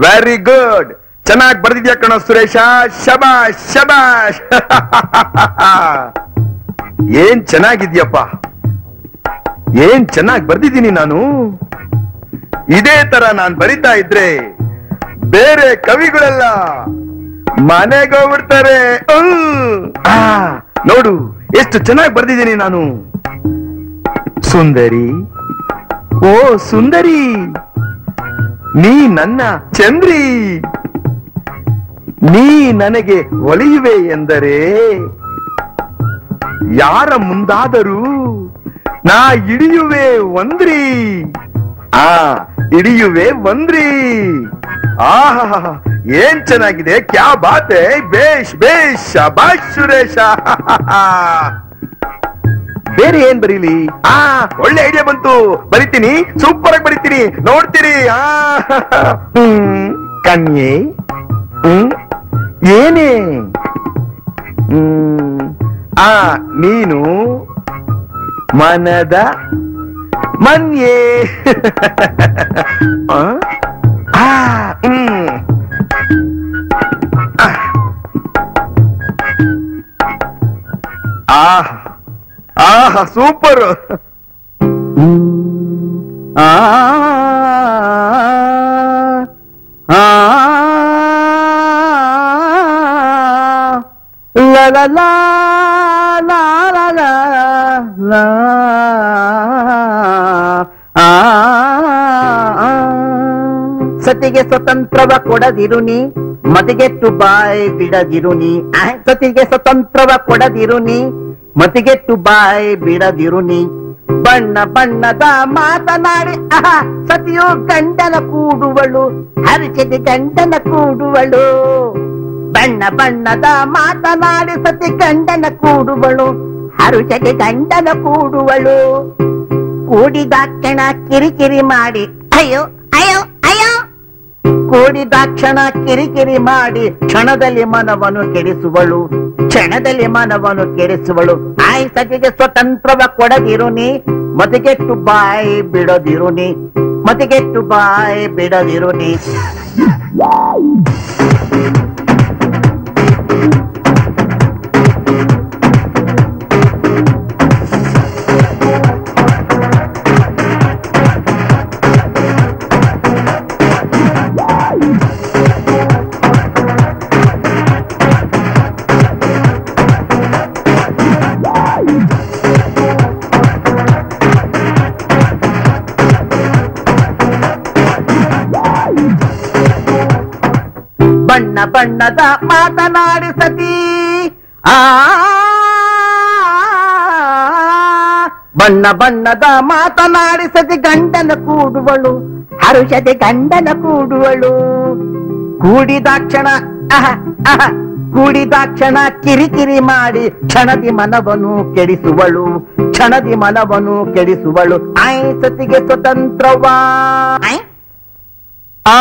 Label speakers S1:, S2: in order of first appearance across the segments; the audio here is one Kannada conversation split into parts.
S1: ವೆರಿ ಗುಡ್, ಚೆನ್ನಾಗಿ ಬರ್ದಿದ್ಯಾ ಕಣೋ ಸುರೇಶ, ಶಬಾಷ್ ಶಬಾಷ್. ಏನ್ ಚೆನ್ನಾಗಿದ್ಯಪ್ಪ, ಏನ್ ಚೆನ್ನಾಗಿ ಬರ್ದಿದ್ದೀನಿ ನಾನು. ಇದೇ ತರ ನಾನ್ ಬರಿತಾ ಇದ್ರೆ ಬೇರೆ ಕವಿಗಳೆಲ್ಲ ಮನೆಗೋಗ್ಬಿಡ್ತಾರೆ. ನೋಡು ಎಷ್ಟು ಚೆನ್ನಾಗಿ ಬರ್ದಿದ್ದೀನಿ ನಾನು. ಸುಂದರಿ, ಓ ಸುಂದರಿ, ನೀ ನನ್ನ ಚಂದ್ರಿ, ನೀ ನನಗೆ ಒಲಿಯುವೆ ಎಂದರೆ ಯಾರ ಮುಂದಾದರೂ ನಾ ಹಿಡಿಯುವೆ ಒಂದ್ರಿ, ಹಿಡಿಯುವೆ ಒಂದ್ರಿ. ಆಹಾ ಏನ್ ಚೆನ್ನಾಗಿದೆ, ಕ್ಯಾ ಬಾತ್ ಹೈ, ಬೇಷ್ ಬೇಷ್, ಶಾಬಾಷ್ ಸುರೇಶ. ಬೇರೆ ಏನ್ ಬರೀಲಿ? ಒಳ್ಳೆ ಐಡಿಯಾ ಬಂತು, ಬರಿತೀನಿ, ಸೂಪರ್ ಆಗಿ ಬರಿತೀನಿ, ನೋಡ್ತೀರಿ. ಕನ್ಯೆ, ಏನೇ ನೀನು ಮನದ ಮನ್ಯೆ. ಸೂಪರ್.
S2: ಸತಿಗೆ ಸ್ವತಂತ್ರವ ಕೊಡದಿರು ನೀ, ಮತಿಗೆಟ್ಟು ಬಾಯ್ ಬಿಡದಿರು ನೀ. ಸತಿಗೆ ಸ್ವತಂತ್ರವ ಕೊಡದಿರು ನೀ, ಮತಿಗೆಟ್ಟು ಬಾಯ್ ಬಿಡದಿರು ನೀ. ಬಣ್ಣ ಬಣ್ಣದ ಮಾತನಾಡಿ ಸತಿಯು ಗಂಡನ ಕೂಡುವಳು, ಹರಿಚದೆ ಗಂಡನ ಕೂಡುವಳು. ಬಣ್ಣ ಬಣ್ಣದ ಮಾತನಾಡಿ ಸತಿ ಗಂಡನ ಕೂಡುವಳು, ಹರುಚಗೆ ಗಂಡನ ಕೂಡುವಳು. ಕೂಡಿದಾಕ್ಷಣ ಕಿರಿಕಿರಿ ಮಾಡಿ, ಅಯ್ಯೋ ಅಯ್ಯೋ ಅಯ್ಯೋ, ಕೂಡಿದಾಕ್ಷಣ ಕಿರಿಕಿರಿ ಮಾಡಿ ಕ್ಷಣದಲ್ಲಿ ಮನವನ್ನು ಕೆಡಿಸುವಳು, ಕ್ಷಣದಲ್ಲಿ ಮನವನ್ನು ಕೆಡಿಸುವಳು. ಸತಿಗೆ ಸ್ವತಂತ್ರವ ಕೊಡದಿರು ನೀ, ಮತಿಗೆಟ್ಟು ಬಾಯ್ ಬಿಡದಿರು ನೀ, ಮತಿಗೆಟ್ಟು ಬಾಯ್ ಬಿಡದಿರು ನೀ. ಬಣ್ಣ ಬಣ್ಣದ ಮಾತನಾಡಿ ಸತಿ, ಬಣ್ಣ ಬಣ್ಣದ ಮಾತನಾಡಿ ಸತಿ ಗಂಡನ ಕೂಡುವಳು, ಹರುಷದೆ ಗಂಡನ ಕೂಡುವಳು. ಕೂಡಿದಾಕ್ಷಣ ಕೂಡಿದಾಕ್ಷಣ ಕಿರಿಕಿರಿ ಮಾಡಿ ಕ್ಷಣದಿ ಮನವನ್ನು ಕೆಡಿಸುವಳು, ಕ್ಷಣದಿ ಮನವನ್ನು ಕೆಡಿಸುವಳು. ಐ ಸತಿಗೆ ಸ್ವತಂತ್ರವಾ ಆ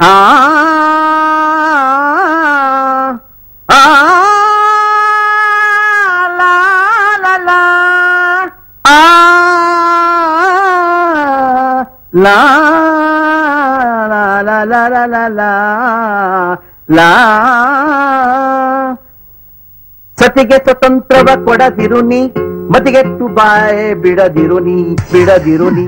S2: ಆ ಲಾ ಲಾ ಲಾ ಲಾ ಲಾ ಲಾ ಲಾ ಲಾ. ಸತಿಗೆ ಸ್ವತಂತ್ರವ ಕೊಡದಿರು ನೀ, ಮತಿಗೆಟ್ಟು ಬಾಯ್ ಬಿಡದಿರು ನೀ, ಬಿಡದಿರು ನೀ.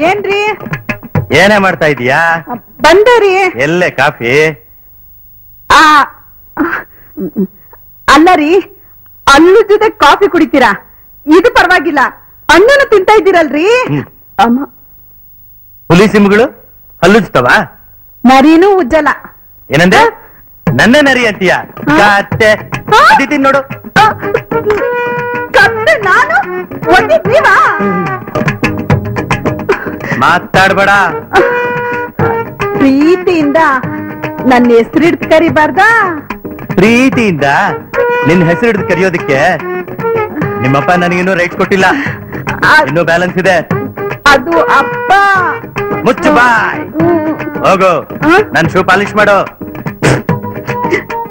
S3: ಏನ್ರಿ?
S1: ಏನೇ ಮಾಡ್ತಾ ಇದೀಯಾ?
S3: ಬಂದರಿ.
S1: ಎಲ್ಲೇ ಕಾಫಿ?
S3: ಅಲ್ಲ ರೀ, ಅಲ್ಲು ಜೊತೆ ಕಾಫಿ ಕುಡಿತೀರಾ? ಇದು ಪರವಾಗಿಲ್ಲ, ಹಣ್ಣನ್ನು ತಿಂತಾ ಇದ್ದೀರಲ್ರಿ.
S1: ಹುಲಿ ಸಿಂಹಗಳು ಹಲ್ಲುಜ್ತವ?
S3: ನರಿನೂ ಉಜ್ಜಲ್ಲ.
S1: ಏನಂದ್ರೆ ನನ್ನೇ ನರಿ ಅಂತೀಯ? ಕತ್ತೆ ತಿನ್ ನೋಡು.
S3: ಕತ್ತೆ ನಾನು ಒಟ್ಟಿದ್ದೀವಾ?
S1: ಮಾತಾಡ್ಬೇಡ.
S3: ಪ್ರೀತಿಯಿಂದ ನನ್ನ ಹೆಸರಿಡ್ದು ಕರಿಬಾರ್ದ?
S1: ಪ್ರೀತಿಯಿಂದ ನಿನ್ ಹೆಸರು ಹಿಡಿದು ಕರೆಯೋದಕ್ಕೆ ನಿಮ್ಮಪ್ಪ ನನಗಿನ್ನೂ ರೈಟ್ಸ್ ಕೊಟ್ಟಿಲ್ಲ, ಇನ್ನೂ ಬ್ಯಾಲೆನ್ಸ್ ಇದೆ.
S3: ಅದು ಅಪ್ಪ.
S1: ಮುಚ್ಚು ಬಾಯ್. ಹೋಗು, ನನ್ ಶೂ ಪಾಲಿಶ್ ಮಾಡು.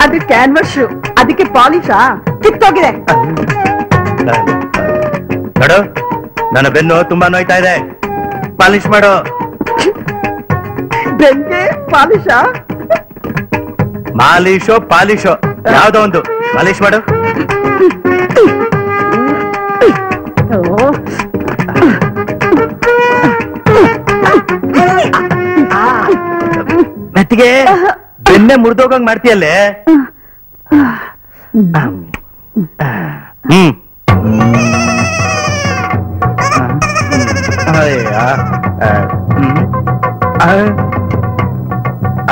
S3: ಅದು ಕ್ಯಾನ್ವಸ್ ಶೂ, ಅದಕ್ಕೆ ಪಾಲಿಶಾ ಕಿತ್ತೋಗಿದೆ.
S1: ನೋಡು, ನನ್ನ ಬೆನ್ನು ತುಂಬಾ ನೋಯ್ತಾ ಇದೆ, ಪಾಲಿಶ್ ಮಾಡು.
S3: ಬೆಂಗೆ ಪಾಲಿಶಾ?
S1: ಮಾಲಿಶೋ ಪಾಲಿಶೋ ಯಾವ್ದೋ ಒಂದು ಪಾಲಿಶ್ ಮಾಡು. ಮೆತ್ತಿಗೆ ಬೆನ್ನೆ ಮುರಿದೋಗಂಗ್ ಮಾಡ್ತೀಯಲ್ಲೇ.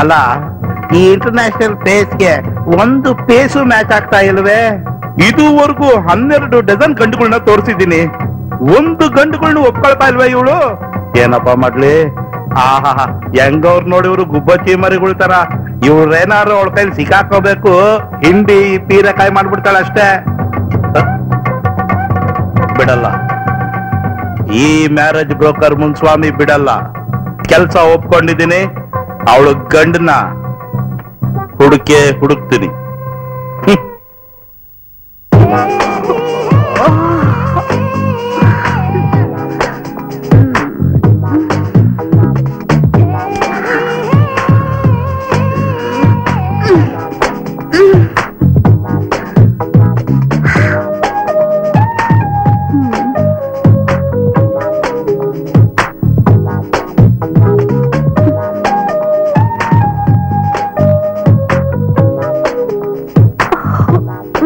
S2: ಅಲ್ಲ, ಈ ಇಂಟರ್ನ್ಯಾಷನಲ್ ಪೇಸ್ಗೆ ಒಂದು ಪೇಸು ಮ್ಯಾಚ್ ಆಗ್ತಾ ಇಲ್ವೇ?
S4: ಇದುವರೆಗೂ 12 ಡಜನ್ ಗಂಡುಗಳನ್ನ ತೋರಿಸಿದ್ದೀನಿ, ಒಂದು ಗಂಡುಗಳನ್ನ ಒಪ್ಕೊಳ್ತಾ ಇಲ್ವೇ ಇವಳು? ಏನಪ್ಪಾ ಮಾಡ್ಲಿ? ಆಹಾ, ಹೆಂಗವ್ರು ನೋಡಿ ಇವ್ರು ಗುಬ್ಬಚ್ಚಿ ಮರಿಗಳ ತರ. ಇವ್ರೇನಾರು ಅವಳ ಕೈಲಿ ಸಿಕ್ಕಾಕೋಬೇಕು, ಹಿಂಡಿ ತೀರೆಕಾಯಿ ಮಾಡ್ಬಿಡ್ತಾಳೆ ಅಷ್ಟೇ. ಬಿಡಲ್ಲ, ಈ ಮ್ಯಾರೇಜ್ ಬ್ರೋಕರ್ ಮುನ್ಸ್ವಾಮಿ ಬಿಡಲ್ಲ. ಕೆಲ್ಸ ಒಪ್ಕೊಂಡಿದ್ದೀನಿ, ಅವಳು ಗಂಡನ ಹುಡುಕ್ತೀನಿ.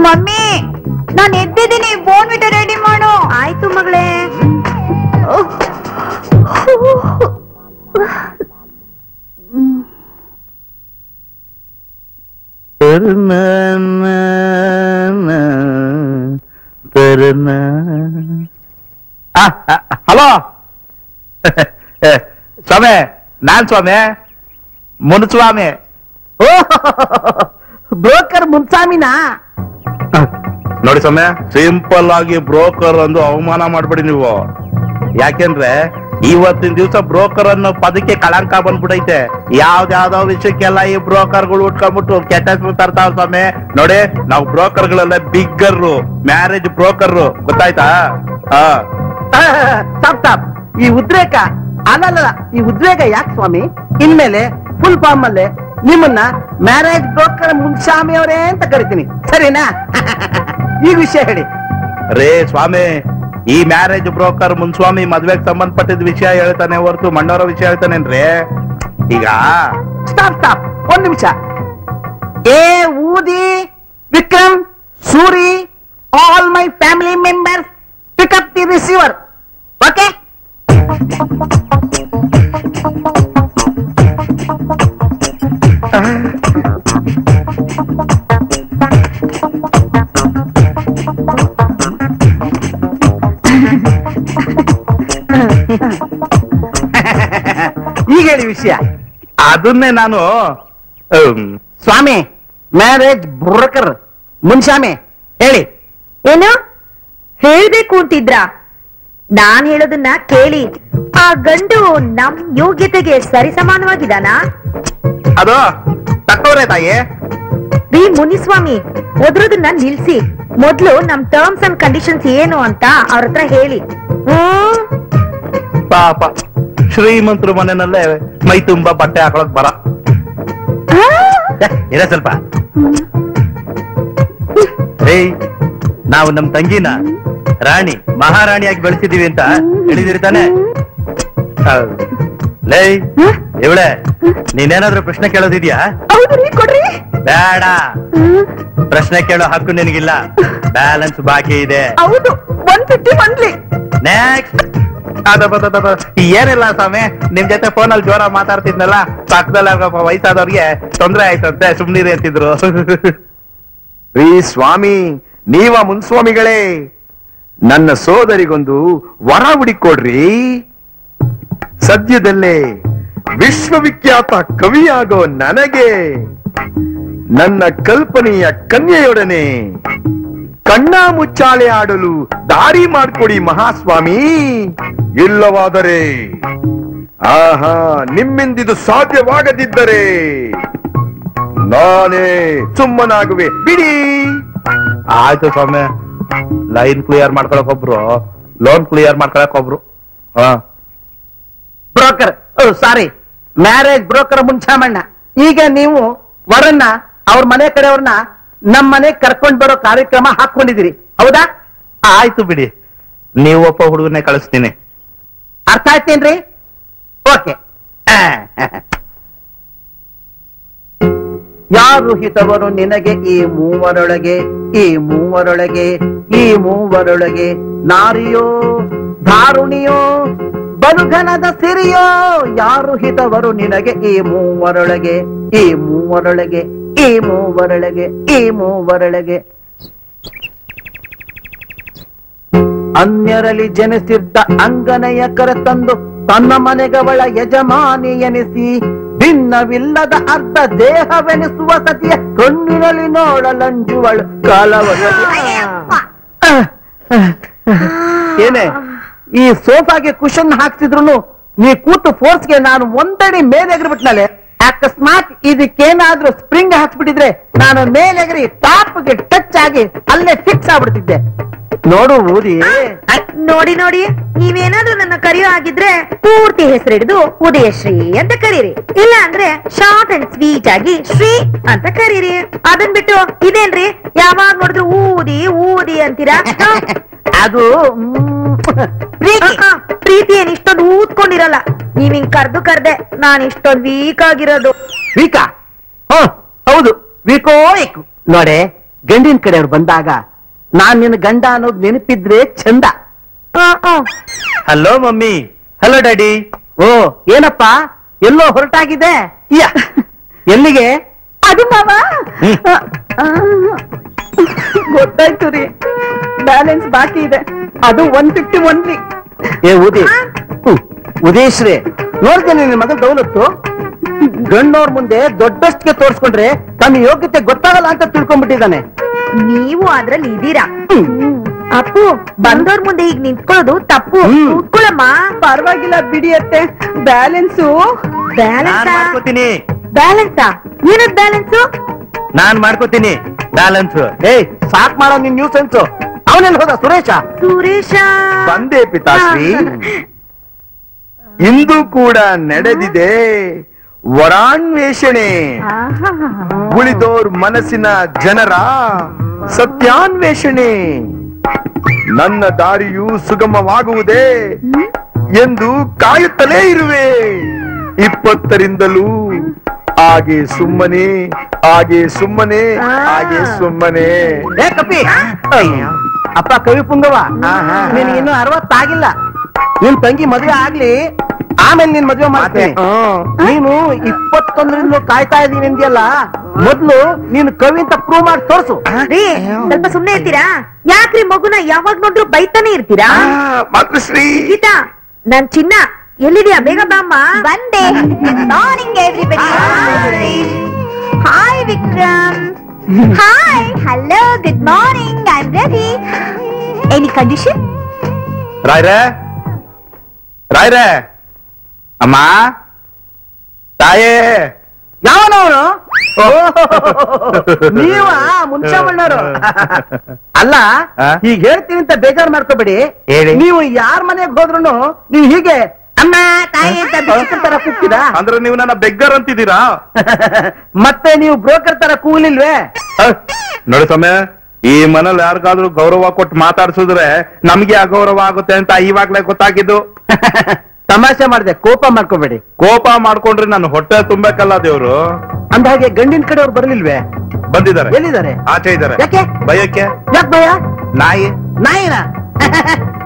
S3: ಮಮ್ಮಿ, ನಾನು ಎದ್ದಿದ್ದೀನಿ, ಬೋನ್ವಿಟ ರೆಡಿ ಮಾಡು. ಆಯ್ತು ಮಗಳೇ.
S4: ಹಲೋ ಸ್ವಾಮಿ, ನಾನ್ ಸ್ವಾಮಿ, ಮುನ್ಸ್ವಾಮಿ.
S2: ಬ್ರೋಕರ್ ಮುನ್ಸಾಮಿನಾ?
S4: ನೋಡಿ ಸೊಮ್ಮೆ, ಸಿಂಪಲ್ ಆಗಿ ಬ್ರೋಕರ್ ಅಂದು ಅವಮಾನ ಮಾಡ್ಬಿಡಿ ನೀವು. ಯಾಕೆಂದ್ರೆ ಇವತ್ತಿನ ದಿವಸ ಬ್ರೋಕರ್ ಅನ್ನೋ ಪದಕ್ಕೆ ಕಳಂಕ ಬಂದ್ಬಿಡೈತೆ. ಯಾವ್ದಾವ್ದೋ ವಿಷಯಕ್ಕೆಲ್ಲ ಈ ಬ್ರೋಕರ್ಗಳು ಉಟ್ಕೊಂಡ್ಬಿಟ್ಟು ಕೆಟ್ಟ ಹೆಸರು ತರ್ತಾವ ಸ್ವಾಮಿ. ನೋಡಿ, ನಾವು ಬ್ರೋಕರ್ಗಳೆಲ್ಲ ಬಿಗ್ಗರ್, ಮ್ಯಾರೇಜ್ ಬ್ರೋಕರ್, ಗೊತ್ತಾಯ್ತಾ?
S2: ಸ್ಟಾಪ್. ಈ ಉದ್ರೇಕ ಅಲ್ಲಲ್ಲ, ಈ ಉದ್ರೇಕ ಯಾಕೆ ಸ್ವಾಮಿ? ಇನ್ಮೇಲೆ ಫುಲ್ ಫಾರ್ಮ್ ಅಲ್ಲೇ ನಿಮ್ಮನ್ನ ಮ್ಯಾರೇಜ್ ಬ್ರೋಕರ್ ಮುನ್ಸ್ವಾಮಿ ಅವರೇ ಅಂತ ಕರಿತೀನಿ, ಸರಿನಾ? ಈ ವಿಷಯ ಹೇಳಿ.
S4: ರೇ ಸ್ವಾಮಿ, ಈ ಮ್ಯಾರೇಜ್ ಬ್ರೋಕರ್ ಮುನ್ಸ್ವಾಮಿ ಮದ್ವೆಗೆ ಸಂಬಂಧಪಟ್ಟಿದ ವಿಷಯ ಹೇಳ್ತಾನೆ ಹೊರತು ಮಣ್ಣವರ ವಿಷಯ ಹೇಳ್ತಾನೇನ್ರಿ? ಈಗ
S2: ಸ್ಟಾಪ್. ಒಂದ್ ನಿಮಿಷ. ಏ ಊದಿ, Vikram, Suri, all my family members, pick up the receiver. Okay? ಈಗ ಹೇಳಿ ವಿಷಯ.
S4: ಅದನ್ನೇ ನಾನು
S2: ಸ್ವಾಮಿ, ಮ್ಯಾರೇಜ್ ಬ್ರೋಕರ್ ಮುನ್ಸ್ವಾಮಿ ಹೇಳಿ.
S3: ಏನು ಹೇಳ್ಬೇಕು ಅಂತಿದ್ರ? ನಾನ್ ಹೇಳೋದನ್ನ ಕೇಳಿ. ಆ ಗಂಡು ನಮ್ ಯೋಗ್ಯತೆಗೆ ಸರಿಸಮಾನವಾಗಿದಾನ?
S4: ಅದು ತಕ್ಕವ್ರೆ ತಾಯಿ.
S3: ಬಿ ಮುನಿಸ್ವಾಮಿ, ಓದ್ರೋದನ್ನ ನಿಲ್ಸಿ. ಮೊದ್ಲು ನಮ್ ಟರ್ಮ್ಸ್ ಅಂಡ್ ಕಂಡೀಷನ್ಸ್ ಏನು ಅಂತ ಅವ್ರ ಹತ್ರ ಹೇಳಿ.
S4: ಪಾಪ ಶ್ರೀಮಂತರು ಮನೆಯಲ್ಲೇ ಮೈ ತುಂಬಾ ಬಟ್ಟೆ ಹಾಕೊಳಕ್ ಬರ. ಇರ ಸ್ವಲ್ಪ. ನಾವು ನಮ್ ತಂಗಿನ ರಾಣಿ ಮಹಾರಾಣಿಯಾಗಿ ಬೆಳೆಸಿದೀವಿ ಅಂತ ಹೇಳಿದಿರಿ ತಾನೆ? ಲೇ ಇವಳೆ, ನೀನೇನಾದ್ರೂ ಪ್ರಶ್ನೆ ಕೇಳೋದಿದ್ಯಾ?
S3: ಕೊಡ್ರಿ.
S4: ಬೇಡ, ಪ್ರಶ್ನೆ ಕೇಳೋ ಹಕ್ಕು ನಿನಗಿಲ್ಲ. ಬ್ಯಾಲೆನ್ಸ್ ಬಾಕಿ ಇದೆ.
S3: ಹೌದು, 150 ಮಂತ್ಲಿ.
S4: ನೆಕ್ಸ್ಟ್. ಏನಿಲ್ಲ ಸ್ವಾಮಿ, ನಿಮ್ ಜೊತೆ ಫೋನಲ್ಲಿ ಜೋರ ಮಾತಾಡ್ತಿದ್ನಲ್ಲ, ಪಕ್ಕದಲ್ಲಿ ವಯಸ್ಸಾದವ್ರಿಗೆ ತೊಂದ್ರೆ ಆಯ್ತಂತೆ, ಸುಮ್ನಿರಿ ಅಂತಿದ್ರು.
S1: ರೀ ಸ್ವಾಮಿ, ನೀವ ಮುನ್ಸ್ವಾಮಿಗಳೇ, ನನ್ನ ಸೋದರಿಗೊಂದು ವರ ಹುಡಿಕೊಡ್ರಿ. ಸದ್ಯದಲ್ಲೇ ವಿಶ್ವವಿಖ್ಯಾತ ಕವಿಯಾಗೋ ನನಗೆ ನನ್ನ ಕಲ್ಪನೆಯ ಕನ್ಯೆಯೊಡನೆ ಕಣ್ಣಾ ಮುಚ್ಚಾಲೆ ಆಡಲು ದಾರಿ ಮಾಡ್ಕೊಡಿ ಮಹಾಸ್ವಾಮಿ. ಇಲ್ಲವಾದರೆ ಆಹಾ, ನಿಮ್ಮಿಂದಿದು ಸಾಧ್ಯವಾಗದಿದ್ದರೆ ನಾನೇ ಸುಮ್ಮನಾಗುವೆ, ಬಿಡಿ.
S4: ಆಯ್ತು ಸ್ವಾಮಿ, ಲೈನ್ ಕ್ಲಿಯರ್ ಮಾಡ್ಕೊಳಕ್ ಒಬ್ರು, ಲೋನ್ ಕ್ಲಿಯರ್ ಮಾಡ್ಕೊಳಕ್ ಒಬ್ರು.
S2: ಬ್ರೋಕರ್, ಸಾರಿ, ಮ್ಯಾರೇಜ್ ಬ್ರೋಕರ್ ಮುನ್ಸ್ವಾಮಣ್ಣ, ಈಗ ನೀವು ವರನ್ನ ಅವ್ರ ಮನೆ ಕಡೆಯವ್ರನ್ನ ನಮ್ ಮನೆಗ್ ಕರ್ಕೊಂಡ್ ಬರೋ ಕಾರ್ಯಕ್ರಮ ಹಾಕೊಂಡಿದಿರಿ, ಹೌದಾ?
S4: ಆಯ್ತು ಬಿಡಿ, ನೀವೊಬ್ಬ ಹುಡುಗನೇ ಕಳಿಸ್ತೀನಿ.
S2: ಅರ್ಥ ಆಯ್ತೇನ್ರಿ? ಓಕೆ. ಯಾರು ಹಿತವರು ನಿನಗೆ ಈ ಮೂವರೊಳಗೆ, ಈ ಮೂವರೊಳಗೆ, ಈ ಮೂವರೊಳಗೆ, ನಾರಿಯೋ ಧಾರುಣಿಯೋ ಬಲುಘನದ ಸಿರಿಯೋ? ಯಾರು ಹಿತವರು ನಿನಗೆ ಈ ಮೂವರೊಳಗೆ, ಈ ಮೂವರೊಳಗೆ, ಈ ಮೂವರೊಳಗೆ, ಈ ಮೂವರೊಳಗೆ. ಅನ್ಯರಲ್ಲಿ ಜನಿಸಿದ್ದ ಅಂಗನೆಯ ಕರೆತಂದು ತನ್ನ ಮನೆಗವಳ ಯಜಮಾನಿ ಎನಿಸಿ, ಭಿನ್ನವಿಲ್ಲದ ಅರ್ಧ ದೇಹವೆನಿಸುವ ಸತಿಯ ಕಣ್ಣಿನಲ್ಲಿ ನೋಡಲಂಜುವಳು ಕಾಲವದಲ್ಲಿ. ಏನೇ, ಈ ಸೋಫಾಗೆ ಕುಶನ್ ಹಾಕ್ಸಿದ್ರು ನೀ ಕೂತು ಫೋರ್ಸ್ಗೆ ನಾನು ಒಂದಡಿ ಮೇಲೆ ಎಗರ್ಬಿಟ್ನಲೆ. ಅಕಸ್ಮಾತ್ ಇದಕ್ಕೇನಾದ್ರೂ ಸ್ಪ್ರಿಂಗ್ ಹಾಕ್ಸ್ಬಿಟ್ಟಿದ್ರೆ ನಾನು ಮೇಲೆಗರಿ ಟಾಪ್ಗೆ ಟಚ್ ಆಗಿ ಅಲ್ಲೇ ಫಿಕ್ಸ್ ಆಗ್ಬಿಡ್ತಿದ್ದೆ. ನೋಡು ಊದಿ.
S3: ನೋಡಿ ನೋಡಿ, ನೀವೇನಾದ್ರೂ ನನ್ನ ಕರೆಯೋ ಆಗಿದ್ರೆ ಪೂರ್ತಿ ಹೆಸರು ಹಿಡಿದು ಉದಯಶ್ರೀ ಅಂತ ಕರೀರಿ. ಇಲ್ಲ ಅಂದ್ರೆ ಶಾರ್ಟ್ ಅಂಡ್ ಸ್ವೀಟ್ ಆಗಿ ಶ್ರೀ ಅಂತ ಕರೀರಿ. ಅದನ್ ಬಿಟ್ಟು ಇದೇನ್ರಿ ಯಾವಾಗ ನೋಡಿದ್ರು ಊದಿ ಊದಿ ಅಂತೀರಾ?
S2: ಅದು
S3: ಪ್ರೀತಿ ಏನ್ ಇಷ್ಟೊಂದು ಊದ್ಕೊಂಡಿರಲ್ಲ. ನೀವ್ ಹಿಂಗ್ ಕರ್ದೆ ನಾನ್ ಇಷ್ಟೊಂದು ವೀಕ್ ಆಗಿರೋದು.
S2: ವೀಕಾ? ಹೌದು, ವೀಕೋ ವೀಕು. ನೋಡೆ, ಗಂಡಿನ ಕಡೆಯವ್ರು ಬಂದಾಗ ನಾನ್ ನಿನ್ನ ಗಂಡ ಅನ್ನೋದು ನೆನಪಿದ್ರೆ ಚಂದ.
S4: Hello mummy. Hello daddy.
S2: ಓ, ಏನಪ್ಪ ಎಲ್ಲೋ ಹೊರಟಾಗಿದೆ? ಎಲ್ಲಿಗೆ?
S3: ಅದು ಮಾವ ಗೊತ್ತಾಯ್ತು ರೀ, ಬ್ಯಾಲೆನ್ಸ್ ಬಾಕಿ ಇದೆ, ಅದು 150 only.
S2: ಏ ಊದಿ, ಉದೇಶ್ರೇ, ನೋಡ್ತೇನೆ ನಿನ್ನ ಮಗ ದೌಲತ್ತು ಗಂಡವ್ರ ಮುಂದೆ ದೊಡ್ಡಷ್ಟಕ್ಕೆ ತೋರ್ಸ್ಕೊಂಡ್ರೆ ತನ್ನ ಯೋಗ್ಯತೆ ಗೊತ್ತಾಗಲ್ಲ ಅಂತ ತಿಳ್ಕೊಂಡ್ಬಿಟ್ಟಿದ್ದಾನೆ.
S3: ನೀವು ಅದ್ರಲ್ಲಿ ಇದೀರಾ. ಅಪ್ಪು ಬಂದೋರ್ ಮುಂದೆ ಈಗ ನಿಂತ್ಕೊಳ್ಳೋದು ತಪ್ಪು. ಕೂತ್ಕೊಳ್ಳಮ್ಮ.
S2: ಪರವಾಗಿಲ್ಲ ಬಿಡಿಯತ್ತೆ. ಬ್ಯಾಲೆನ್ಸು
S3: ಬ್ಯಾಲೆನ್ಸಾ? ಬ್ಯಾಲೆನ್ಸಾ? ಏನದ್ ಬ್ಯಾಲೆನ್ಸು?
S5: ನಾನ್ ಮಾಡ್ಕೋತೀನಿ ಬ್ಯಾಲೆನ್ಸ್.
S2: ಏಯ್ ಸಾಕ್ ಮಾಡೋ ನಿನ್ ನ್ಯೂ ಸೆನ್ಸು. ಅವನೆಲ್ಲ ಹೋದ ಸುರೇಶ?
S3: ಸುರೇಶ
S1: ಬಂದೆ ಪಿತಾಶ್ರೀ. ಇಂದು ಕೂಡ ನಡೆದಿದೆ ವರಾನ್ವೇಷಣೆ. ಉಳಿದೋರ್ ಮನಸ್ಸಿನ ಜನರ ಸತ್ಯಾನ್ವೇಷಣೆ. ನನ್ನ ದಾರಿಯು ಸುಗಮವಾಗುವುದೇ ಎಂದು ಕಾಯುತ್ತಲೇ ಇರುವೆ. 20ರಿಂದಲೂ ಹಾಗೆ ಸುಮ್ಮನೆ ಹಾಗೆ ಸುಮ್ಮನೆ ಹಾಗೆ ಸುಮ್ಮನೆ.
S2: ಏ ಕಪ್ಪಿ, ಅಪ್ಪ ಕವಿ ಪುಂಗವ, ನಿನ್ ಇನ್ನು 60 ಆಗಿಲ್ಲ. ನಿನ್ ತಂಗಿ ಮದುವೆ ಆಗ್ಲಿ, ಆಮೇಲೆ ನಿನ್ ಮದುವೆ ಮಾಡ್ತೀನಿ. ನೀನು 21ರಿಂದ ಕಾಯ್ತಾ ಇದೀನಿ ಅಂದ್ಯಲ್ಲ, ಮೊದ್ಲು ನೀನು ಕವಿ ಅಂತ ಪ್ರೂವ್ ಮಾಡಿ ತೋರ್ಸು.
S3: ರೀ ಸ್ವಲ್ಪ ಸುಮ್ನೆ ಇರ್ತೀರಾ? ಯಾಕ್ರಿ ಮಗುನ ಯಾವಾಗ ನೋಡ್ರು ಬೈತಾನೆ ಇರ್ತೀರಾ?
S1: ಮಾತೃಶ್ರೀ,
S3: ಗೀತಾ, ನನ್ ಚಿನ್ನ ಎಲ್ಲಿದ್ಯಾ? ಬೇಗ ಬಾಮ್ಮ. ಬಂದೆ. Morning everybody. Hi Vikram. Hi, hello, good morning. I am ready. Any condition?
S4: ರಾಯ್ರೆ ಅಮ್ಮ, ತಾಯೇ.
S2: ಯಾವನವನು? ನೀವ ಮುನ್ಷಾಮಣ್ಣವರು? ಅಲ್ಲ, ಈಗ ಹೇಳ್ತೀನಿ ಅಂತ ಬೇಜಾರು ಮಾಡ್ಕೋಬೇಡಿ.
S4: ಹೇಳಿ.
S2: ನೀವು ಯಾರ ಮನೆಗೆ ಹೋದ್ರು ನೀವು ಹೀಗೆ ಅಮ್ಮ ತಾಯಿ ಅಂತ ಭಿಕ್ಷುಕರ ತರ ಕೂಗ್ತೀರಾ?
S4: ಅಂದ್ರೆ ನೀವು ನನ್ನ ಬೆಗ್ಗರ್ ಅಂತಿದ್ದೀರಾ?
S2: ಮತ್ತೆ ನೀವು ಬ್ರೋಕರ್ ತರ ಕೂಲಿಲ್ವೇ?
S4: ನೋಡಿ ಸಮಯ, ಈ ಮನೇಲಿ ಯಾರಿಗಾದ್ರೂ ಗೌರವ ಕೊಟ್ಟು ಮಾತಾಡ್ಸಿದ್ರೆ ನಮ್ಗೆ ಅಗೌರವ ಆಗುತ್ತೆ ಅಂತ ಇವಾಗ್ಲೇ ಗೊತ್ತಾಗಿದ್ದು.
S2: ತಮಾಷೆ ಮಾಡಿದೆ, ಕೋಪ ಮಾಡ್ಕೋಬೇಡಿ.
S4: ಕೋಪ ಮಾಡ್ಕೊಂಡ್ರೆ ನಾನು ಹೊಟ್ಟೆ ತುಂಬಬೇಕಲ್ಲ ದೇವ್ರು.
S2: ಅಂದ ಹಾಗೆ ಗಂಡಿನ ಕಡೆಯವ್ರು ಬರ್ಲಿಲ್ವೇ?
S4: ಬಂದಿದ್ದಾರೆ.
S2: ಎಲ್ಲಿದ್ದಾರೆ?
S4: ಆಚೆ ಇದ್ದಾರೆ.
S2: ಯಾಕೆ?
S4: ಭಯಕ್ಕೆ.
S2: ಯಾಕೆ ಭಯ?
S4: ನಾಯಿ.
S2: ನಾಯಿನ?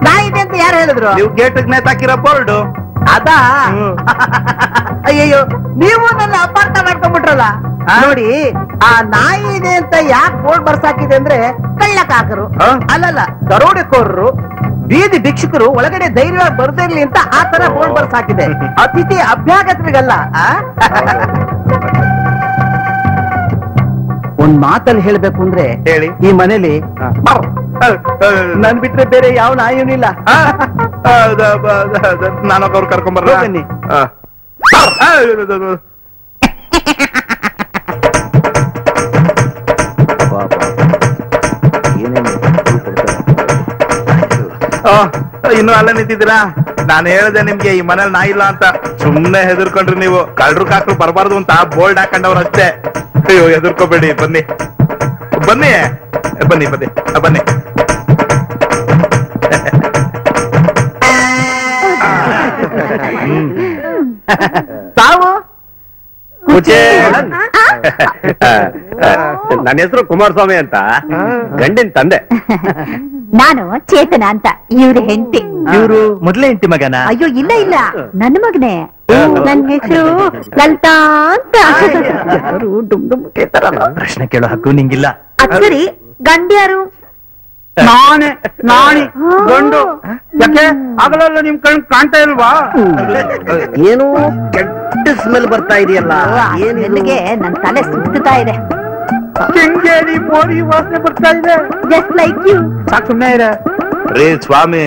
S2: ನಾಯಿ ಇದೆ ಅಂತ ಯಾರು ಹೇಳಿದ್ರು?
S4: ನೀವು ಗೇಟಿಗೆ ನೇತಾಕಿರೋ ಬೋರ್ಡು.
S2: ಅದಾ? ಅಯ್ಯಯ್ಯೋ, ನೀವು ನನ್ನ ಅಪಾರ್ಥ ಮಾಡ್ಕೊಂಡ್ಬಿಟ್ರಲ್ಲ. ನೋಡಿ, ಆ ನಾಯಿ ಇದೆ ಅಂತ ಯಾಕೆ ಬೋರ್ಡ್ ಬರ್ಸಾಕಿದೆ ಅಂದ್ರೆ ಕಳ್ಳಕಾಕರು, ಅಲ್ಲಲ್ಲ ದರೋಡೆಕೋರರು, ಬೀದಿ ಭಿಕ್ಷುಕರು ಒಳಗಡೆ ಧೈರ್ಯವಾಗಿ ಬರ್ದಿರ್ಲಿ ಅಂತ ಆ ತರ ಬೋರ್ಡ್ ಬರ್ಸಾಕಿದೆ. ಅತಿಥಿ ಅಭ್ಯಾಗತರಿಗಲ್ಲ. ಒಂದ್ ಮಾತಲ್ಲಿ ಹೇಳ್ಬೇಕು ಅಂದ್ರೆ,
S4: ಹೇಳಿ.
S2: ಈ ಮನೇಲಿ ನನ್ ಬಿಟ್ರೆ ಬೇರೆ ಯಾವ ನಾಯಿನೂ ಇಲ್ಲ.
S4: ನಾನು ಅವ್ರು ಕರ್ಕೊಂಡ್ಬರ್ಲ.
S2: ಬನ್ನಿ.
S4: ಇನ್ನು ಅಲ್ಲ ನಿಂತಿದ್ದೀರಾ? ನಾನು ಹೇಳ್ದೆ ನಿಮ್ಗೆ ಈ ಮನೇಲಿ ನಾಯಿ ಇಲ್ಲ ಅಂತ. ಸುಮ್ನೆ ಹೆದರ್ಕೊಂಡ್ರಿ ನೀವು. ಕಳ್ರು ಕಾಕ್ರು ಬರಬಾರ್ದು ಅಂತ ಬೋರ್ಡ್ ಹಾಕೊಂಡವ್ರು ಅಷ್ಟೇ. ಅಯ್ಯೋ, ಹೆದರ್ಕೋಬೇಡಿ. ಬನ್ನಿ ಬನ್ನಿ ಬನ್ನಿ ಬನ್ನಿ ಬನ್ನಿ.
S2: ತಾವು
S5: ನನ್ನ ಹೆಸರು ಕುಮಾರಸ್ವಾಮಿ ಅಂತ, ಗಂಡಿನ ತಂದೆ.
S3: ನಾನು ಚೇತನ ಅಂತ, ಇವ್ರ ಹೆಂಡತಿ.
S5: ಇವರು ಮೊದಲೇ ಹೆಂಡತಿ ಮಗನ?
S3: ಅಯ್ಯೋ ಇಲ್ಲ ಇಲ್ಲ, ನನ್ನ ಮಗನೇ. ನನ್ನ ಹೆಸರು ಲಲಿತಾ ಅಂತ.
S5: ಪ್ರಶ್ನೆ ಕೇಳೋ ಹಕ್ಕು ನಿಂಗಿಲ್ಲ.
S3: ಅದ್ ಸರಿ, ಗಂಡ್ಯಾರು?
S2: ನಾನೇ ನಾಣಿ ಗಂಡು. ಯಾಕೆ ಆಗಲಲ್ಲ ನಿಮ್ ಕಣ್ ಕಾಣ್ತಾ ಇಲ್ವಾ?
S5: ಏನು ಕೆಟ್ಟ ಸ್ಮೆಲ್ ಬರ್ತಾ ಇದೆಯಲ್ಲ?
S3: ನನಗೆ ನನ್ನ ತಲೆ ಸುತ್ತಾ ಇದೆ.
S2: ಕೆಂಗೇರಿ ಮೋರಿ ವಾಸನೆ ಬರ್ತಾ ಇದೆ.
S3: Just like you.
S2: ಸಾಕು, ಸುಮ್ಮನೆ ಇದೆ.
S4: ರೇ ಸ್ವಾಮಿ,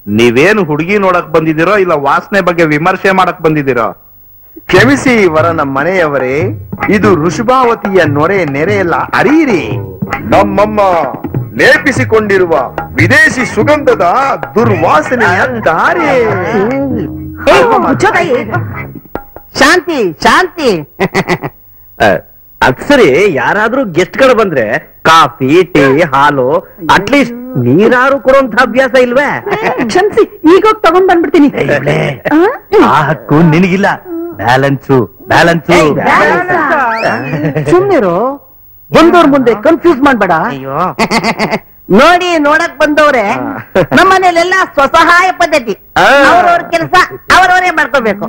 S4: ನೀವೇನು ಹುಡುಗಿ ನೋಡಕ್ ಬಂದಿದ್ದೀರೋ ಇಲ್ಲ ವಾಸನೆ ಬಗ್ಗೆ ವಿಮರ್ಶೆ ಮಾಡಕ್ ಬಂದಿದ್ದೀರೋ?
S1: ಕ್ಷಮಿಸಿ ವರನ ಮನೆಯವರೇ, ಇದು ಋಷಭಾವತಿಯ ನೊರೆ ನೆರೆಯಲ್ಲ, ಅರೀರಿ. ನಮ್ಮಮ್ಮ ಲೇಪಿಸಿಕೊಂಡಿರುವ ವಿದೇಶಿ ಸುಗಂಧದ ದುರ್ವಾಸನೆಯ ದಾರಿ.
S2: ಶಾಂತಿ ಶಾಂತಿ.
S5: ಅಕ್ಸರಿ ಯಾರಾದ್ರೂ ಗೆಸ್ಟ್ ಗಳು ಬಂದ್ರೆ ಕಾಫಿ, ಟೀ, ಹಾಲು, ಅಟ್ಲೀಸ್ಟ್ ನೀರಾರು ಕೊಡುವಂತ ಅಭ್ಯಾಸ ಇಲ್ವೇ?
S3: ಕ್ಷಮಿಸಿ, ಈಗ ಹೋಗಿ ತಗೊಂಡ್ ಬಂದ್ಬಿಡ್ತೀನಿ.
S5: ಆ ಹಕ್ಕು ನಿನಗಿಲ್ಲ. Balance balance.
S2: ಸುಮ್ನಿರು, ಬಂದವ್ರ ಮುಂದೆ ಕನ್ಫ್ಯೂಸ್ ಮಾಡ್ಬೇಡ. ನೋಡಿ, ನೋಡಕ್ ಬಂದವ್ರೆ ನಮ್ಮನೇಲೆಲ್ಲ ಸ್ವಸಹಾಯ ಪದ್ಧತಿ. ಅವ್ರವ್ರ ಕೆಲಸ ಅವರವರೇ ಮಾಡ್ಕೋಬೇಕು.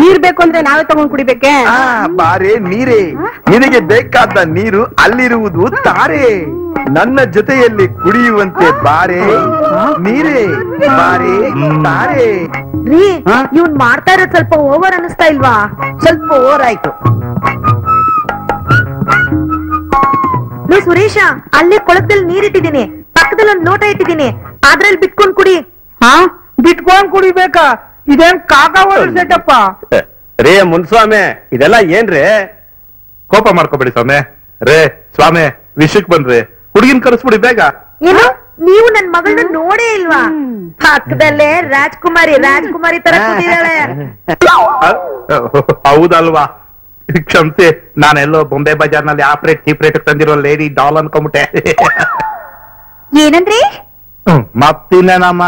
S2: ನೀರ್ ಬೇಕು ಅಂದ್ರೆ ನಾವೇ ತಗೊಂಡ್ ಕುಡಿಬೇಕೆ?
S1: ಬಾರೆ ನೀರೇ, ನಿನಗೆ ಬೇಕಾದ ನೀರು ಅಲ್ಲಿರುವುದು ತಾರೆ. ನನ್ನ ಜೊತೆಯಲ್ಲಿ ಕುಡಿಯುವಂತೆ ಬಾರೆ ನೀರೇ, ಬಾರೆ ತಾರೆ.
S3: ರೀ, ಇವ್ನ್ ಮಾಡ್ತಾ ಇರೋದು ಸ್ವಲ್ಪ ಓವರ್ ಅನಿಸ್ತಾ ಇಲ್ವಾ?
S2: ಸ್ವಲ್ಪ ಓವರ್ ಆಯ್ತು.
S3: ಸುರೇಶ, ಅಲ್ಲೇ ಕೊಳಕದಲ್ಲಿ ನೀರಿಟ್ಟಿದ್ದೀನಿ, ಪಕ್ಕದಲ್ಲಿ ಒಂದ್ ಲೋಟ ಇಟ್ಟಿದ್ದೀನಿ, ಅದ್ರಲ್ಲಿ ಬಿಟ್ಕೊಂಡ್ ಕುಡಿ.
S2: ಹಾ, ಬಿಟ್ಕೊಂಡ್ ಕುಡಿಬೇಕಾ? ಇದೇನ್ ಕಾಕಾವಾಡ ಸೆಟಪ್ಪ?
S5: ರೇ ಮುನ್ಸ್ವಾಮಿ, ಇದೆಲ್ಲ ಏನ್ರಿ?
S4: ಕೋಪ ಮಾಡ್ಕೋಬೇಡಿ ಸ್ವಾಮಿ. ರೇ ಸ್ವಾಮಿ, ವಿಷಯಕ್ ಬನ್ರಿ, ಹುಡುಗಿನ ಕರೆಸ್ಬಿಡಿ ಬೇಗ.
S3: ಏನು, ನೀವು ನನ್ ಮಗಳನ್ನ ನೋಡೇ ಇಲ್ವಾ? ಪಕ್ಕದಲ್ಲೇ ರಾಜ್ಕುಮಾರಿ ತರ ಕೂತಿದ್ದಾಳೆ.
S4: ಹೌದಲ್ವಾ? ಕ್ಷಮಿಸಿ, ನಾನೆಲ್ಲೋ ಬೊಂಬೆ ಬಜಾರ್ನಲ್ಲಿ ಆಪ್ರೇಟ್ ಚೀಪ್ರೇಟ್ ತಂದಿರೋ ಲೇಡಿ ಡಾಲ್ ಅನ್ಕೊಂಬಿಟ್ಟೆ.
S3: ಏನಂದ್ರಿ?
S4: ಮತ್ತಿನ್ನೇನಮ್ಮ,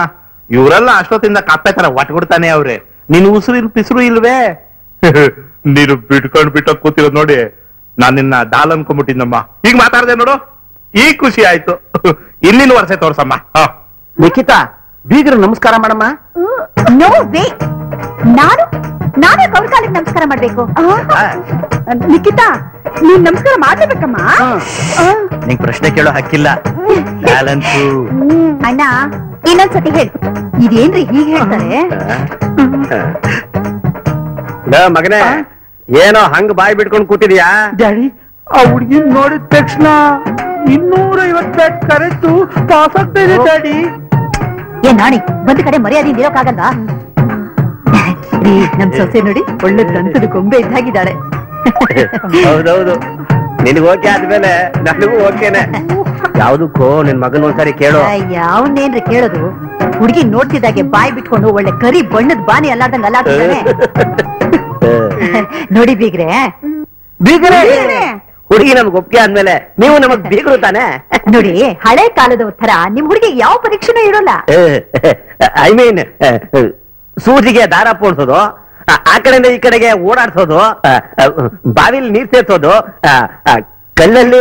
S4: ಇವರೆಲ್ಲ ಅಷ್ಟೊತ್ತಿಂದ ಕಪ್ಪೆ ತರ ಒಟ್ಬಿಡ್ತಾನೆ ಅವ್ರೆ. ನಿನ್ ಉಸಿರಿನ ಪಿಸ್ರು ಇಲ್ವೇ? ನೀನು ಬಿಟ್ಕೊಂಡ್ ಬಿಟ್ಟ ಕೂತಿರೋದ್ ನೋಡಿ, ನಾನ್ ನಿನ್ನ ಡಾಲ್ ಅನ್ಕೊಂಡ್ಬಿಟ್ಟಿದ್ದಮ್ಮ. ಈಗ ಮಾತಾಡ್ದೆ ನೋಡು, ಈ ಖುಷಿ ಆಯ್ತು. ಇನ್ನಿನ ವರ್ಷ ತೋರ್ಸಮ್ಮ.
S2: ನಿಖಿತಾ, ಬೀಗರು ನಮಸ್ಕಾರ ಮಾಡಮ್ಮ.
S3: ನೋ ವೇ, ನಾನೇ ಅವ್ರ ಕಾಲಿಗೆ ನಮಸ್ಕಾರ ಮಾಡ್ಬೇಕು? ನಿಖಿತಾ, ನೀನ್ ನಮಸ್ಕಾರ ಮಾಡ್ಲೇಬೇಕಮ್ಮ.
S5: ನಿಂಗ್ ಪ್ರಶ್ನೆ ಕೇಳೋ ಹಕ್ಕಿಲ್ಲ. ಬ್ಯಾಲೆನ್ಸು.
S3: ಅಣ್ಣ, ಇನ್ನೊಂದ್ಸತಿ ಹೇಳಿ, ಇದೇನ್ರಿ ಹೀಗೆ ಹೇಳ್ತಾರೆ?
S5: ಮಗನೇ, ಏನೋ ಹಂಗ ಬಾಯಿ ಬಿಟ್ಕೊಂಡು ಕೂತಿದ್ಯಾ?
S2: ಡ್ಯಾಡಿ, ಆ ಹುಡುಗಿ ನೋಡಿದ ತಕ್ಷಣ 250 ಬ್ಯಾಟ್ ಕರೆಕ್ಟು ಪಾಸ್ ಆಗ್ತಾ ಇದೆ ಡ್ಯಾಡಿ.
S3: ಏನ್ ನಾಣಿ, ಒಂದ್ ಕಡೆ ಮರ್ಯಾದೆ ಇರೋಕ್ಕಾಗಲ್ಲ? ನಮ್ ಸೊಸೆ ನೋಡಿ, ಒಳ್ಳೆ ದಂತದ ಗೊಂಬೆ ಇದ್ದಾಗಿದ್ದಾಳೆ.
S5: ಹೌದೌದು, ನಿನಗ್ ಓಕೆ ಆದ್ಮೇಲೆ ನನಗೂ ಓಕೆನೆ. ಯಾವ್ದಕ್ಕೋ ನಿನ್ ಮಗನ್ ಒಂದ್ಸರಿ ಕೇಳು.
S3: ಯಾವನ್ನೇನ್ರಿ ಕೇಳೋದು? ಹುಡುಗಿ ನೋಡ್ತಿದ್ದಾಗೆ ಬಾಯಿ ಬಿಟ್ಕೊಂಡು ಒಳ್ಳೆ ಕರಿ ಬಣ್ಣದ ಬಾನಿ ಅಲ್ಲಾದಂಗ ಅಲ್ಲಾಡ್ತಿದ್ದಾನೆ. ನೋಡಿ ಬೀಗ್ರೆ,
S2: ಬೀಗರೇ,
S5: ಹುಡುಗಿ ನಮ್ಗೆ ಒಪ್ಪಿಗೆ ಆದ್ಮೇಲೆ ನೀವು ನಮಗ್ ಬೀಗರು ತಾನೆ?
S3: ನೋಡಿ, ಹಳೆ ಕಾಲದ ತರ ನಿಮ್ ಹುಡುಗಿ ಯಾವ ಪರೀಕ್ಷೆನೂ ಇರೋಲ್ಲ.
S5: ಐ ಮೀನ್, ಸೂಜಿಗೆ ದಾರ ಪೋಡ್ಸೋದು, ಆ ಕಡೆಯಿಂದ ಈ ಕಡೆಗೆ ಓಡಾಡ್ಸೋದು, ಬಾವಿಲಿ ನೀರ್ ಸೇರ್ಸೋದು, ಕಲ್ಲಲ್ಲಿ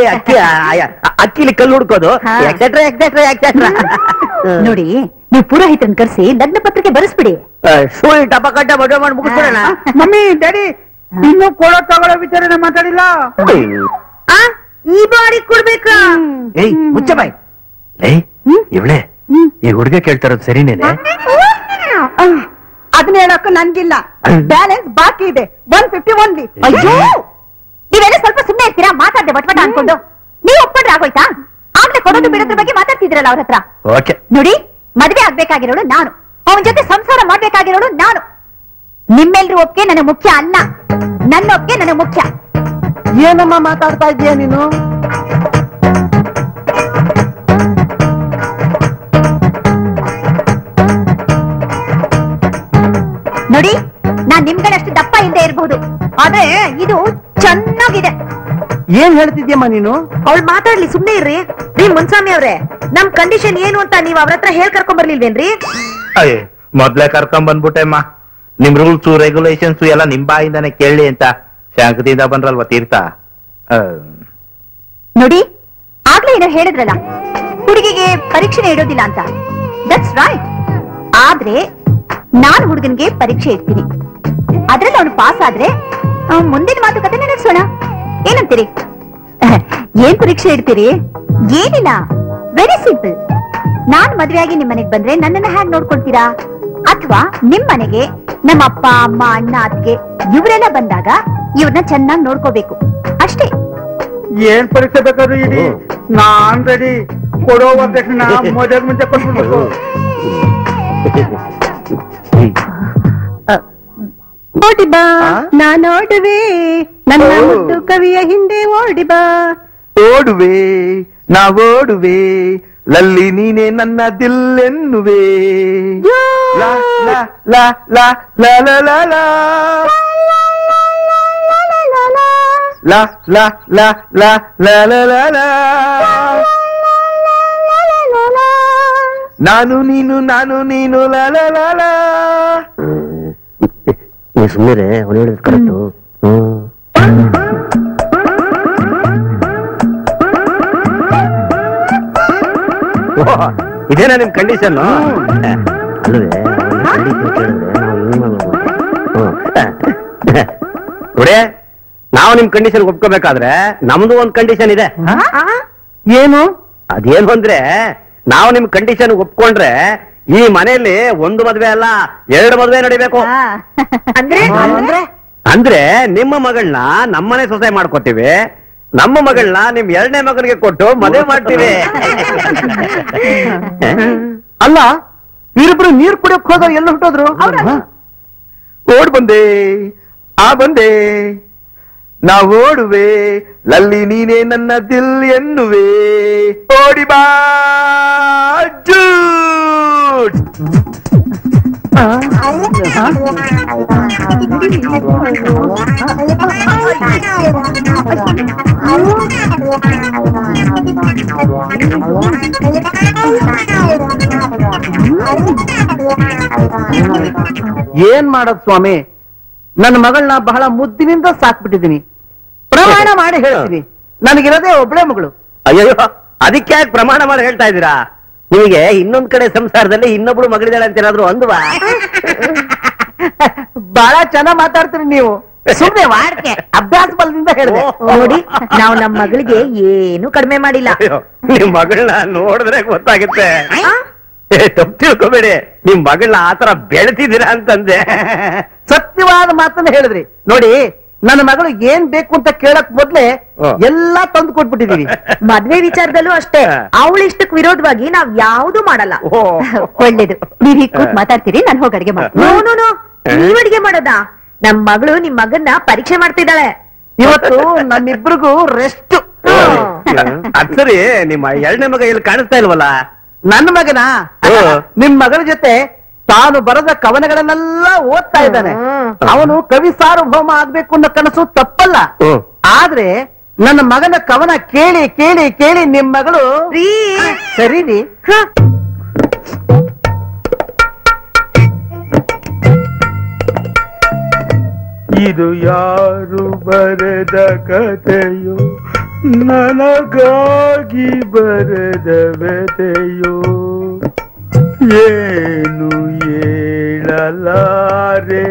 S5: ಅಕ್ಕಿಲಿ ಕಲ್ಲು ಹುಡ್ಕೋದು, ಎಕ್ಸೆಟ್ರಾ ಎಕ್ಸೆಟ್ರಾ ಎಕ್ಸೆಟ್ರಾ.
S3: ನೋಡಿ, ನೀವು ಪುರೋಹಿತನ್ ಕರ್ಸಿ ಲಗ್ನ ಪತ್ರಿಕೆ ಬರೆಸ್ಬಿಡಿ.
S5: ಸುಳ್ಳು ಟಪಕಟ್ಟ ಮದುವೆ ಮಾಡಿ ಮುಗಿಸ್ಬಿಡೋಣ.
S2: ಮಮ್ಮಿ, ಡ್ಯಾಡಿ, ಇನ್ನೂ ಕೊಡೋ ತಗೊಳ್ಳೋ ವಿಚಾರನ ಮಾತಾಡಿಲ್ಲ.
S3: ಈ ಬಾರಿ ಕೊಡ್ಬೇಕಾ?
S5: ಏಯ್ ಮುಚ್ಚ ಬಾಯ್. ಇವಳೆ ಈ ಹುಡುಗ ಕೇಳ್ತಾರೋದು ಸರಿನೇನೆ?
S3: ಅದನ್ನ ಹೇಳೋಕೆ ನನ್ಗಿಲ್ಲ, ಬ್ಯಾಲೆನ್ಸ್ ಬಾಕಿ ಇದೆ. 150 ಓನ್ಲಿ. ಅಯ್ಯೋ, ನೀವೆಲ್ಲ ಸ್ವಲ್ಪ ಸುಮ್ಮನೆ ಇರ್ತೀರಾ? ಮಾತಾಡ್ದೆ ಬಟ್ಬಟ ಅನ್ಕೊಂಡು. ನೀವು ಒಪ್ಕೊಂಡ್ರೆ ಆಗೋಯ್ತಾ? ಆಗ್ಲೇ ಕೊಡೋದು ಬಿಡೋದ್ರ ಬಗ್ಗೆ ಮಾತಾಡ್ತಿದ್ರಲ್ಲ ಅವ್ರ ಹತ್ರ.
S5: ಓಕೆ
S3: ನೋಡಿ, ಮದ್ವೆ ಆಗ್ಬೇಕಾಗಿರೋಳು ನಾನು, ಅವನ ಜೊತೆ ಸಂಸಾರ ಮಾಡ್ಬೇಕಾಗಿರೋಳು ನಾನು. ನಿಮ್ಮೆಲ್ರೂ ಒಪ್ಪಿಗೆ ನನಗೆ ಮುಖ್ಯ ಅಲ್ಲ, ನನ್ನ ಒಪ್ಪಿಗೆ ನನಗೆ ಮುಖ್ಯ.
S2: ಏನಮ್ಮ ಮಾತಾಡ್ತಾ ಇದೀಯ ನೀನು?
S3: ನೋಡಿ, ನಾನ್ ನಿಮ್ಗಳಷ್ಟು ದಪ್ಪ ಇಲ್ಲದೆ ಇರಬಹುದು, ಆದ್ರೆ ಇದು ಚೆನ್ನಾಗಿದೆ.
S2: ಏನ್ ಹೇಳ್ತಿದ್ಯಮ್ಮ ನೀನು?
S3: ಅವಳು ಮಾತಾಡ್ಲಿ, ಸುಮ್ನೆ ಇರ್ರಿ. ರೀ ಮುನ್ಸ್ವಾಮಿ ಅವ್ರೆ, ನಮ್ ಕಂಡೀಷನ್ ಏನು ಅಂತ ನೀವ್ ಅವ್ರ ಹತ್ರ ಹೇಳ್ ಕರ್ಕೊಂಡ್ ಬರ್ಲಿಲ್ವೇನ್ರಿ?
S4: ಅಯ್ಯ, ಮೊದ್ಲೇ ಕರ್ಕೊಂಡ್ ಬಂದ್ಬಿಟ್ಟೆಮ್ಮ. ನಿಮ್ ರೂಲ್ಸ್ ರೆಗ್ಯುಲೇಷನ್ಸ್ ಎಲ್ಲ ನಿಮ್ ಬಾಯಿಂದಾನೆ ಕೇಳಿ ಅಂತ ಶಾಂಕದಿಂದ ಬಂದ್ರಲ್ವ ತೀರ್ಥ.
S3: ನೋಡಿ, ಆಗ್ಲೇ ಏನೋ ಹೇಳಿದ್ರಲ್ಲ, ಹುಡುಗಿಗೆ ಪರೀಕ್ಷೆ ಇಡೋದಿಲ್ಲ ಅಂತ. That's right. ಆದ್ರೆ ನಾನು ಹುಡುಗನ್ಗೆ ಪರೀಕ್ಷೆ ಇಡ್ತೀನಿ. ಅದ್ರಲ್ಲಿ ಅವನು ಪಾಸ್ ಆದ್ರೆ ಮುಂದಿನ ಮಾತುಕತೆ ನಡೆಸೋಣ. ಏನಂತೀರಿ? ಏನ್ ಪರೀಕ್ಷೆ ಇಡ್ತೀರಿ? ಏನಿಲ್ಲ, ವೆರಿ ಸಿಂಪಲ್. ನಾನ್ ಮದ್ವೆಯಾಗಿ ನಿಮ್ ಮನೆಗ್ ಬಂದ್ರೆ ನನ್ನನ್ನ ಹ್ಯಾಗ್ ನೋಡ್ಕೊಳ್ತೀರಾ? ಅಥವಾ ನಿಮ್ ಮನೆಗೆ ನಮ್ಮ ಅಪ್ಪ, ಅಮ್ಮ, ಅಣ್ಣ, ಅತ್ತಿಗೆ ಇವರೆಲ್ಲ ಬಂದಾಗ ಇವ್ರನ್ನ ಚೆನ್ನಾಗಿ ನೋಡ್ಕೋಬೇಕು, ಅಷ್ಟೇ.
S2: ಏನ್ ಪರೀಕ್ಷೆ ಬೇಕಾದ್ರೂ ಇಡಿ, ನಾನ್ ರೆಡಿ. ಕೊಡೋ ವರದಕ್ಷಿಣೆ ಮದುವೆ ಮುಂಚೆ ಕೊಟ್ಬಿಡ್ಬೇಕು.
S3: ಓಡಿ ಬಾ ನಾನೋಡುವೆ, ನನ್ನ ಮುದ್ದು ಕವಿಯ ಹಿಂದೆ ಓಡಿ ಬಾ.
S1: ಓಡುವೆ ನಾವೋಡುವೆ, ಲಲ್ಲಿ ನೀನೆ ನನ್ನ ದಿಲ್ಲೆನ್ನುವೆ. ಲಾ ಲಾ ಲಾ ಲಾ ಲಾ ಲಾ ಲಾ ಲಾ ಲಾ ಲಾ ಲಾ ಲಾ ಲಾ ಲಾ ಲಾ. ನಾನು ನೀನು ನಾನು ನೀನು ಲಾ ಲಾ ಲಾ ಲಾ.
S5: ನೀ ಸುಮ್ಮನೆ ಅವನು ಹೇಳಿದ್ ಕರೆಕ್ಟು. ಇದೇನಾ ನಿಮ್ ಕಂಡೀಷನ್? ಅಲ್ವೇ ನೋಡಿ, ನಾವು ನಿಮ್ ಕಂಡೀಷನ್ ಒಪ್ಕೋಬೇಕಾದ್ರೆ ನಮ್ದು ಒಂದ್ ಕಂಡೀಷನ್ ಇದೆ.
S2: ಏನು?
S5: ಅದೇನು ಅಂದ್ರೆ, ನಾವು ನಿಮ್ ಕಂಡೀಷನ್ ಒಪ್ಕೊಂಡ್ರೆ ಈ ಮನೆಯಲ್ಲಿ ಒಂದು ಮದ್ವೆ ಅಲ್ಲ 2 ಮದ್ವೆ ನಡಿಬೇಕು.
S3: ಅಂದ್ರೆ
S5: ಅಂದ್ರೆ ನಿಮ್ಮ ಮಗಳನ್ನ ನಮ್ಮನೆ ಸೊಸೆ ಮಾಡ್ಕೋತೀವಿ, ನಮ್ಮ ಮಗಳನ್ನ ನಿಮ್ ಎರಡನೇ ಮಗನಿಗೆ ಕೊಟ್ಟು ಮದುವೆ ಮಾಡ್ತೀವಿ.
S2: ಅಲ್ಲ, ಇವರಿಬ್ರು ನೀರ್ ಕುಡಿಯಕ್ ಹೋದ ಎಲ್ಲ ಹೊಟ್ಟೋದ್ರು.
S1: ಓಡ್ ಬಂದೆ ಬಂದೆ ನಾ ಓಡುವೆ ಲಲ್ಲಿ ನೀನೇ ನನ್ನ ದಿಲ್ ಎನ್ನುವೆ ಓಡಿ ಬಾ ಜೂಟ್.
S2: ಏನ್ ಮಾಡೋದ್ ಸ್ವಾಮಿ, ನನ್ನ ಮಗಳನ್ನ ಬಹಳ ಮುದ್ದಿನಿಂದ ಸಾಕ್ಬಿಟ್ಟಿದ್ದೀನಿ. ಪ್ರಮಾಣ ಮಾಡಿ ಹೇಳ್ತೀನಿ, ನನಗಿರೋದೇ ಒಬ್ಳೆ ಮಗಳು.
S5: ಅಯ್ಯೋ, ಅದಕ್ಕೆ ಯಾಕೆ ಪ್ರಮಾಣ ಮಾಡಿ ಹೇಳ್ತಾ ಇದ್ದೀರಾ? ನಿಮಗೆ ಇನ್ನೊಂದ್ ಕಡೆ ಸಂಸಾರದಲ್ಲಿ ಇನ್ನೊಬ್ಳು ಮಗಳಿದ್ದಾಳೆ ಅಂತ ಏನಾದ್ರು ಅಂದ್ವಾ?
S2: ಬಹಳ ಚೆನ್ನಾಗ್ ಮಾತಾಡ್ತೀರಿ ನೀವು. ಸುಮ್ಮನೆ ವಾಡ್ಕೆ ಅಭ್ಯಾಸ ಬಲದಿಂದ ಹೇಳಿದೆ.
S3: ನೋಡಿ, ನಾವು ನಮ್ಮ ಮಗಳಿಗೆ ಏನು ಕಡಿಮೆ ಮಾಡಿಲ್ಲ.
S5: ಅಯ್ಯೋ, ನಿಮ್ ಮಗಳನ್ನ ನೋಡಿದ್ರೆ ಗೊತ್ತಾಗುತ್ತೆ. ತಪ್ಪು ತಿಳ್ಕೊಬೇಡಿ, ನಿಮ್ ಮಗಳನ್ನ ಆತರ ಬೆಳೆಸಿದ್ದೀರಾ ಅಂತಂದೆ.
S2: ಸತ್ಯವಾದ ಮಾತನ್ನ ಹೇಳಿದ್ರಿ. ನೋಡಿ, ನನ್ನ ಮಗಳು ಏನ್ ಬೇಕು ಅಂತ ಕೇಳಕ್ ಮೊದ್ಲೇ ಎಲ್ಲಾ ತಂದು ಕೊಟ್ಬಿಟ್ಟಿದೀವಿ.
S3: ಮದ್ವೆ ವಿಚಾರದಲ್ಲೂ ಅಷ್ಟೇ, ಅವಳಿಷ್ಟಕ್ ವಿರೋಧವಾಗಿ ನಾವ್ ಯಾವ್ದು ಮಾಡಲ್ಲ. ಒಳ್ಳೇದು, ನೀವ್ ಈಗ ಕೂತ್ ಮಾತಾಡ್ತೀರಿ, ನಾನು ಹೋಗಿ ಅಡಿಗೆ ಮಾಡ್ತೀನಿ. ನೀವ್ ಅಡಿಗೆ ಮಾಡೋದಾ? ನಮ್ ಮಗಳು ನಿಮ್ ಮಗನ್ನ ಪರೀಕ್ಷೆ ಮಾಡ್ತಿದ್ದಾಳೆ.
S2: ಇವತ್ತು ನಮ್ಮಿಬ್ರಿಗೂ ರೆಸ್ಟ್.
S5: ಅದ್ ಸರಿ, ನಿಮ್ಮ ಎರಡನೇ ಮಗ ಇಲ್ಲಿ ಕಾಣಿಸ್ತಾ ಇಲ್ವಲ್ಲ?
S2: ನನ್ನ ಮಗನ ನಿಮ್ ಮಗಳ ಜೊತೆ ತಾನು ಬರೆದ ಕವನಗಳನ್ನೆಲ್ಲ ಓದ್ತಾ ಇದ್ದಾನೆ. ಅವನು ಕವಿ ಸಾರ್ವಭೌಮ ಆಗ್ಬೇಕು ಅನ್ನೋ ಕನಸು ತಪ್ಪಲ್ಲ. ಆದ್ರೆ ನನ್ನ ಮಗನ ಕವನ ಕೇಳಿ ಕೇಳಿ ಕೇಳಿ ನಿಮ್ ಮಗಳು ಸರಿರಿ.
S4: ಇದು ಯಾರು ಬರೆದ ಕಥೆಯೋ, ನನಗಾಗಿ ಬರೆದ ವ್ಯಥೆಯೋ, ಏನು ಹೇಳಲಾರೆ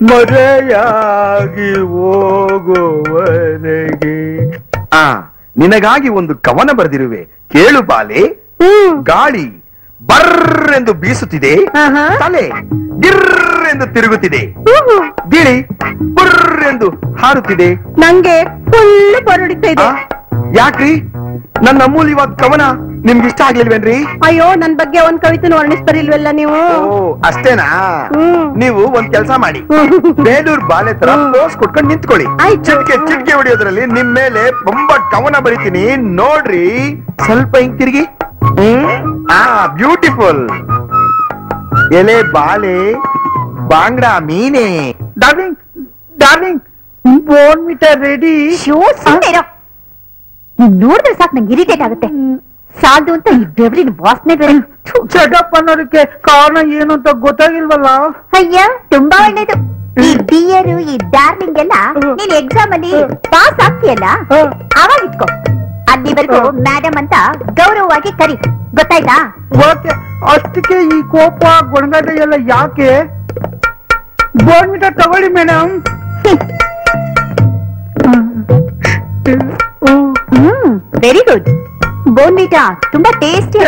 S4: ಮರೆಯಾಗಿ ಹೋಗುವವರೆಗೆ.
S1: ನಿನಗಾಗಿ ಒಂದು ಕವನ ಬರೆದಿರುವೆ, ಕೇಳು ಬಾಲೆ. ಗಾಳಿ ಬರ್ರೆಂದು ಬೀಸುತ್ತಿದೆ, ತಲೆ ಗಿರ್ರೆಂದು ತಿರುಗುತ್ತಿದೆ, ಗಿಳಿ ಬುರ್ರೆಂದು ಹಾರುತ್ತಿದೆ.
S3: ನಂಗೆ ಫುಲ್ ಬರುಡಿತಾ ಇದೆ.
S1: ಯಾಕ್ರಿ, ನನ್ನ ಅಮೂಲ್ಯವಾದ ಕವನ ನಿಮ್ಗೆ ಇಷ್ಟ ಆಗ್ಲಿಲ್ವೇನ್ರಿ?
S3: ಅಯ್ಯೋ, ನನ್ ಬಗ್ಗೆ ಒಂದ್ ಕವಿತೆನೂ ವರ್ಣಿಸ್ತಾರಿಲ್ವಲ್ಲ ನೀವು?
S1: ಅಷ್ಟೇನಾ? ನೀವು ಒಂದ್ ಕೆಲ್ಸ ಮಾಡಿ, ಬೇಲೂರ್ ಬಾಲೆ ತರ ಪೋಸ್ ಕೊಟ್ಕೊಂಡು ನಿಂತ್ಕೊಳ್ಳಿ. ಚಿಟ್ಕೆ ಹೊಡಿಯೋದ್ರಲ್ಲಿ ನಿಮ್ ಮೇಲೆ ತುಂಬಾ ಕವನ ಬರೀತೀನಿ ನೋಡ್ರಿ. ಸ್ವಲ್ಪ ಹಿಂಗ್ ತಿರುಗಿ. ಬ್ಯೂಟಿಫುಲ್. ಎಲೆ ಬಾಲೆ ಬಾಂಗ್ಡಾ ಮೀನೆ.
S2: Darling darling, Bournvita ready.
S3: ನೋಡಿದ್ರೆ ಸಾಕು ನಂಗೆ ಇರಿಟೇಟ್ ಆಗುತ್ತೆ. ಸಾಲದು ಅಂತ ಈ ಬೆವರಿನ ವಾಸನೆ ಬೇರೆ.
S2: ಚಟಪ್ ಅನ್ನೋದಕ್ಕೆ ಕಾರಣ ಏನು ಅಂತ ಗೊತ್ತಾಗಿಲ್ವಲ್ಲ.
S3: ಅಯ್ಯ, ತುಂಬಾ ಒಳ್ಳೇದು. ಈ ಡಿಯರು ಈ ಡಾರ್ಲಿಂಗ್ ಎಲ್ಲ ನೀನ್ ಎಕ್ಸಾಮ್ ಅಲ್ಲಿ ಪಾಸ್ ಆಗ್ತೀಯಲ್ಲ, ಅವಾಗ ಇಟ್ಕೋ. ಅಲ್ಲಿವರೆಗೂ ಮೇಡಮ್ ಅಂತ ಗೌರವವಾಗಿ ಕರಿ, ಗೊತ್ತಾಯ್ತಾ?
S2: ಓಕೆ, ಅಷ್ಟಕ್ಕೆ ಈ ಕೋಪ ಗೊಣಗಾಟ ಎಲ್ಲ ಯಾಕೆ? ಬೋರ್ನ್ವಿಟಾ ತಗೊಳ್ಳಿ ಮೇಡಮ್.
S3: Very good. ಬೋರ್ನ್ವಿಟಾ ತುಂಬಾ tasty.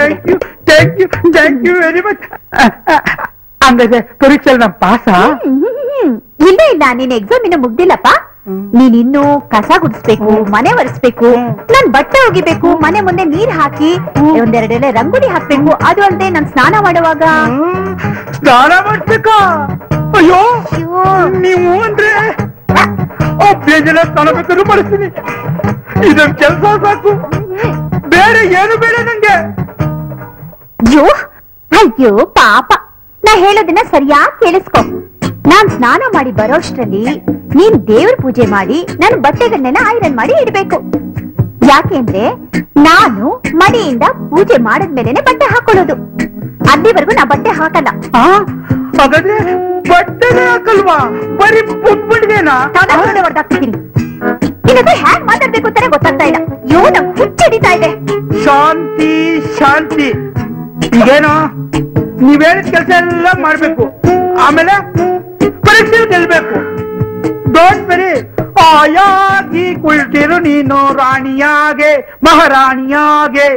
S2: Thank you very much. ಹಂಗಾದ್ರೆ ಪರೀಕ್ಷೆ ನಮ್ ಪಾಸ?
S3: ಇಲ್ಲ ಇಲ್ಲ, ನೀನ್ ಎಕ್ಸಾಮ್ ಇನ್ನು ಮುಗ್ದಿಲ್ಲಪ್ಪ. ನೀನ್ ಇನ್ನು ಕಸ ಗುಡಿಸ್ಬೇಕು, ಮನೆ ಒರೆಸ್ಬೇಕು, ನನ್ ಬಟ್ಟೆ ಒಗಿಬೇಕು, ಮನೆ ಮುಂದೆ ನೀರ್ ಹಾಕಿ ಒಂದೆರಡೆಲೆ ರಂಗೋಲಿ ಹಾಕ್ಬೇಕು. ಅದು ಅಲ್ಲದೆ ನಾನ್ ಸ್ನಾನ ಮಾಡುವಾಗ
S2: ಸ್ನಾನ ಮಾಡ್ಬೇಕಾ? ಅಯ್ಯೋ, ನೀವು ಅಂದ್ರೆ ಬೇಜಾರ ಸ್ನಾನ ಬೇಕಾದ್ರೂ ಮಾಡಿಸ್ತೀನಿ. ಇದೊಂದು ಕೆಲಸ ಸಾಕು, ಬೇರೆ ಏನು ಬೇಡ ನಂಗೆ.
S3: ಅಯ್ಯೋ ಅಯ್ಯೋ ಪಾಪ, ನಾ ಹೇಳೋದನ್ನ ಸರಿಯಾಗಿ ಕೇಳಿಸ್ಕೊ. ನಾನ್ ಸ್ನಾನ ಮಾಡಿ ಬರೋಷ್ಟ್ರಲ್ಲಿ ನೀನ್ ದೇವ್ರ ಪೂಜೆ ಮಾಡಿ ನನ್ ಬಟ್ಟೆಗಳನ್ನೆಲ್ಲ ಐರನ್ ಮಾಡಿ ಇಡ್ಬೇಕು. ಯಾಕೆಂದ್ರೆ ನಾನು ಮನೆಯಿಂದ ಪೂಜೆ ಮಾಡಿದ್ಮೇಲೆನೆ ಬಟ್ಟೆ ಹಾಕೊಳ್ಳೋದು. ಅಲ್ಲಿವರೆಗೂ ನಾ ಬಟ್ಟೆ ಹಾಕಲ್ಲ.
S2: ಹಾಗಾದ್ರೆ ಬಟ್ಟೆನೇ ಹಾಕಲ್ವಾ? ಬರೀ ಬುಡ್ಬುಡ್ಗೆನಾ?
S3: ಹೊಡೆದಾಕ್ತಿದ್ದೀನಿ. ನಿನಗೆ ಹ್ಯಾಂಗ್ ಮಾತಾಡ್ಬೇಕು ಅಂತಾನೆ ಗೊತ್ತಾಗ್ತಾ ಇಲ್ಲ. ಯೋ, ನಮ್ ಹುಚ್ಚಿಡಿತಾ ಇದೆ.
S2: ಶಾಂತಿ ಶಾಂತಿ. ಈಗೇನು ನೀವೇನಿದ ಕೆಲಸ ಎಲ್ಲ ಮಾಡ್ಬೇಕು, ಆಮೇಲೆ ಪರೀಕ್ಷೆ ಗೆಲ್ಬೇಕು. Don't very. ಆಯಾಗಿ ಕುಳಿತಿರು ನೀನು ರಾಣಿಯಾಗೆ, ಮಹಾರಾಣಿಯಾಗೆ.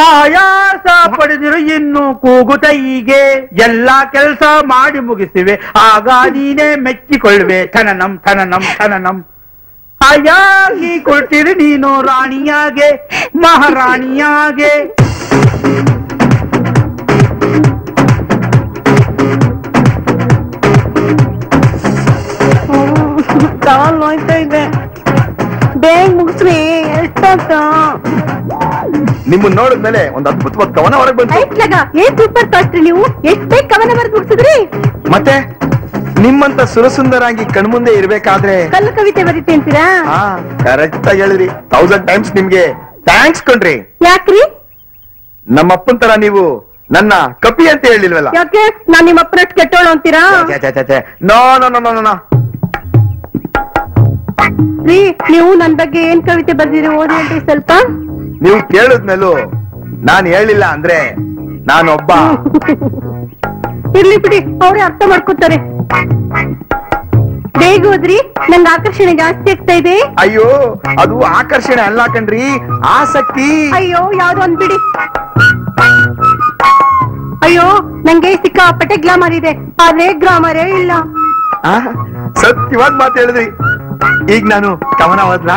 S2: ಆಯಾಸ ಪಡೆದಿರು ಇನ್ನು ಕೂಗುತೈಗೆ. ಎಲ್ಲಾ ಕೆಲಸ ಮಾಡಿ ಮುಗಿಸಿವೆ, ಆಗ ನೀನೇ ಮೆಚ್ಚಿಕೊಳ್ಳುವೆ. ಥನನಂ ಥನನಂ ಥನನಂ. ಹಾಯಾಗಿ ಕೊಡ್ತೀರಿ ನೀನು ರಾಣಿಯಾಗೆ ಮಹಾರಾಣಿಯಾಗೆ. ಕಾಲ್ ನೋಯ್ತಾ ಇದೆ, ಬೇಗ ಮುಗಿಸ್ರಿ. ಎಷ್ಟಾಗ್ತ
S1: ನಿಮ್ಮನ್ನ ನೋಡಿದ್ಮೇಲೆ ಒಂದು ಅದ್ಭುತವಾದ ಕವನ ಹೊರಗೆ ಬಂತು.
S3: ಏನ್ ಸೂಪರ್ ತೋರ್ಸ್ರಿ ನೀವು. ಎಷ್ಟ್ ಬೇಗ ಕವನ ಬರೆದು ಮುಗಿಸಿದ್ರಿ.
S1: ಮತ್ತೆ ನಿಮ್ಮಂತ ಸುರಸುಂದರಾಗಿ ಕಣ್ಮುಂದೆ ಇರ್ಬೇಕಾದ್ರೆ
S3: ಕಲ್ಲು ಕವಿತೆ ಬರೀತೆ ಅಂತೀರಾ?
S1: ಕರೆಕ್ಟ್ ಆಗಿ ಹೇಳಿದ್ರಿ. 1000 ಟೈಮ್ಸ್ ನಿಮ್ಗೆ ಥ್ಯಾಂಕ್ಸ್ ಕಣ್ರಿ.
S3: ಯಾಕ್ರಿ?
S1: ನಮ್ಮಪ್ಪನ್ ತರ ನೀವು ನನ್ನ ಕಪಿ ಅಂತ ಹೇಳಿಲ್ವಲ್ಲ.
S3: ಯಾಕೆ ನಾನ್ ನಿಮ್ಮ ಅಪ್ಪನಷ್ಟು ಕೆಟ್ಟೋಳು ಅಂತೀರಾ?
S1: No no no no no.
S3: ರೀ, ನೀವು ನನ್ ಬಗ್ಗೆ ಏನ್ ಕವಿತೆ ಬರ್ದಿರಿ ಓದಿ ಹೇಳ್ರಿ ಸ್ವಲ್ಪ.
S1: ನೀವು ಕೇಳಿದ್ಮೇಲೂ ನಾನ್ ಹೇಳಿಲ್ಲ ಅಂದ್ರೆ ನಾನೊಬ್ಬ.
S3: ಇರ್ಲಿ ಬಿಡಿ, ಅವ್ರೇ ಅರ್ಥ ಮಾಡ್ಕೊತಾರೆ. ಬೇಗ ಹೋದ್ರಿ, ನಂಗೆ ಆಕರ್ಷಣೆ ಜಾಸ್ತಿ ಆಗ್ತಾ ಇದೆ.
S1: ಅಯ್ಯೋ, ಅದು ಆಕರ್ಷಣೆ ಅಲ್ಲ ಕಣ್ರಿ, ಆಸಕ್ತಿ.
S3: ಅಯ್ಯೋ, ಯಾವ್ದು ಅಂದ್ಬಿಡಿ. ಅಯ್ಯೋ, ನಂಗೆ ಸಿಕ್ಕಾಪಟ್ಟೆ ಗ್ಲಾಮರ್ ಇದೆ, ಆದ್ರೆ ಗ್ರಾಮರೇ ಇಲ್ಲ.
S1: ಸತ್ಯವಾದ ಮಾತು ಹೇಳಿದ್ರಿ. ಈಗ ನಾನು ಕವನ ಓದ್ಲಾ?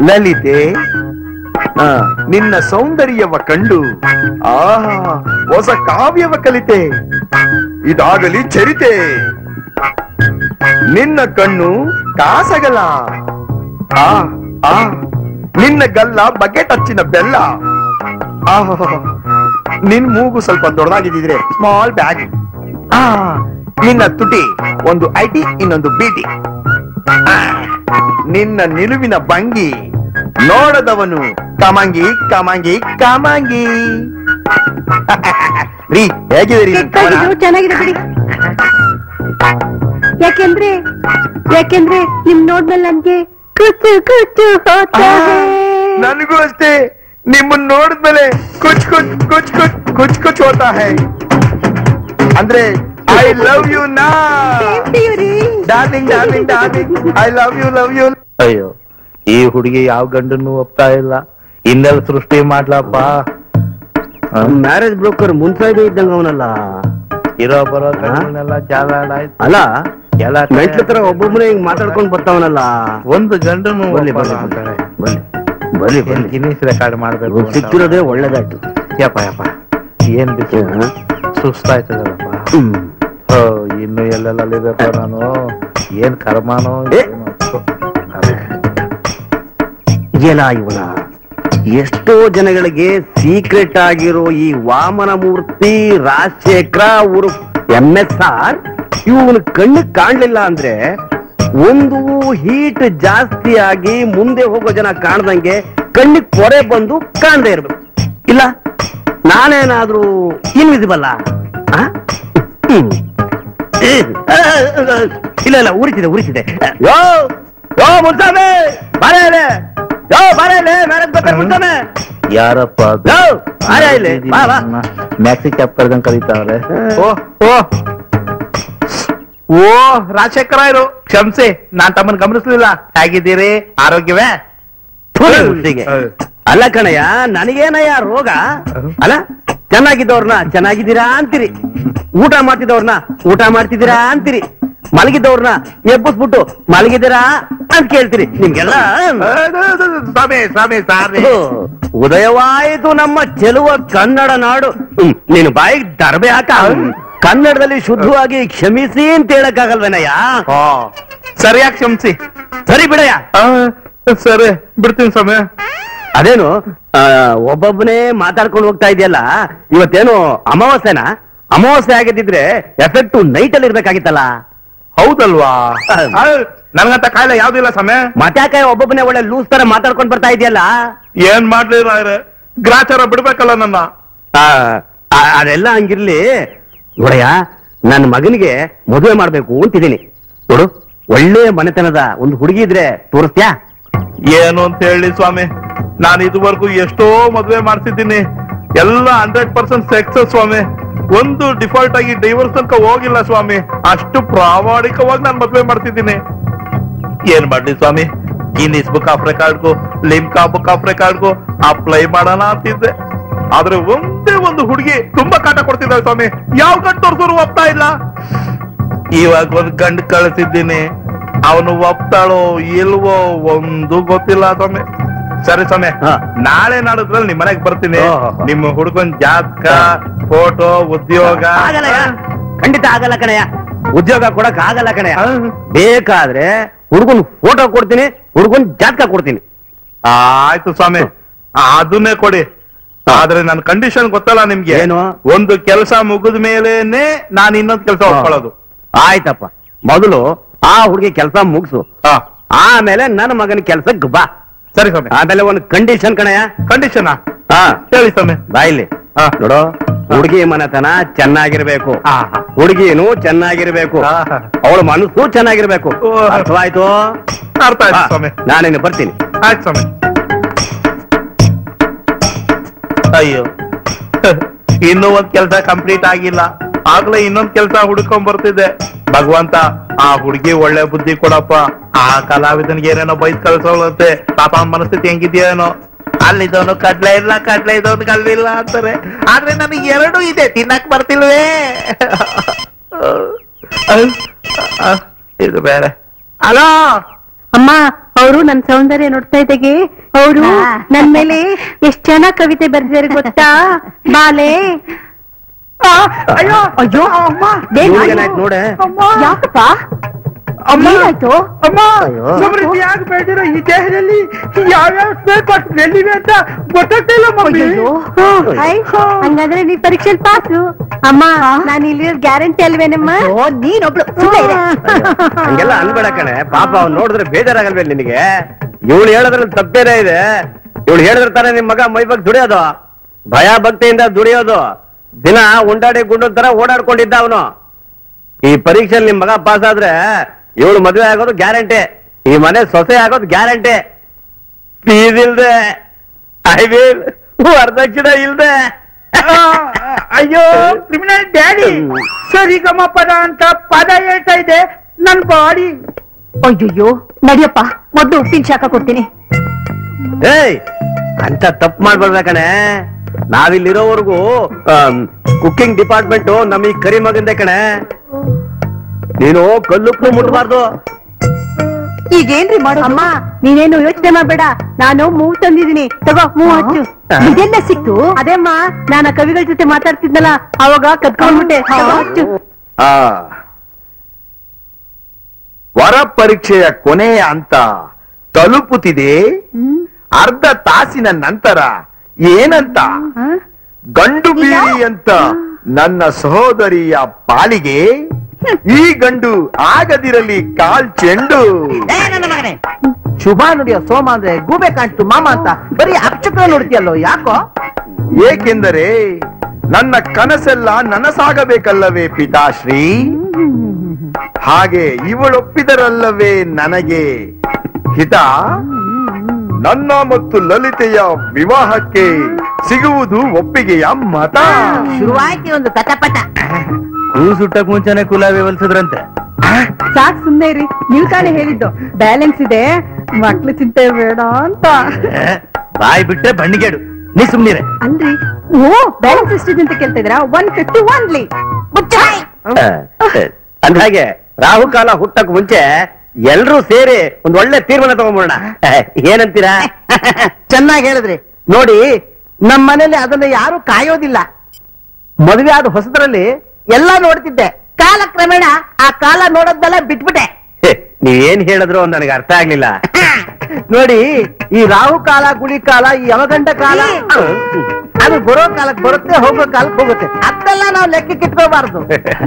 S1: ಲಲಿತೆ, ನಿನ್ನ ಸೌಂದರ್ಯವ ಕಂಡು ಹೊಸ ಕಾವ್ಯವ ಕಲಿತೆ, ಇದಾಗಲಿ ಚರಿತೆ. ನಿನ್ನ ಕಣ್ಣು ಕಾಸಗಲ, ನಿನ್ನ ಗಲ್ಲ ಬಗೆಟ್ ಹಚ್ಚಿನ ಬೆಲ್ಲ. ನಿನ್ ಮೂಗು ಸ್ವಲ್ಪ ದೊಡ್ಡದಾಗಿದ್ದಿದ್ರೆ ಸ್ಮಾಲ್ ಬ್ಯಾಗ್. ನಿನ್ನ ತುಟಿ ಒಂದು ಐಟಿ, ಇನ್ನೊಂದು ಬಿಟಿ. ನಿನ್ನ ನಿಲುವಿನ ಭಂಗಿ ನೋಡದವನು ಕಮಂಗಿ ಕಮಂಗಿ ಕಮಂಗಿ. ರೀ, ಹೇಗಿದ್ದೀರಿ?
S3: ಚೆನ್ನಾಗಿದೆ ಬಿಡಿ. ಯಾಕೆಂದ್ರೆ ನಿಮ್ ನೋಡ್ಮೇಲೆ ನನ್ಗೆ ಕುಚ್ಚು ಕುಚ್ಚು ಹೋಗ್ತಾ ಇದೆ.
S1: ನನಗೂ ಅಷ್ಟೇ, ನಿಮ್ಮನ್ನ ನೋಡಿದ್ಮೇಲೆ ಕುಚ್ ಕುಚ್ ಕುಚ್ ಕುಚ್ ಕುಚ್ ಕುಚ್ ಹೋತಾ ಹೈ. ಅಂದ್ರೆ ಐ ಲವ್ ಯು ನಾ darling darling darling. I love you love you.
S4: ಅಯ್ಯೋ, ಈ ಹುಡುಗಿ ಯಾವ ಗಂಡನ್ನು ಒಪ್ತಾ ಇಲ್ಲ. ಇನ್ನೆಲ್ಲ ಸೃಷ್ಟಿ ಮಾಡ್ಲಪ್ಪ.
S5: ಮ್ಯಾರೇಜ್ ಬ್ರೋಕರ್ ಮುನ್ಸಾಯ್ದು ಇದ್ದಂಗ ಅವನಲ್ಲ.
S4: ಇರೋ ಬರೋ ಗಂಡನೆಲ್ಲ ಜಾಲ ಆಯ್ತು.
S5: ಅಲ್ಲ,
S4: ಎಲ್ಲ
S5: ಮೆಂಟ್ಲ ತರ ಒಬ್ಬೊಬ್ಬನೇ ಹಿಂಗ್ ಮಾತಾಡ್ಕೊಂಡ್ ಬರ್ತಾವನಲ್ಲ.
S4: ಒಂದು ಗಂಡನು ಗಿನ್ನಿಸ್ ರೆಕಾರ್ಡ್ ಮಾಡ್ಬೇಕು.
S5: ಸಿಕ್ತಿರೋದೇ ಒಳ್ಳೇದಾಯ್ತು.
S4: ಯಪ್ಪ ಏನ್ ಬಿಸಿ ಸುಸ್ತಾಯ್ತದಲ್ಲಪ್ಪ. ಇನ್ನು ಎಲ್ಲೆಲ್ಲ ಅಲಿಬೇಕು ನಾನು. ಏನ್ ಕರ್ಮಾನೋ
S5: ಇದೆಯಲ್ಲ ಇವನ. ಎಷ್ಟೋ ಜನಗಳಿಗೆ ಸೀಕ್ರೆಟ್ ಆಗಿರೋ ಈ ವಾಮನ ಮೂರ್ತಿ ರಾಜಶೇಖರ ಉರ್ಫ್ MSR ಇವನು ಕಣ್ಣಿಗೆ ಕಾಣ್ಲಿಲ್ಲ ಅಂದ್ರೆ ಒಂದು ಹೀಟ್ ಜಾಸ್ತಿ ಆಗಿ ಮುಂದೆ ಹೋಗೋ ಜನ ಕಾಣ್ದಂಗೆ ಕಣ್ಣಿಗೆ ಪೊರೆ ಬಂದು ಕಾಣದೇ ಇರ್ಬೇಕು. ಇಲ್ಲ ನಾನೇನಾದ್ರೂ ಇನ್ವಿಸಿಬಲ್? ಇಲ್ಲ ಉರಿಸಿದೆ. ಯೋ ಯೋ ಮುನ್ಸಾಮೆ ಬಾರೆ, ಯೋ ಬಾರೆ, ಮುನ್ಸಾಮೆ
S4: ಯಾರಪ್ಪ ಮ್ಯಾಕ್ಸಿ ಕ್ಯಾಪ್ ಕರ್ದಂಗ್ ಕರೀತಾವ್ರೆ. ಓ ರಾಜಶೇಖರ ಇರು, ಕ್ಷಮಿಸಿ, ನಾನ್ ತಮ್ಮನ್ ಗಮನಿಸ್ಲಿಲ್ಲ. ಹೇಗಿದ್ದೀರಿ? ಆರೋಗ್ಯವೇ?
S5: ಅಲ್ಲ ಕಣಯ್ಯ, ನನಗೇನಯ್ಯ ರೋಗ? ಅಲ್ಲ, ಚೆನ್ನಾಗಿದ್ದವ್ರನ್ನ ಚೆನ್ನಾಗಿದ್ದೀರಾ ಅಂತೀರಿ, ಊಟ ಮಾಡ್ತಿದ್ದವ್ರನ್ನ ಊಟ ಮಾಡ್ತಿದ್ದೀರಾ ಅಂತೀರಿ, ಮಲಗಿದ್ದವ್ರನ್ನ ಎಬ್ಬಿಸ್ಬಿಟ್ಟು ಮಲಗಿದ್ದೀರಾ ಅಂತ ಕೇಳ್ತೀರಿ. ನಿಮ್ಗೆಲ್ಲ ಉದಯವಾಯಿತು ನಮ್ಮ ಚೆಲುವ ಕನ್ನಡ ನಾಡು. ನೀನು ಬಾಯಿಗೆ ದರ್ಬೆ ಹಾಕ. ಕನ್ನಡದಲ್ಲಿ ಶುದ್ಧವಾಗಿ ಕ್ಷಮಿಸಿ ಅಂತ ಹೇಳಕ್ಕಾಗಲ್ವೇನಯ್ಯ?
S4: ಸರಿಯಾಗಿ ಕ್ಷಮಿಸಿ.
S5: ಸರಿ ಬಿಡಯ್ಯ.
S4: ಸರಿ ಬಿಡ್ತೀನಿ ಸಮಯ.
S5: ಅದೇನು ಒಬ್ಬೊಬ್ಬನೇ ಮಾತಾಡ್ಕೊಂಡು ಹೋಗ್ತಾ ಇದೆಯಲ್ಲ, ಇವತ್ತೇನು ಅಮಾವಾಸ್ಯೆನಾ? ಅಮಾವಾಸ್ಯೆ ಆಗಿದ್ದಿದ್ರೆ ಎಫೆಕ್ಟ್ ನೈಟ್ ಅಲ್ಲಿ ಇರ್ಬೇಕಾಗಿತ್ತಲ್ಲ.
S4: ಹೌದಲ್ವಾ? ನನ್ಗಂತ ಕಾಯಿಲೆ ಯಾವ್ದಿಲ್ಲ ಸಮಯ.
S5: ಮತ್ಯಾಕೆ ಒಬ್ಬೊಬ್ಬನೇ ಒಳ್ಳೆ ಲೂಸ್ ತರ ಮಾತಾಡ್ಕೊಂಡ್ ಬರ್ತಾ ಇದೆಯಲ್ಲ?
S4: ಏನ್ ಮಾಡ್ಲಿ ಗ್ರಾಚಾರ ಬಿಡ್ಬೇಕಲ್ಲ ನನ್ನ.
S5: ಅದೆಲ್ಲ ಹಂಗಿರ್ಲಿ ನೋಡಯ್ಯ, ನನ್ನ ಮಗನಿಗೆ ಮದುವೆ ಮಾಡ್ಬೇಕು ಅಂತಿದ್ದೀನಿ. ನೋಡು, ಒಳ್ಳೆ ಮನೆತನದ ಒಂದು ಹುಡುಗಿ ಇದ್ರೆ ತೋರಿಸ್ತ್ಯಾ?
S4: ಏನು ಅಂತ ಹೇಳಿ ಸ್ವಾಮಿ, ನಾನು ಇದುವರೆಗೂ ಎಷ್ಟೋ ಮದುವೆ ಮಾಡ್ತಿದ್ದೀನಿ, ಎಲ್ಲ 100% ಸಕ್ಸಸ್ ಸ್ವಾಮಿ. ಒಂದು ಡಿಫಾಲ್ಟ್ ಆಗಿ ಡೈವರ್ಸ್ ತನಕ ಹೋಗಿಲ್ಲ ಸ್ವಾಮಿ. ಅಷ್ಟು ಪ್ರಾಮಾಣಿಕವಾಗಿ ನಾನು ಮದುವೆ ಮಾಡ್ತಿದ್ದೀನಿ. ಏನ್ ಮಾಡ್ಲಿ ಸ್ವಾಮಿ, ಗಿನ್ನಿಸ್ ಬುಕ್ ಆಫ್ ರೆಕಾರ್ಡ್ಗೂ ಲಿಮ್ಕಾ ಬುಕ್ ಆಫ್ ರೆಕಾರ್ಡ್ಗೂ ಅಪ್ಲೈ ಮಾಡೋಣ ಅಂತಿದ್ದೆ. ಆದ್ರೆ ಒಂದೇ ಒಂದು ಹುಡುಗಿ ತುಂಬಾ ಕಾಟ ಕೊಡ್ತಿದ್ದಾಳೆ ಸ್ವಾಮಿ. ಯಾವ ಗಂಟು ತೋರ್ಸೋರು ಒಪ್ತಾ ಇಲ್ಲ. ಇವಾಗ ಒಂದ್ ಗಂಡು ಕಳಿಸಿದ್ದೀನಿ. ಅವನು ಒಪ್ತಾಳೋ ಇಲ್ವೋ ಒಂದು ಗೊತ್ತಿಲ್ಲ ಸ್ವಾಮಿ. ಸರಿ ಸ್ವಾಮಿ, ನಾಳೆ ನಾಡಿದ್ರಲ್ಲಿ ನಿಮ್ ಮನೆಗ್ ಬರ್ತೀನಿ. ನಿಮ್ಮ ಹುಡುಗನ್ ಜಾತಕ, ಫೋಟೋ, ಉದ್ಯೋಗ.
S5: ಖಂಡಿತ ಆಗಲ್ಲ ಕಣಯ್ಯ, ಉದ್ಯೋಗ ಕೊಡಕ್ ಆಗಲ್ಲ ಕಣಯ್ಯ. ಬೇಕಾದ್ರೆ ಹುಡುಗನ್ ಫೋಟೋ ಕೊಡ್ತೀನಿ, ಹುಡುಗನ್ ಜಾತಕ ಕೊಡ್ತೀನಿ.
S4: ಆಯ್ತು ಸ್ವಾಮಿ, ಅದನ್ನೇ ಕೊಡಿ. ಆದ್ರೆ ನನ್ ಕಂಡೀಷನ್ ಗೊತ್ತಲ್ಲ ನಿಮ್ಗೆ.
S5: ಏನು?
S4: ಒಂದು ಕೆಲಸ ಮುಗಿದ ಮೇಲೇನೆ ನಾನು ಇನ್ನೊಂದು ಕೆಲಸ ಒಪ್ಕೊಳ್ಳೋದು.
S5: ಆಯ್ತಪ್ಪ, ಮೊದಲು ಆ ಹುಡುಗಿ ಕೆಲಸ ಮುಗಿಸು, ಆಮೇಲೆ ನನ್ನ ಮಗನ ಕೆಲ್ಸಕ್ಕೆ ಬಾ.
S4: ಸರಿ ಸ್ವಾಮಿ.
S5: ಆಮೇಲೆ ಒಂದು ಕಂಡೀಷನ್ ಕಣಯ್ಯ.
S4: ಕಂಡೀಷನ್
S5: ಹಾ
S4: ಹೇಳಿ ಸ್ವಾಮಿ.
S5: ಬಾಯಿಲಿ ನೋಡು, ಹುಡುಗಿ ಮನೆತನ ಚೆನ್ನಾಗಿರ್ಬೇಕು, ಹುಡುಗಿನೂ ಚೆನ್ನಾಗಿರ್ಬೇಕು, ಅವಳ ಮನಸ್ಸು ಚೆನ್ನಾಗಿರ್ಬೇಕು. ಅರ್ಥವಾಯ್ತು?
S4: ಅರ್ಥ ಆಯ್ತು ಸ್ವಾಮಿ.
S5: ನಾನಿನ್ನು ಬರ್ತೀನಿ.
S4: ಆಯ್ತು ಸ್ವಾಮಿ. ಅಯ್ಯೋ, ಇನ್ನೂ ಒಂದ್ ಕೆಲಸ ಕಂಪ್ಲೀಟ್ ಆಗಿಲ್ಲ. ಆಗ್ಲೇ ಇನ್ನೊಂದ್ ಕೆಲಸ ಹುಡ್ಕೊಂಡ್ ಬರ್ತಿದ್ದೆ. ಭಗವಂತ ಆ ಹುಡುಗಿ ಒಳ್ಳೆ ಬುದ್ಧಿ ಕೊಡಪ್ಪ. ಆ ಕಲಾವಿದನ್ಗೆ ಏನೇನೋ ಬೈದ್ ಕಳ್ಸೋಳಂತೆ. ಪಾಪ ಅವನ ಮನಸ್ಥಿತಿ ಹೆಂಗಿದ್ಯೇನೋ. ಅಲ್ಲಿದ್ದವನು ಕಡ್ಲೆ ಇಲ್ಲ, ಕಡ್ಲೆ ಇದ್ದವನು ಕಲ್ಲಿಲ್ಲ ಅಂತಾರೆ. ಆದ್ರೆ ನನಗೆ ಎರಡೂ ಇದೆ, ತಿನ್ನಕ್ ಬರ್ತಿಲ್ವೇ. ಇದು ಬೇರೆ.
S3: ಅಲೋ ಅಮ್ಮ, ಅವರು ನನ್ ಸೌಂದರ್ಯ ನೋಡ್ತಾ ಇದ್ದಾಗೆ ಅವರು ನನ್ ಮೇಲೆ ಎಷ್ಟ್ ಚೆನ್ನಾಗ್ ಕವಿತೆ ಬರ್ದಿದ್ದಾರೆ ಗೊತ್ತಾ? ಬಾಲೆ. ಅಯ್ಯೋ ಅಯ್ಯೋ ಅಮ್ಮ,
S5: ಏನಾಯ್ತು ನೋಡೆ?
S3: ಯಾಕಪ್ಪ ಏನಾಯ್ತು?
S2: ಯಾಕೆ ಬೆಳೆದಿರೋ ಈ ದೇಹದಲ್ಲಿ ಯಾವ್ಯಾವ ಎಲ್ಲಿವೆ ಅಂತ ಗೊತ್ತಾಗ್ತಿಲ್ಲ.
S3: ಹಂಗಾದ್ರೆ ನೀ ಪರೀಕ್ಷೆ ಪಾಸು. ಅಮ್ಮ, ನಾನು ಇಲ್ಲಿರೋ ಗ್ಯಾರಂಟಿ ಅಲ್ವೇನಮ್ಮ? ನೀನೊಬ್ಳು
S5: ಹಂಗೆಲ್ಲ ಅನ್ಬೇಡ ಕಣೆ. ಪಾಪ ಅವ್ನು ನೋಡಿದ್ರೆ ಬೇಜಾರಾಗಲ್ವೇ ನಿನಗೆ? ಇವಳು ಹೇಳೋದ್ರಲ್ಲಿ ತಪ್ಪೇನೇ ಇದೆ. ಇವಳು ಹೇಳಿದ್ರೆ ನಿಮ್ ಮಗ ಮೈ ಬಗ್ಗೆ ದುಡಿಯೋದು, ಭಯ ಭಕ್ತಿಯಿಂದ ದುಡಿಯೋದು. ದಿನ ಉಂಡಾಡಿ ಗುಂಡು ತರ ಓಡಾಡ್ಕೊಂಡಿದ್ದ ಅವನು. ಈ ಪರೀಕ್ಷೆಯಲ್ಲಿ ನಿಮ್ ಮಗ ಪಾಸ್ ಆದ್ರೆ ಇವಳು ಮದುವೆ ಆಗೋದು ಗ್ಯಾರಂಟಿ, ಈ ಮನೆ ಸೊಸೆ ಆಗೋದು ಗ್ಯಾರಂಟಿ. ಫೀಸ್ ಇಲ್ದೆ, ವರದಕ್ಷಿಣೆ ಇಲ್ದೆ.
S2: ಅಯ್ಯೋ ಕ್ರಿಮಿನಲ್ ಡ್ಯಾಡಿ, ಸರಿಗಮ ಪದ ಅಂತ ಪದ ಹೇಳ್ತಾ ಇದೆ ನನ್ ಬಾಡಿ.
S3: ಅಯ್ಯಯ್ಯೋ, ನಡಿಯಪ್ಪ, ಮೊದ್ಲು ಉಪ್ಪಿನ ಶಾಖ ಕೊಡ್ತೀನಿ.
S5: ಏಯ್, ಅಂತ ತಪ್ಪು ಮಾಡ್ಬಾರ್ದ ಕಣೆ. ನಾವಿಲ್ಲಿರೋವರೆಗೂ ಕುಕ್ಕಿಂಗ್ ಡಿಪಾರ್ಟ್ಮೆಂಟ್ ನಮ್ ಈ ಕರಿ ಮಗಂದೆ ಕಣೆ. ನೀನು ಕಲ್ಲುಪ್ಪು ಮುಟ್ಬಾರ್ದು.
S3: ಈಗೇನ್ರಿ ಮಾಡು? ಅಮ್ಮ, ನೀನೇನು ಯೋಚನೆ ಮಾಡ್ಬೇಡ, ನಾನು ಮೂವ್ ತಂದಿದ್ದೀನಿ, ತಗೋ ಮೂವ್ ಹಚ್ಚು. ಇದೆಲ್ಲ ಸಿಕ್ತು? ಅದೇಮ್ಮ, ನಾನು ಕವಿಗಳ ಜೊತೆ ಮಾತಾಡ್ತಿದ್ನಲ್ಲ ಅವಾಗ ಕತ್ಕೊಂಡ್ಬಿಟ್ಟೆ. ಹಚ್ಚು.
S1: ವರ ಪರೀಕ್ಷೆಯ ಕೊನೆಯ ಅಂತ ತಲುಪುತ್ತಿದೆ. ಅರ್ಧ ತಾಸಿನ ನಂತರ ಏನಂತ? ಗಂಡು ಬೀಳಿ ಅಂತ ನನ್ನ ಸಹೋದರಿಯ ಪಾಲಿಗೆ ಈ ಗಂಡು ಆಗದಿರಲಿ ಕಾಲ್ ಚೆಂಡು.
S2: ಶುಭ ನುಡಿಯೋ ಸೋಮ ಅಂದ್ರೆ ಗೂಬೆ ಕಾಣ್ತು ಮಾಮ ಅಂತ ಬರೀ ಅಕ್ಷರ ನೋಡ್ತೀಯಲ್ಲೋ, ಯಾಕೋ?
S1: ಏಕೆಂದರೆ ನನ್ನ ಕನಸೆಲ್ಲ ನನಸಾಗಬೇಕಲ್ಲವೇ ಪಿತಾಶ್ರೀ. ಹಾಗೆ ಇವಳೊಪ್ಪಿದರಲ್ಲವೇ ನನಗೆ ಹಿತ. ನನ್ನ ಮತ್ತು ಲಲಿತೆಯ ವಿವಾಹಕ್ಕೆ ಸಿಗುವುದು ಒಪ್ಪಿಗೆಯ ಮತ.
S3: ಶುರುವಾಯ್ತು ಒಂದು ಪಟ.
S5: ಹೂ ಸುಟ್ಟಕ್ ಮುಂಚೆನೆ ಕುಲಾವಿ ಹೊಲ್ಸಿದ್ರಂತೆ.
S3: ಸಾಕ್ ಸುಮ್ನೆ ಇರಿ, ನೀವ್ ತಾನೇ ಹೇಳಿದ್ದು ಬ್ಯಾಲೆನ್ಸ್ ಇದೆ, ಮಕ್ಳು ಚಿಂತೆ ಬೇಡ ಅಂತ.
S5: ಬಾಯ್ ಬಿಟ್ರೆ ಬಣ್ಣಿಗೇಡು, ನೀ ಸುಮ್ನಿರೆ.
S3: ಅಲ್ರಿ, ಓ ಬ್ಯಾಲೆನ್ಸ್ ಎಷ್ಟಿದೆ ಅಂತ ಕೇಳ್ತಾ ಇದ್ರ? 150 ಓನ್ಲಿ.
S5: ಅಂದ್ಹಾಗೆ ರಾಹುಕಾಲ ಹುಟ್ಟಕ್ ಮುಂಚೆ ಎಲ್ರೂ ಸೇರಿ ಒಂದ್ ಒಳ್ಳೆ ತೀರ್ಮಾನ ತಗೊಂಡ್ಬಿಡೋಣ. ಏನಂತೀರಾ?
S2: ಚೆನ್ನಾಗಿ ಹೇಳಿದ್ರಿ. ನೋಡಿ, ನಮ್ ಮನೇಲಿ ಅದನ್ನ ಯಾರು ಕಾಯೋದಿಲ್ಲ. ಮದುವೆ ಆದ ಹೊಸದ್ರಲ್ಲಿ ಎಲ್ಲ ನೋಡ್ತಿದ್ದೆ, ಕಾಲಕ್ರಮೇಣ ಆ ಕಾಲ ನೋಡೋದೆಲ್ಲ ಬಿಟ್ಬಿಟ್ಟೆ.
S5: ನೀವೇನ್ ಹೇಳಿದ್ರು ನನಗೆ ಅರ್ಥ ಆಗ್ಲಿಲ್ಲ.
S2: ನೋಡಿ, ಈ ರಾಹು ಕಾಲ, ಗುಳಿ ಕಾಲ, ಈ ಯಮಗಂಡ ಕಾಲ ಅದು ಬರೋ ಕಾಲಕ್ಕೆ ಬರುತ್ತೆ, ಹೋಗೋ ಕಾಲಕ್ಕೆ ಹೋಗುತ್ತೆ. ಅದೆಲ್ಲ ನಾವು ಲೆಕ್ಕಕ್ಕೆ ಇಟ್ಕೋಬಾರ್ದು.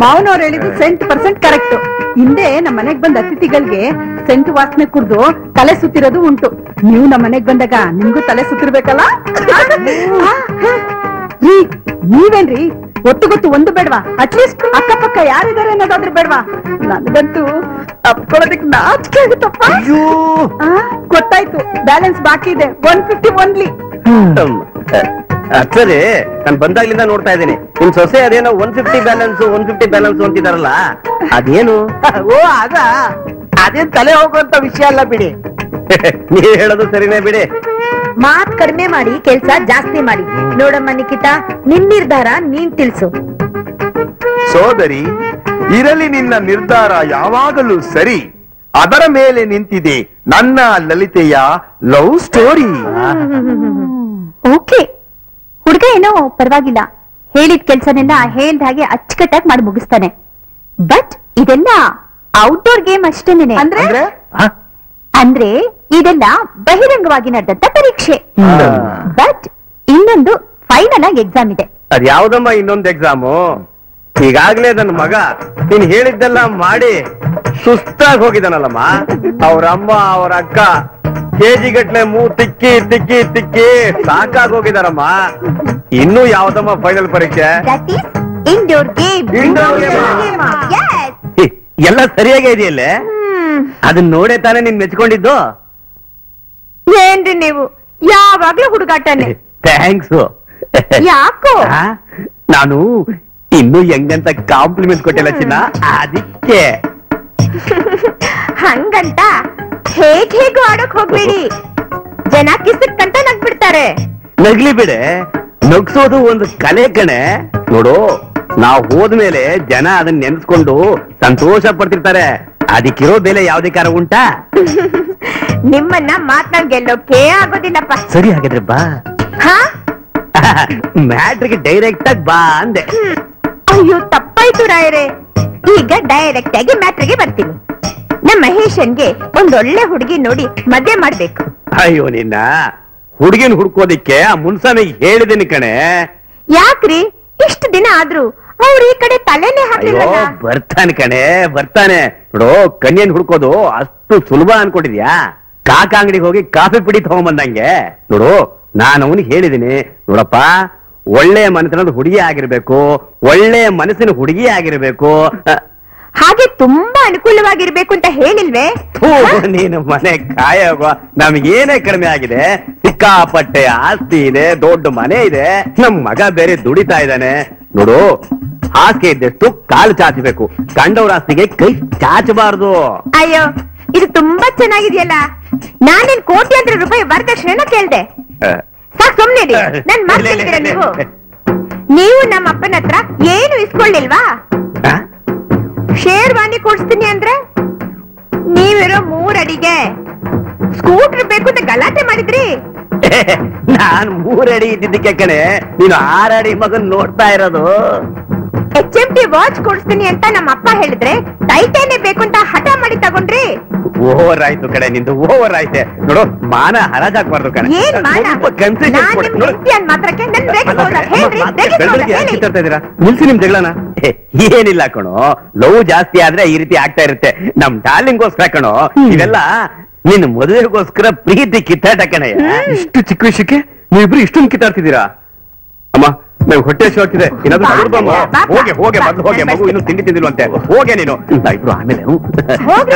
S3: ಮಾವನವ್ರು ಹೇಳಿದ್ದು 100% ಕರೆಕ್ಟ್. ಹಿಂದೆ ನಮ್ಮ ಮನೆಗ್ ಬಂದ ಅತಿಥಿಗಳಿಗೆ ಸೆಂಟ್ ವಾಸನೆ ಕುಡ್ದು ತಲೆ ಸುತ್ತಿರೋದು ಉಂಟು. ನೀವು ನಮ್ಮ ಮನೆಗ್ ಬಂದಾಗ ನಿಮ್ಗೂ ತಲೆ ಸುತ್ತಿರ್ಬೇಕಲ್ಲ? ನೀವೇನ್ರಿ ಗೊತ್ತು ಒಂದು ಬೇಡವಾ? ಅಟ್ಲೀಸ್ಟ್ ಅಕ್ಕಪಕ್ಕ ಯಾರಿದ್ದಾರೆ ಅನ್ನೋದಾದ್ರೂ ಬೇಡವಾ? ನನಗಂತೂ ತಪ್ಕೊಳ್ಳೋದಕ್ಕೆ ನಾಚಿಕೆ ಆಗುತ್ತಪ್ಪ. ಗೊತ್ತಾಯ್ತು, ಬ್ಯಾಲೆನ್ಸ್ ಬಾಕಿ ಇದೆ, 150 ಓನ್ಲಿ.
S5: ಸರಿ, ನಾನು ಬಂದಾಗ್ಲಿಂದ ನೋಡ್ತಾ ಇದ್ದೀನಿ ನಿಮ್ ಸೊಸೆ ಅದೇನೋ 150 ಬ್ಯಾಲೆನ್ಸ್ ಅಂತಿದಾರಲ್ಲ, ಅದೇನು?
S2: ಓ ಅದ, ಅದೇನ್ ತಲೆ ಹೋಗುವಂತ ವಿಷಯ ಅಲ್ಲ ಬಿಡಿ.
S5: ನೀವ್ ಹೇಳೋದು ಸರಿನೇ ಬಿಡಿ.
S3: ಮಾತ್ ಕಡಿಮೆ ಮಾಡಿ ಕೆಲ್ಸ ಜಾಸ್ತಿ ಮಾಡಿ. ನೋಡಮ್ಮ ನಿಖಿತಾ, ನಿನ್ ನಿರ್ಧಾರ ನೀನ್ ತಿಳ್ಸು.
S1: ಸೋದರಿ, ಇರಲಿ ನಿನ್ನ ನಿರ್ಧಾರ ಯಾವಾಗಲೂ ಸರಿ. ಅದರ ಮೇಲೆ ನಿಂತಿದೆ ನನ್ನ ಲಲಿತೆಯ ಲವ್ ಸ್ಟೋರಿ.
S6: ಓಕೆ, ಹುಡುಗ ಏನೋ ಪರವಾಗಿಲ್ಲ, ಹೇಳಿದ ಕೆಲ್ಸನೆಲ್ಲ ಹೇಳ್ದ ಹಾಗೆ ಅಚ್ಚುಕಟ್ಟಾಗಿ ಮಾಡಿ ಮುಗಿಸ್ತಾನೆ. ಬಟ್ ಇದೆಲ್ಲ ಔಟ್ಡೋರ್ ಗೇಮ್ ಅಷ್ಟೇನೆ. ಅಂದ್ರೆ ಇದೆಲ್ಲ ಬಹಿರಂಗವಾಗಿ ನಡೆದಂತ ಪರೀಕ್ಷೆ. ಬಟ್ ಇನ್ನೊಂದು ಫೈನಲ್ ಆಗಿ ಎಕ್ಸಾಮ್ ಇದೆ.
S5: ಅದ್ಯಾವ್ದಮ್ಮ ಇನ್ನೊಂದು ಎಕ್ಸಾಮು? ಈಗಾಗ್ಲೇ ನನ್ನ ಮಗ ನೀನ್ ಹೇಳಿದ್ದೆಲ್ಲ ಮಾಡಿ ಸುಸ್ತಾಗಿ ಹೋಗಿದ್ದಾನಲ್ಲಮ್ಮ. ಅವ್ರಮ್ಮ ಅವ್ರ ಅಕ್ಕ ಕೆಜಿ ಗಟ್ಲೆ ತಿಕ್ಕಿ ತಿಕ್ಕಿ ತಿಕ್ಕಿ ಸಾಕಾಗಿ ಹೋಗಿದಾರಮ್ಮ. ಇನ್ನೂ ಯಾವ್ದಮ್ಮ ಫೈನಲ್ ಪರೀಕ್ಷೆ?
S6: That is indoor game.
S5: ಎಲ್ಲ ಸರಿಯಾಗೇ ಇದೆಯಲ್ಲೇ? ಅದನ್ನ ನೋಡೇ ತಾನೇ ನೀನ್ ಮೆಚ್ಕೊಂಡಿದ್ದು?
S3: ಏನ್ರಿ ನೀವು ಯಾವಾಗ್ಲೂ ಹುಡುಗಾಟನೆ.
S5: ಥ್ಯಾಂಕ್ಸ್.
S6: ಯಾಕೋ?
S5: ನಾನು ಇನ್ನು ಹೆಂಗಂತ ಕಾಂಪ್ಲಿಮೆಂಟ್ ಕೊಟ್ಟಿಲ್ಲ ಚಿನ್ನ, ಅದಕ್ಕೆ.
S3: ಹಂಗಂತ ಹೇಗೂ ಆಡಕ್ ಹೋಗ್ಬೇಡಿ, ಜನ ಕಿಸಕ್ಕಂತ ನಗ್ಬಿಡ್ತಾರೆ.
S5: ನಗ್ಲಿ ಬಿಡೆ, ನಗ್ಸೋದು ಒಂದು ಕಲೆ ಕಣೆ. ನೋಡು, ನಾವ್ ಹೋದ್ಮೇಲೆ ಜನ ಅದನ್ನ ನೆನ್ಸ್ಕೊಂಡು ಸಂತೋಷ ಪಡ್ತಿರ್ತಾರೆ. ಅದಕ್ಕಿರೋ ಬೆಲೆ ಯಾವ್ದೇ ಕಾರ ಉಂಟಾ?
S3: ನಿಮ್ಮನ್ನ ಮಾತನಾಡ್ ಗೆಲ್ಲೋಕೆ ಆಗೋದಿಲ್ಲಪ್ಪ.
S5: ಸರಿ, ಹಾಗಾದ್ರೆ ಬಾ.
S3: ಹಾ,
S5: ಮ್ಯಾಟ್ರಿಗೆ ಡೈರೆಕ್ಟ್ ಆಗಿ ಬಾ ಅಂದೆ.
S3: ಅಯ್ಯೋ ತಪ್ಪಾಯ್ತು ರಾಯರೇ. ಈಗ ಡೈರೆಕ್ಟ್ ಆಗಿ ಮ್ಯಾಟ್ರಿಗೆ ಬರ್ತೀನಿ. ನಮ್ಮ ಮಹೇಶನ್ಗೆ ಒಂದೊಳ್ಳೆ ಹುಡುಗಿ ನೋಡಿ ಮದ್ವೆ ಮಾಡ್ಬೇಕು.
S5: ಅಯ್ಯೋ ನಿನ್ನ ಹುಡುಗಿನ ಹುಡ್ಕೋದಿಕ್ಕೆ ಆ ಮುನ್ಸಾಮಿಗೆ ಹೇಳಿದೀನಿ ಕಣೆ.
S3: ಯಾಕ್ರಿ ಇಷ್ಟು ದಿನ ಆದ್ರೂ ಅವ್ರ ಈ ಕಡೆ ತಲೆನೇ
S5: ಅಯ್ಯೋ
S3: ಹಾಕ್ಲಿಲ್ಲ.
S5: ಬರ್ತಾನೆ ಕಣೆ, ಬರ್ತಾನೆ. ನೋಡು, ಕನ್ಯನ್ ಹುಡ್ಕೋದು ಅಷ್ಟು ಸುಲಭ ಅನ್ಕೊಂಡಿದ್ಯಾ? ಕಾಕ ಅಂಗಡಿಗೆ ಹೋಗಿ ಕಾಫಿ ಪುಡಿ ತಗೊಂಬಂದಂಗೆ. ನೋಡು, ನಾನು ಅವನಿಗೆ ಹೇಳಿದೀನಿ, ನೋಡಪ್ಪ, ಒಳ್ಳೆ ಮನಸ್ಸಿನ ಹುಡುಗಿ ಆಗಿರ್ಬೇಕು, ಒಳ್ಳೆ ಮನಸ್ಸಿನ ಹುಡುಗಿ ಆಗಿರ್ಬೇಕು.
S3: ಹಾಗೆ ತುಂಬಾ ಅನುಕೂಲವಾಗಿರ್ಬೇಕು ಅಂತ ಹೇಳಿಲ್ವೇ?
S5: ನೀನು ಮನೆ ಕಾಯೋಗ ನಮ್ಗೇನೇ ಕಡಿಮೆ ಆಗಿದೆ. ಸಿಕ್ಕಾಪಟ್ಟೆ ಆಸ್ತಿ ಇದೆ, ದೊಡ್ಡ ಮನೆ ಇದೆ, ನಮ್ ಮಗ ಬೇರೆ ದುಡಿತಾ ಇದ್ದಾನೆ. ನೋಡು, ಹಾಸಿಗೆ ಇದ್ದಷ್ಟು ಕಾಲು ಚಾಚಬೇಕು, ಕಂಡವ್ರ ಆಸ್ತಿಗೆ ಕೈ ಚಾಚಬಾರ್ದು.
S3: ಅಯ್ಯೋ, ಇದು ತುಂಬಾ ಚೆನ್ನಾಗಿದೆಯಲ್ಲ. ನಾನೇನ್ ಕೋಟ್ಯಾಂತರ ರೂಪಾಯಿ ವರದಕ್ಷಿಣೆನ ಕೇಳ್ದೆ. ಸಾಕ್ ಸುಮ್ನೆ ನನ್ ಮಾತು ಕೇಳಿದಿರ ನೀವು? ನೀವು ನಮ್ಮ ಅಪ್ಪನ ಹತ್ರ ಏನು ಇಸ್ಕೊಳ್ಳಿಲ್ವಾ? ಶೇರ್ವಾನಿ ಕೊಡ್ಸ್ತೀನಿ ಅಂದ್ರೆ ನೀವಿರೋ 3 ಅಡಿಗೆ ಸ್ಕೂಟರ್ ಬೇಕು ಅಂತ ಗಲಾಟೆ ಮಾಡಿದ್ರಿ.
S5: ನಾನ್ 3 ಅಡಿ ಇದ್ದಿದ್ದಕ್ಕೆ ಕಣೆ ನೀನು 6 ಅಡಿ ಮಗನ್ ನೋಡ್ತಾ ಇರೋದು.
S3: HMT ವಾಚ್ ಕೊಡ್ಸ್ತೀನಿ ಅಂತ ನಮ್ಮ ಅಪ್ಪ ಹೇಳಿದ್ರೆ ಟೈಟೇನೆ ಬೇಕು ಅಂತ ಹಠ ಮಾಡಿ ತಗೊಂಡ್ರಿ.
S5: ಓವರ್ ಆಯ್ತು ಕಡೆ, ನಿಂದು ಓವರ್ ಆಯ್ತೆ. ನೋಡು, ಮಾನ ಹರಾಜಾಕ್ಬಾರ್ದು ಕಣೆ.
S3: ಏನ್ ಮಾನ?
S5: ನಿಲ್ಸಿ ನಿಮ್ ಜಗಳನ. ಏನಿಲ್ಲ ಕಣೋ, ಲವ್ ಜಾಸ್ತಿ ಆದ್ರೆ ಈ ರೀತಿ ಆಗ್ತಾ ಇರುತ್ತೆ. ನಮ್ ಡಾರ್ಲಿಂಗ್ಗೋಸ್ಕರ ಕಣೋ ಇದೆಲ್ಲ. ನಿನ್ ಮದುವೆಗೋಸ್ಕರ ಪ್ರೀತಿ ಕಿತ್ತಾಟ ಕಣೆ. ಇಷ್ಟು ಚಿಕ್ಕ ವಿಷಯಕ್ಕೆ ನೀವಿಬ್ರು ಇಷ್ಟೊಂದು ಕಿತ್ತಾಡ್ತಿದ್ದೀರಾ? ಅಮ್ಮ, ನಂಗೆ ಹೊಟ್ಟೆ ಆಗ್ತಿದೆ, ಏನಾದ್ರು ಹೋಗೆ ಹೋಗೆ ಮೊದ್ಲು ಹೋಗೆ. ಮಗು ಇನ್ನು ತಿಂಡಿ ತಿಂದಿಲ್ವಂತೆ, ಹೋಗೆ ನೀನು. ಇಬ್ರು ಆಮೇಲೆ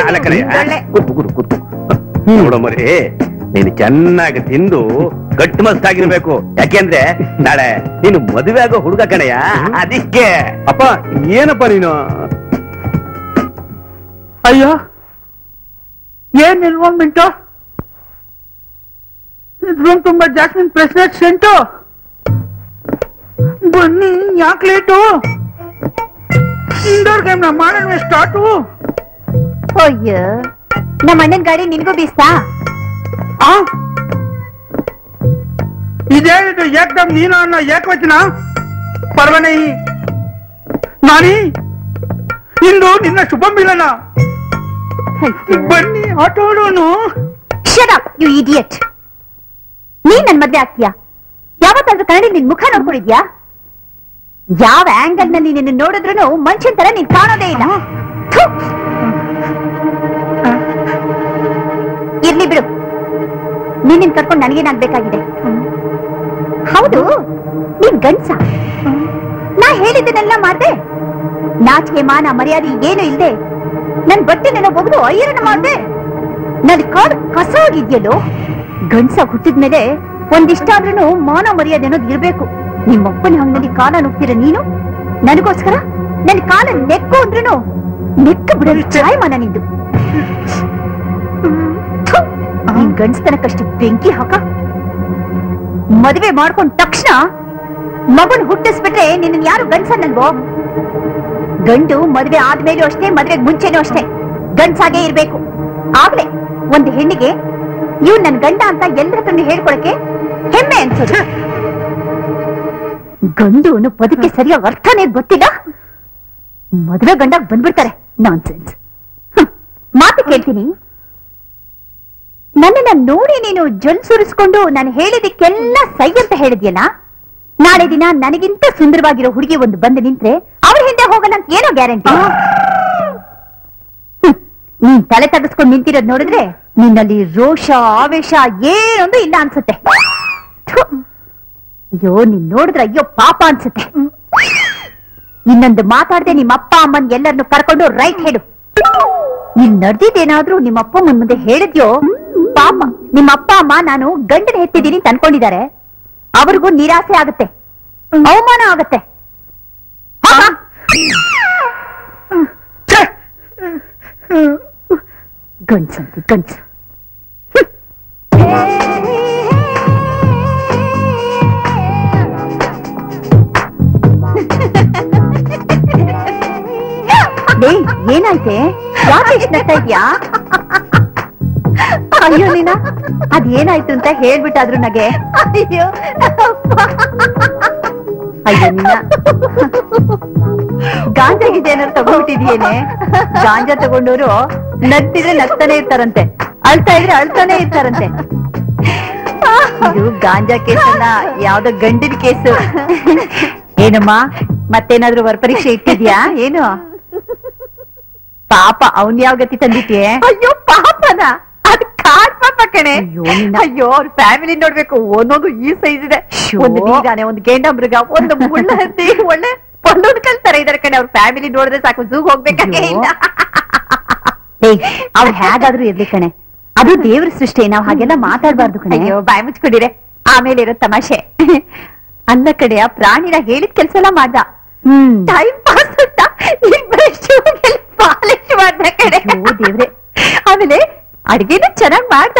S5: ಕೂತು ಕೂತು ಕೂತು. ನೋಡೋ ಮರಿ, ನೀನು ಚೆನ್ನಾಗಿ ತಿಂದು ಗಟ್ಟಿ ಮಸ್ತಾಗಿರ್ಬೇಕು. ಯಾಕೆಂದ್ರೆ ನಾಳೆ ನೀನು ಮದುವೆ ಆಗೋ ಹುಡುಗ ಕಣಯ್ಯ, ಅದಕ್ಕೆ. ಅಪ್ಪ, ಏನಪ್ಪ ನೀನು?
S2: ಅಯ್ಯೋ, ಏನ್ ಇನ್ವಾಲ್ವ್ಮೆಂಟು? ರೂಮ್ ತುಂಬಾ ಜಾಸ್ಮಿನ್ ಪ್ರೆಸ್ನೆಟ್ ಸೆಂಟು. ಬನ್ನಿ, ಯಾಕೆ ಲೇಟು? ಇಂಡೋರ್ ಗೇಮ್ ನ ಮಾಡೋಣ ಸ್ಟಾರ್ಟು.
S6: ಅಯ್ಯೋ, ನಮ್ಮ ಅಣ್ಣನ ಗಾಡಿ ನಿನ್ಗೂ ಬೀಸ್ತಾ?
S2: ಇದೇನಿದು ಏಕ್ದಮ್ ನೀನು ಅನ್ನೋ ಏಕವಚನ? ಪರ್ವನೇ ನಾನಿ, ಇಂದು ನಿನ್ನ ಶುಭ ಮಿಲನ. ಬನ್ನಿ, ಆಟ ಆಡೋನು.
S6: Shut up you idiot. ನೀನ್ ನನ್ ಮದ್ವೆ ಆಗ್ತೀಯಾ? ಯಾವತ್ತಾದ್ರೂ ಕನ್ನಡಿ ನಿನ್ ಮುಖ ನೋಡ್ಕೊಂಡಿದ್ಯಾ? ಯಾವ ಆಂಗಲ್ ನಲ್ಲಿ ನಿನ್ನ ನೋಡಿದ್ರು ಮನುಷ್ಯನ್ ತರ ನೀನ್ ಕಾಣೋದೇ ಇಲ್ಲ. ಇರ್ಲಿ ಬಿಡು, ನೀನ್ ಕರ್ಕೊಂಡು ನನಗೇನಾಗ್ಬೇಕಾಗಿದೆ? ಹೌದು, ನೀನ್ ಗಂಡ್ಸ. ನಾ ಹೇಳಿದ್ದನ್ನೆಲ್ಲ ಮಾಡ್ದೆ. ನಾಚಿಕೆ ಮಾನ ಮರ್ಯಾದೆ ಏನು ಇಲ್ದೆ ನನ್ ಬಟ್ಟೆನೆಲ್ಲ ಒಗ್ದು ಐರನ್ ಮಾಡ್ದೆ. ನನ್ ಕಾಡ್ ಕಸ ಆಗಿದ್ಯಲ್ಲೋ. ಗಂಡ್ಸ ಹುಟ್ಟಿದ್ಮೇಲೆ ಒಂದಿಷ್ಟಾದ್ರೂ ಮಾನ ಮರ್ಯಾದೆ ಅನ್ನೋದು ಇರ್ಬೇಕು. ನಿಮ್ಮಪ್ಪನ ಹಂಗಲ್ಲಿ ಕಾಲ ನುಗ್ತೀರ ನೀನು. ನನಗೋಸ್ಕರ ನನ್ ಕಾಲ ನೆಕ್ಕು ಅಂದ್ರೂ ನೆಕ್ಕ ಬಿಡಲು ಚಾಯಮಾನ ನಿಂದು. ನೀನ್ ಗಂಡ್ಸ್ತನಕ್ಕಷ್ಟು ಬೆಂಕಿ ಹಾಕ. ಮದುವೆ ಮಾಡ್ಕೊಂಡ ತಕ್ಷಣ ಮಗನ್ ಹುಟ್ಟಿಸ್ಬಿಟ್ರೆ ನಿನ್ನ ಯಾರು ಗಂಡ್ಸನ್ನಲ್ವೋ? ಗಂಡು ಮದುವೆ ಆದ್ಮೇಲೂ ಅಷ್ಟೇ, ಮದುವೆಗೆ ಮುಂಚೆನೂ ಅಷ್ಟೇ ಗಂಡ್ಸಾಗೆ ಇರ್ಬೇಕು. ಆಗ್ಲೇ ಒಂದು ಹೆಣ್ಣಿಗೆ ಇವ್ ನನ್ ಗಂಡ ಅಂತ ಎಲ್ಲರ ಹತ್ರ ಹೇಳ್ಕೊಳಕ್ಕೆ ಹೆಮ್ಮೆ ಅನ್ಸೋದು. ಗಂಡು ಅನ್ನೋ ಪದಕ್ಕೆ ಸರಿಯಾಗಿ ಅರ್ಥನೇ ಗೊತ್ತಿಲ್ಲ, ಮದುವೆ ಗಂಡಾಗ್ ಬಂದ್ಬಿಡ್ತಾರೆ. ನಾನ್ಸೆನ್ಸ್. ಮಾತು ಕೇಳ್ತೀನಿ, ನನ್ನನ್ನ ನೋಡಿ ನೀನು ಜೊಲ್ ಸುರಿಸ್ಕೊಂಡು ನಾನು ಹೇಳಿದಕ್ಕೆಲ್ಲ ಸೈ ಅಂತ ಹೇಳಿದ್ಯಲ್ಲ, ನಾಳೆ ದಿನ ನನಗಿಂತ ಸುಂದರವಾಗಿರೋ ಹುಡುಗಿ ಒಂದು ಬಂದು ನಿಂತ್ರೆ ಅವ್ರ ಹಿಂದೆ ಹೋಗಲ್ಲ ಅಂತ ಏನೋ ಗ್ಯಾರಂಟಿ? ನೀನ್ ತಲೆ ತಗ್ಗಿಸ್ಕೊಂಡು ನಿಂತಿರೋದ್ ನೋಡಿದ್ರೆ ನಿನ್ನಲ್ಲಿ ರೋಷ ಆವೇಶ ಏನೊಂದು ಇಲ್ಲ ಅನ್ಸುತ್ತೆ. ಅಯ್ಯೋ ನೀನ್ ನೋಡಿದ್ರೆ ಅಯ್ಯೋ ಪಾಪ ಅನ್ಸುತ್ತೆ. ಇನ್ನೊಂದು ಮಾತಾಡದೆ ನಿಮ್ಮ ಅಪ್ಪ ಅಮ್ಮನ್ ಎಲ್ಲರನ್ನು ಕರ್ಕೊಂಡು ರೈಟ್ ಹೇಳು. ನೀನ್ ನಡೆದಿದ್ದೇನಾದ್ರೂ ನಿಮ್ಮ ಅಪ್ಪ ಅಮ್ಮನ್ ಮುಂದೆ ಹೇಳಿದ್ಯೋ ಪಾಪ ನಿಮ್ಮ ಅಪ್ಪ ಅಮ್ಮ ನಾನು ಗಂಡನ ಹೆತ್ತಿದ್ದೀನಿ ಅಂತ ಅನ್ಕೊಂಡಿದ್ದಾರೆ. ಅವ್ರಿಗೂ ನಿರಾಸೆ ಆಗುತ್ತೆ, ಅವಮಾನ ಆಗುತ್ತೆ. ಗಂಡ್ಸಂತ ಗಂಡ್ಸ. ಏನಾಯ್ತೆ? ಯಾಕೆ ಇಷ್ಟ ನಗ್ತಾ ಇದ್ಯಾ? ಅಯ್ಯೋ ನೀನ ಅದೇನಾಯ್ತು ಅಂತ ಹೇಳ್ಬಿಟ್ಟಾದ್ರು ನಗೆ. ಅಯ್ಯೋ ಅಯ್ಯೋ ನೀನ ಗಾಂಜಾ ಗಿಜೇನಾದ್ರು ತಗೊಂಡ್ಬಿಟ್ಟಿದ್ಯೇನೆ? ಗಾಂಜಾ ತಗೊಂಡವರು ನಗ್ತಿದ್ರೆ ನಗ್ತಾನೆ ಇರ್ತಾರಂತೆ, ಅಳ್ತಾ ಇದ್ರೆ ಅಳ್ತಾನೆ ಇರ್ತಾರಂತೆ. ಇದು ಗಾಂಜಾ ಕೇಸ್ ಅಲ್ಲ, ಯಾವ್ದೋ ಗಂಡಿನ ಕೇಸು. ಏನಮ್ಮ ಮತ್ತೇನಾದ್ರೂ ವರಪರೀಕ್ಷೆ ಇಟ್ಟಿದ್ಯಾ ಏನು? ಪಾಪ ಅವನ್ ಯಾವ ಗತಿ ತಂದಿದ್ಯೆ? ಅಯ್ಯೋ ಪಾಪನ, ಅದು ಕಾಡ್ ಪಾಪ ಕಣೆ. ಅಯ್ಯೋ ಅವ್ರ ಫ್ಯಾಮಿಲಿ ನೋಡ್ಬೇಕು, ಒಂದೊಂದು ಈ ಸೈಜ್ ಇದೆ. ಒಂದು ನೀರಾನೆ, ಒಂದು ಗೇಂಡ ಮೃಗ, ಒಂದು ಮುಳ್ಳ ಹತ್ತಿ, ಒಳ್ಳೆ ಪಲ್ಲೂನ್ ಕಲ್ತಾರ ಇದಾರೆ ಕಣೆ. ಅವ್ರ ಫ್ಯಾಮಿಲಿ ನೋಡಿದ್ರೆ ಸಾಕು, ಝೂಗ್ ಹೋಗ್ಬೇಕಾಗೆ ಇಲ್ಲ. ಅವ್ರು ಹೇಗಾದ್ರೂ ಇರ್ಲಿ ಕಣೆ, ಅದು ದೇವ್ರ ಸೃಷ್ಟಿ, ನಾವ್ ಹಾಗೆಲ್ಲ ಮಾತಾಡ್ಬಾರ್ದು ಕಣೆ. ಅಯ್ಯೋ ಬಾಯ್ ಮುಚ್ಕೊಂಡಿರೆ, ಆಮೇಲೆ ಇರೋ ತಮಾಷೆ. ಅಂದ ಕಡೆಯ ಪ್ರಾಣಿನ ಹೇಳಿದ ಕೆಲ್ಸ ಎಲ್ಲ ಮಾಡ್ದ. ಟೈಮ್ ಪಾಸ್ ಅಂತ ಪಾಲಿಶ್ ಮಾಡ್ದ ಕಡೆ. ದೇವ್ರೆ, ಆಮೇಲೆ ಅಡ್ಗೆನ ಚೆನ್ನಾಗ್ ಮಾಡ್ದ.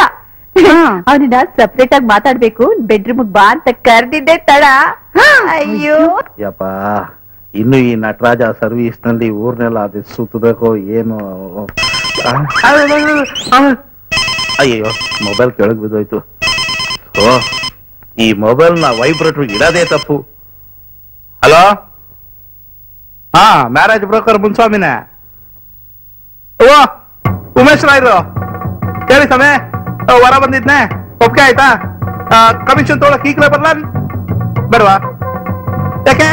S6: ಅವನಿನ ಸಪ್ರೇಟ್ ಆಗಿ ಮಾತಾಡ್ಬೇಕು, ಬೆಡ್ರೂಮ್ ಬಾ ಅಂತ ಕರ್ದಿದ್ದೆ ತಡ. ಅಯ್ಯೋ
S4: ಯಪ್ಪ, ಇನ್ನು ಈ ನಟರಾಜ ಸರ್ವಿಸ್ ನಲ್ಲಿ ಊರ್ನೆಲ್ಲ ಅದು ಸುತ್ತಬೇಕೋ ಏನು. ಅಯ್ಯೋ ಮೊಬೈಲ್ ಕೆಳಗ್ ಬಿದ್ದೋಯ್ತು. ಓ, ಈ ಮೊಬೈಲ್ ನ ವೈಬ್ರೇಟರ್ ಇಡೋದೇ ತಪ್ಪು. ಹಲೋ, ಹಾ ಮ್ಯಾರೇಜ್ ಬ್ರೋಕರ್ ಮುನ್ಸ್ವಾಮಿನೇ. ಓ ಉಮೇಶ್ ರಾಯ್ರು ಹೇಳಿ ಸಮಯ, ಹೊರ ಬಂದಿದ್ನೆ, ಒಪ್ಪಿಗೆ ಆಯ್ತಾ? ಕಮಿಷನ್ ತೊಗೊಳಕ್ ಈಗಲೇ ಬರ್ಲ ಬೇಡವಾ? ಯಾಕೆ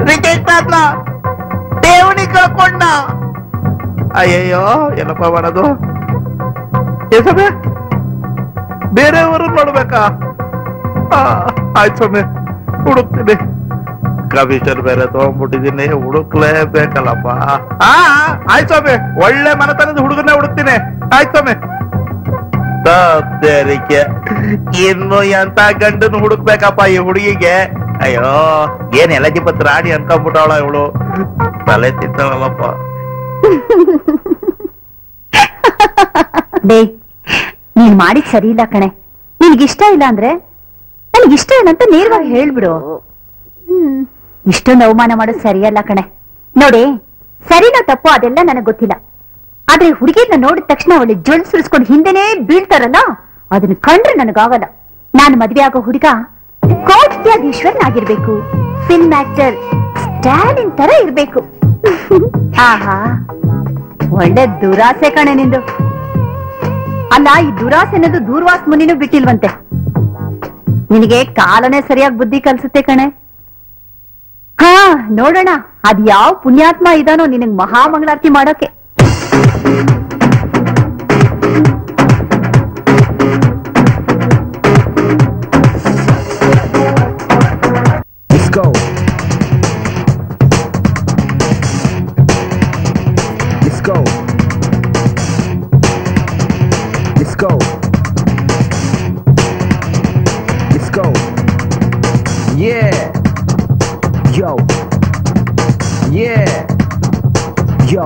S4: ರಿಜೆಕ್ಟ್ ಆದ್ನ? ಠೇವಣಿ ಕಳ್ಕೊಂಡ. ಅಯ್ಯಯ್ಯೋ ಏನಪ್ಪ ಮಾಡೋದು? ಸಮಯ ಬೇರೆಯವರು ನೋಡ್ಬೇಕಾ? ಆಯ್ತು ಸಮಯ, ಹುಡುಕ್ತೀನಿ. ಕಮಿಷನ್ ಬೇರೆ ತಗೊಂಡ್ಬಿಟ್ಟಿದೀನಿ, ಹುಡುಕ್ಲೇಬೇಕಲ್ಲಪ್ಪ. ಆಯ್ತು ಸ್ವಾಮಿ, ಒಳ್ಳೆ ಮನತನದ ಹುಡುಗನ್ನೇ ಹುಡುಕ್ತೀನಿ. ಆಯ್ತು ಸ್ವಾಮಿ. ಇನ್ನು ಎಂತ ಗಂಡನ್ ಹುಡುಕ್ಬೇಕಪ್ಪ ಈ ಹುಡುಗಿಗೆ? ಅಯ್ಯೋ ಏನ್ ಎಲಜಿಪತ್ ರಾಣಿ ಅನ್ಕೊಂಡ್ಬಿಟ್ಟವಳ ಇವಳು, ತಲೆ ತಿಂತಾಳಲ್ಲಪ್ಪ.
S6: ನೀನ್ ಮಾಡಿದ್ ಸರಿ ಇಲ್ಲ ಕಣೆ. ನಿನ್ಗಿಷ್ಟ ಇಲ್ಲ ಅಂದ್ರೆ ನನಗಿಷ್ಟ ಇಲ್ಲ ಅಂತ ನೇರವಾಗಿ ಹೇಳ್ಬಿಡು. ಇಷ್ಟೊಂದು ಅವಮಾನ ಮಾಡೋದು ಸರಿಯಲ್ಲ ಕಣೆ. ನೋಡಿ, ಸರಿನೋ ತಪ್ಪು ಅದೆಲ್ಲ ನನಗ್ ಗೊತ್ತಿಲ್ಲ, ಆದ್ರೆ ಹುಡುಗಿನ ನೋಡಿದ ತಕ್ಷಣ ಅವಳು ಜೊಲ್ ಸುರಿಸ್ಕೊಂಡು ಹಿಂದೆನೇ ಬೀಳ್ತಾರಲ್ಲ, ಅದನ್ನ ಕಂಡ್ರೆ ನನಗಾಗಲ್ಲ. ನಾನು ಮದ್ವೆ ಆಗೋ ಹುಡುಗ ಕೋಟ್ಯಾಧೀಶ್ವರನಾಗಿರ್ಬೇಕು, ಫಿಲ್ಮ್ ಆಕ್ಟರ್ ಸ್ಟಾಲಿನ್ ತರ ಇರ್ಬೇಕು. ಆಹಾ, ಒಳ್ಳೆ ದುರಾಸೆ ಕಣೆ ನಿಂದು. ಅಲ್ಲ, ಈ ದುರಾಸೆ ಅನ್ನೋದು ದೂರ್ವಾಸ ಮುನಿನೂ ಬಿಟ್ಟಿಲ್ವಂತೆ. ನಿನಗೆ ಕಾಲನೇ ಸರಿಯಾಗಿ ಬುದ್ಧಿ ಕಲ್ಸುತ್ತೆ ಕಣೆ. ಹಾ ನೋಡೋಣ, ಅದ್ ಯಾವ ಪುಣ್ಯಾತ್ಮ ಇದಾನೋ ನಿನಗ್ ಮಹಾಮಂಗಳಾರತಿ ಮಾಡೋಕೆ.
S7: Yo, yeah, yo.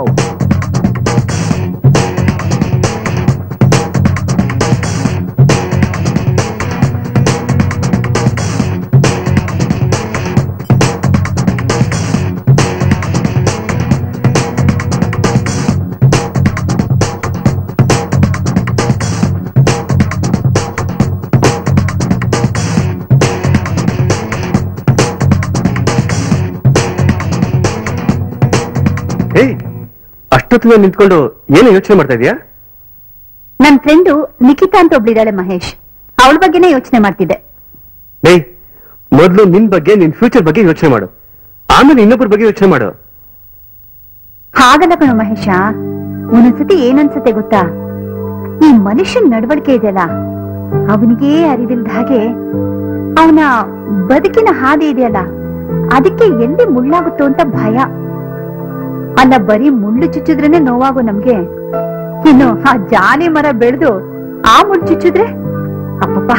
S5: ಅಷ್ಟೊತ್ತಿಗೆ ನಿಂತ್ಕೊಂಡು ಏನು ಯೋಚನೆ ಮಾಡ್ತಾ ಇದೀಯಾ?
S6: ನನ್ ಫ್ರೆಂಡು ನಿಖಿತಾ ಅಂತ ಒಬ್ಳಿದಾಳೆ ಮಹೇಶ್, ಅವಳ ಬಗ್ಗೆನೇ ಯೋಚನೆ ಮಾಡ್ತಿದ್ದೆ.
S5: ಮೊದಲು ನಿನ್ ಬಗ್ಗೆ, ನಿನ್ ಫ್ಯೂಚರ್ ಬಗ್ಗೆ ಯೋಚನೆ ಮಾಡು, ಆಮೇಲೆ ಇನ್ನೊಬ್ಬರ ಬಗ್ಗೆ ಯೋಚನೆ ಮಾಡು.
S6: ಹಾಗಲ್ಲ ಕಣೋ ಮಹೇಶ, ಒಂದೊಂದ್ಸತಿ ಏನನ್ಸತ್ತೆ ಗೊತ್ತಾ, ಈ ಮನುಷ್ಯನ್ ನಡವಳಿಕೆ ಇದೆಯಲ್ಲ, ಅವನಿಗೇ ಅರಿವಿಲ್ದ ಹಾಗೆ ಅವನ ಬದುಕಿನ ಹಾದಿ ಇದೆಯಲ್ಲ, ಅದಕ್ಕೆ ಎಲ್ಲಿ ಮುಳ್ಳಾಗುತ್ತೋ ಅಂತ ಭಯ. ಅಲ್ಲ, ಬರೀ ಮುಳ್ಳು ಚುಚ್ಚಿದ್ರೇನೆ ನೋವಾಗೋ ನಮ್ಗೆ, ಇನ್ನು ಆ ಜಾಲಿ ಮರ ಬೆಳೆದು ಆ ಮುಳ್ಳು ಚುಚ್ಚಿದ್ರೆ ಅಪ್ಪಪ್ಪ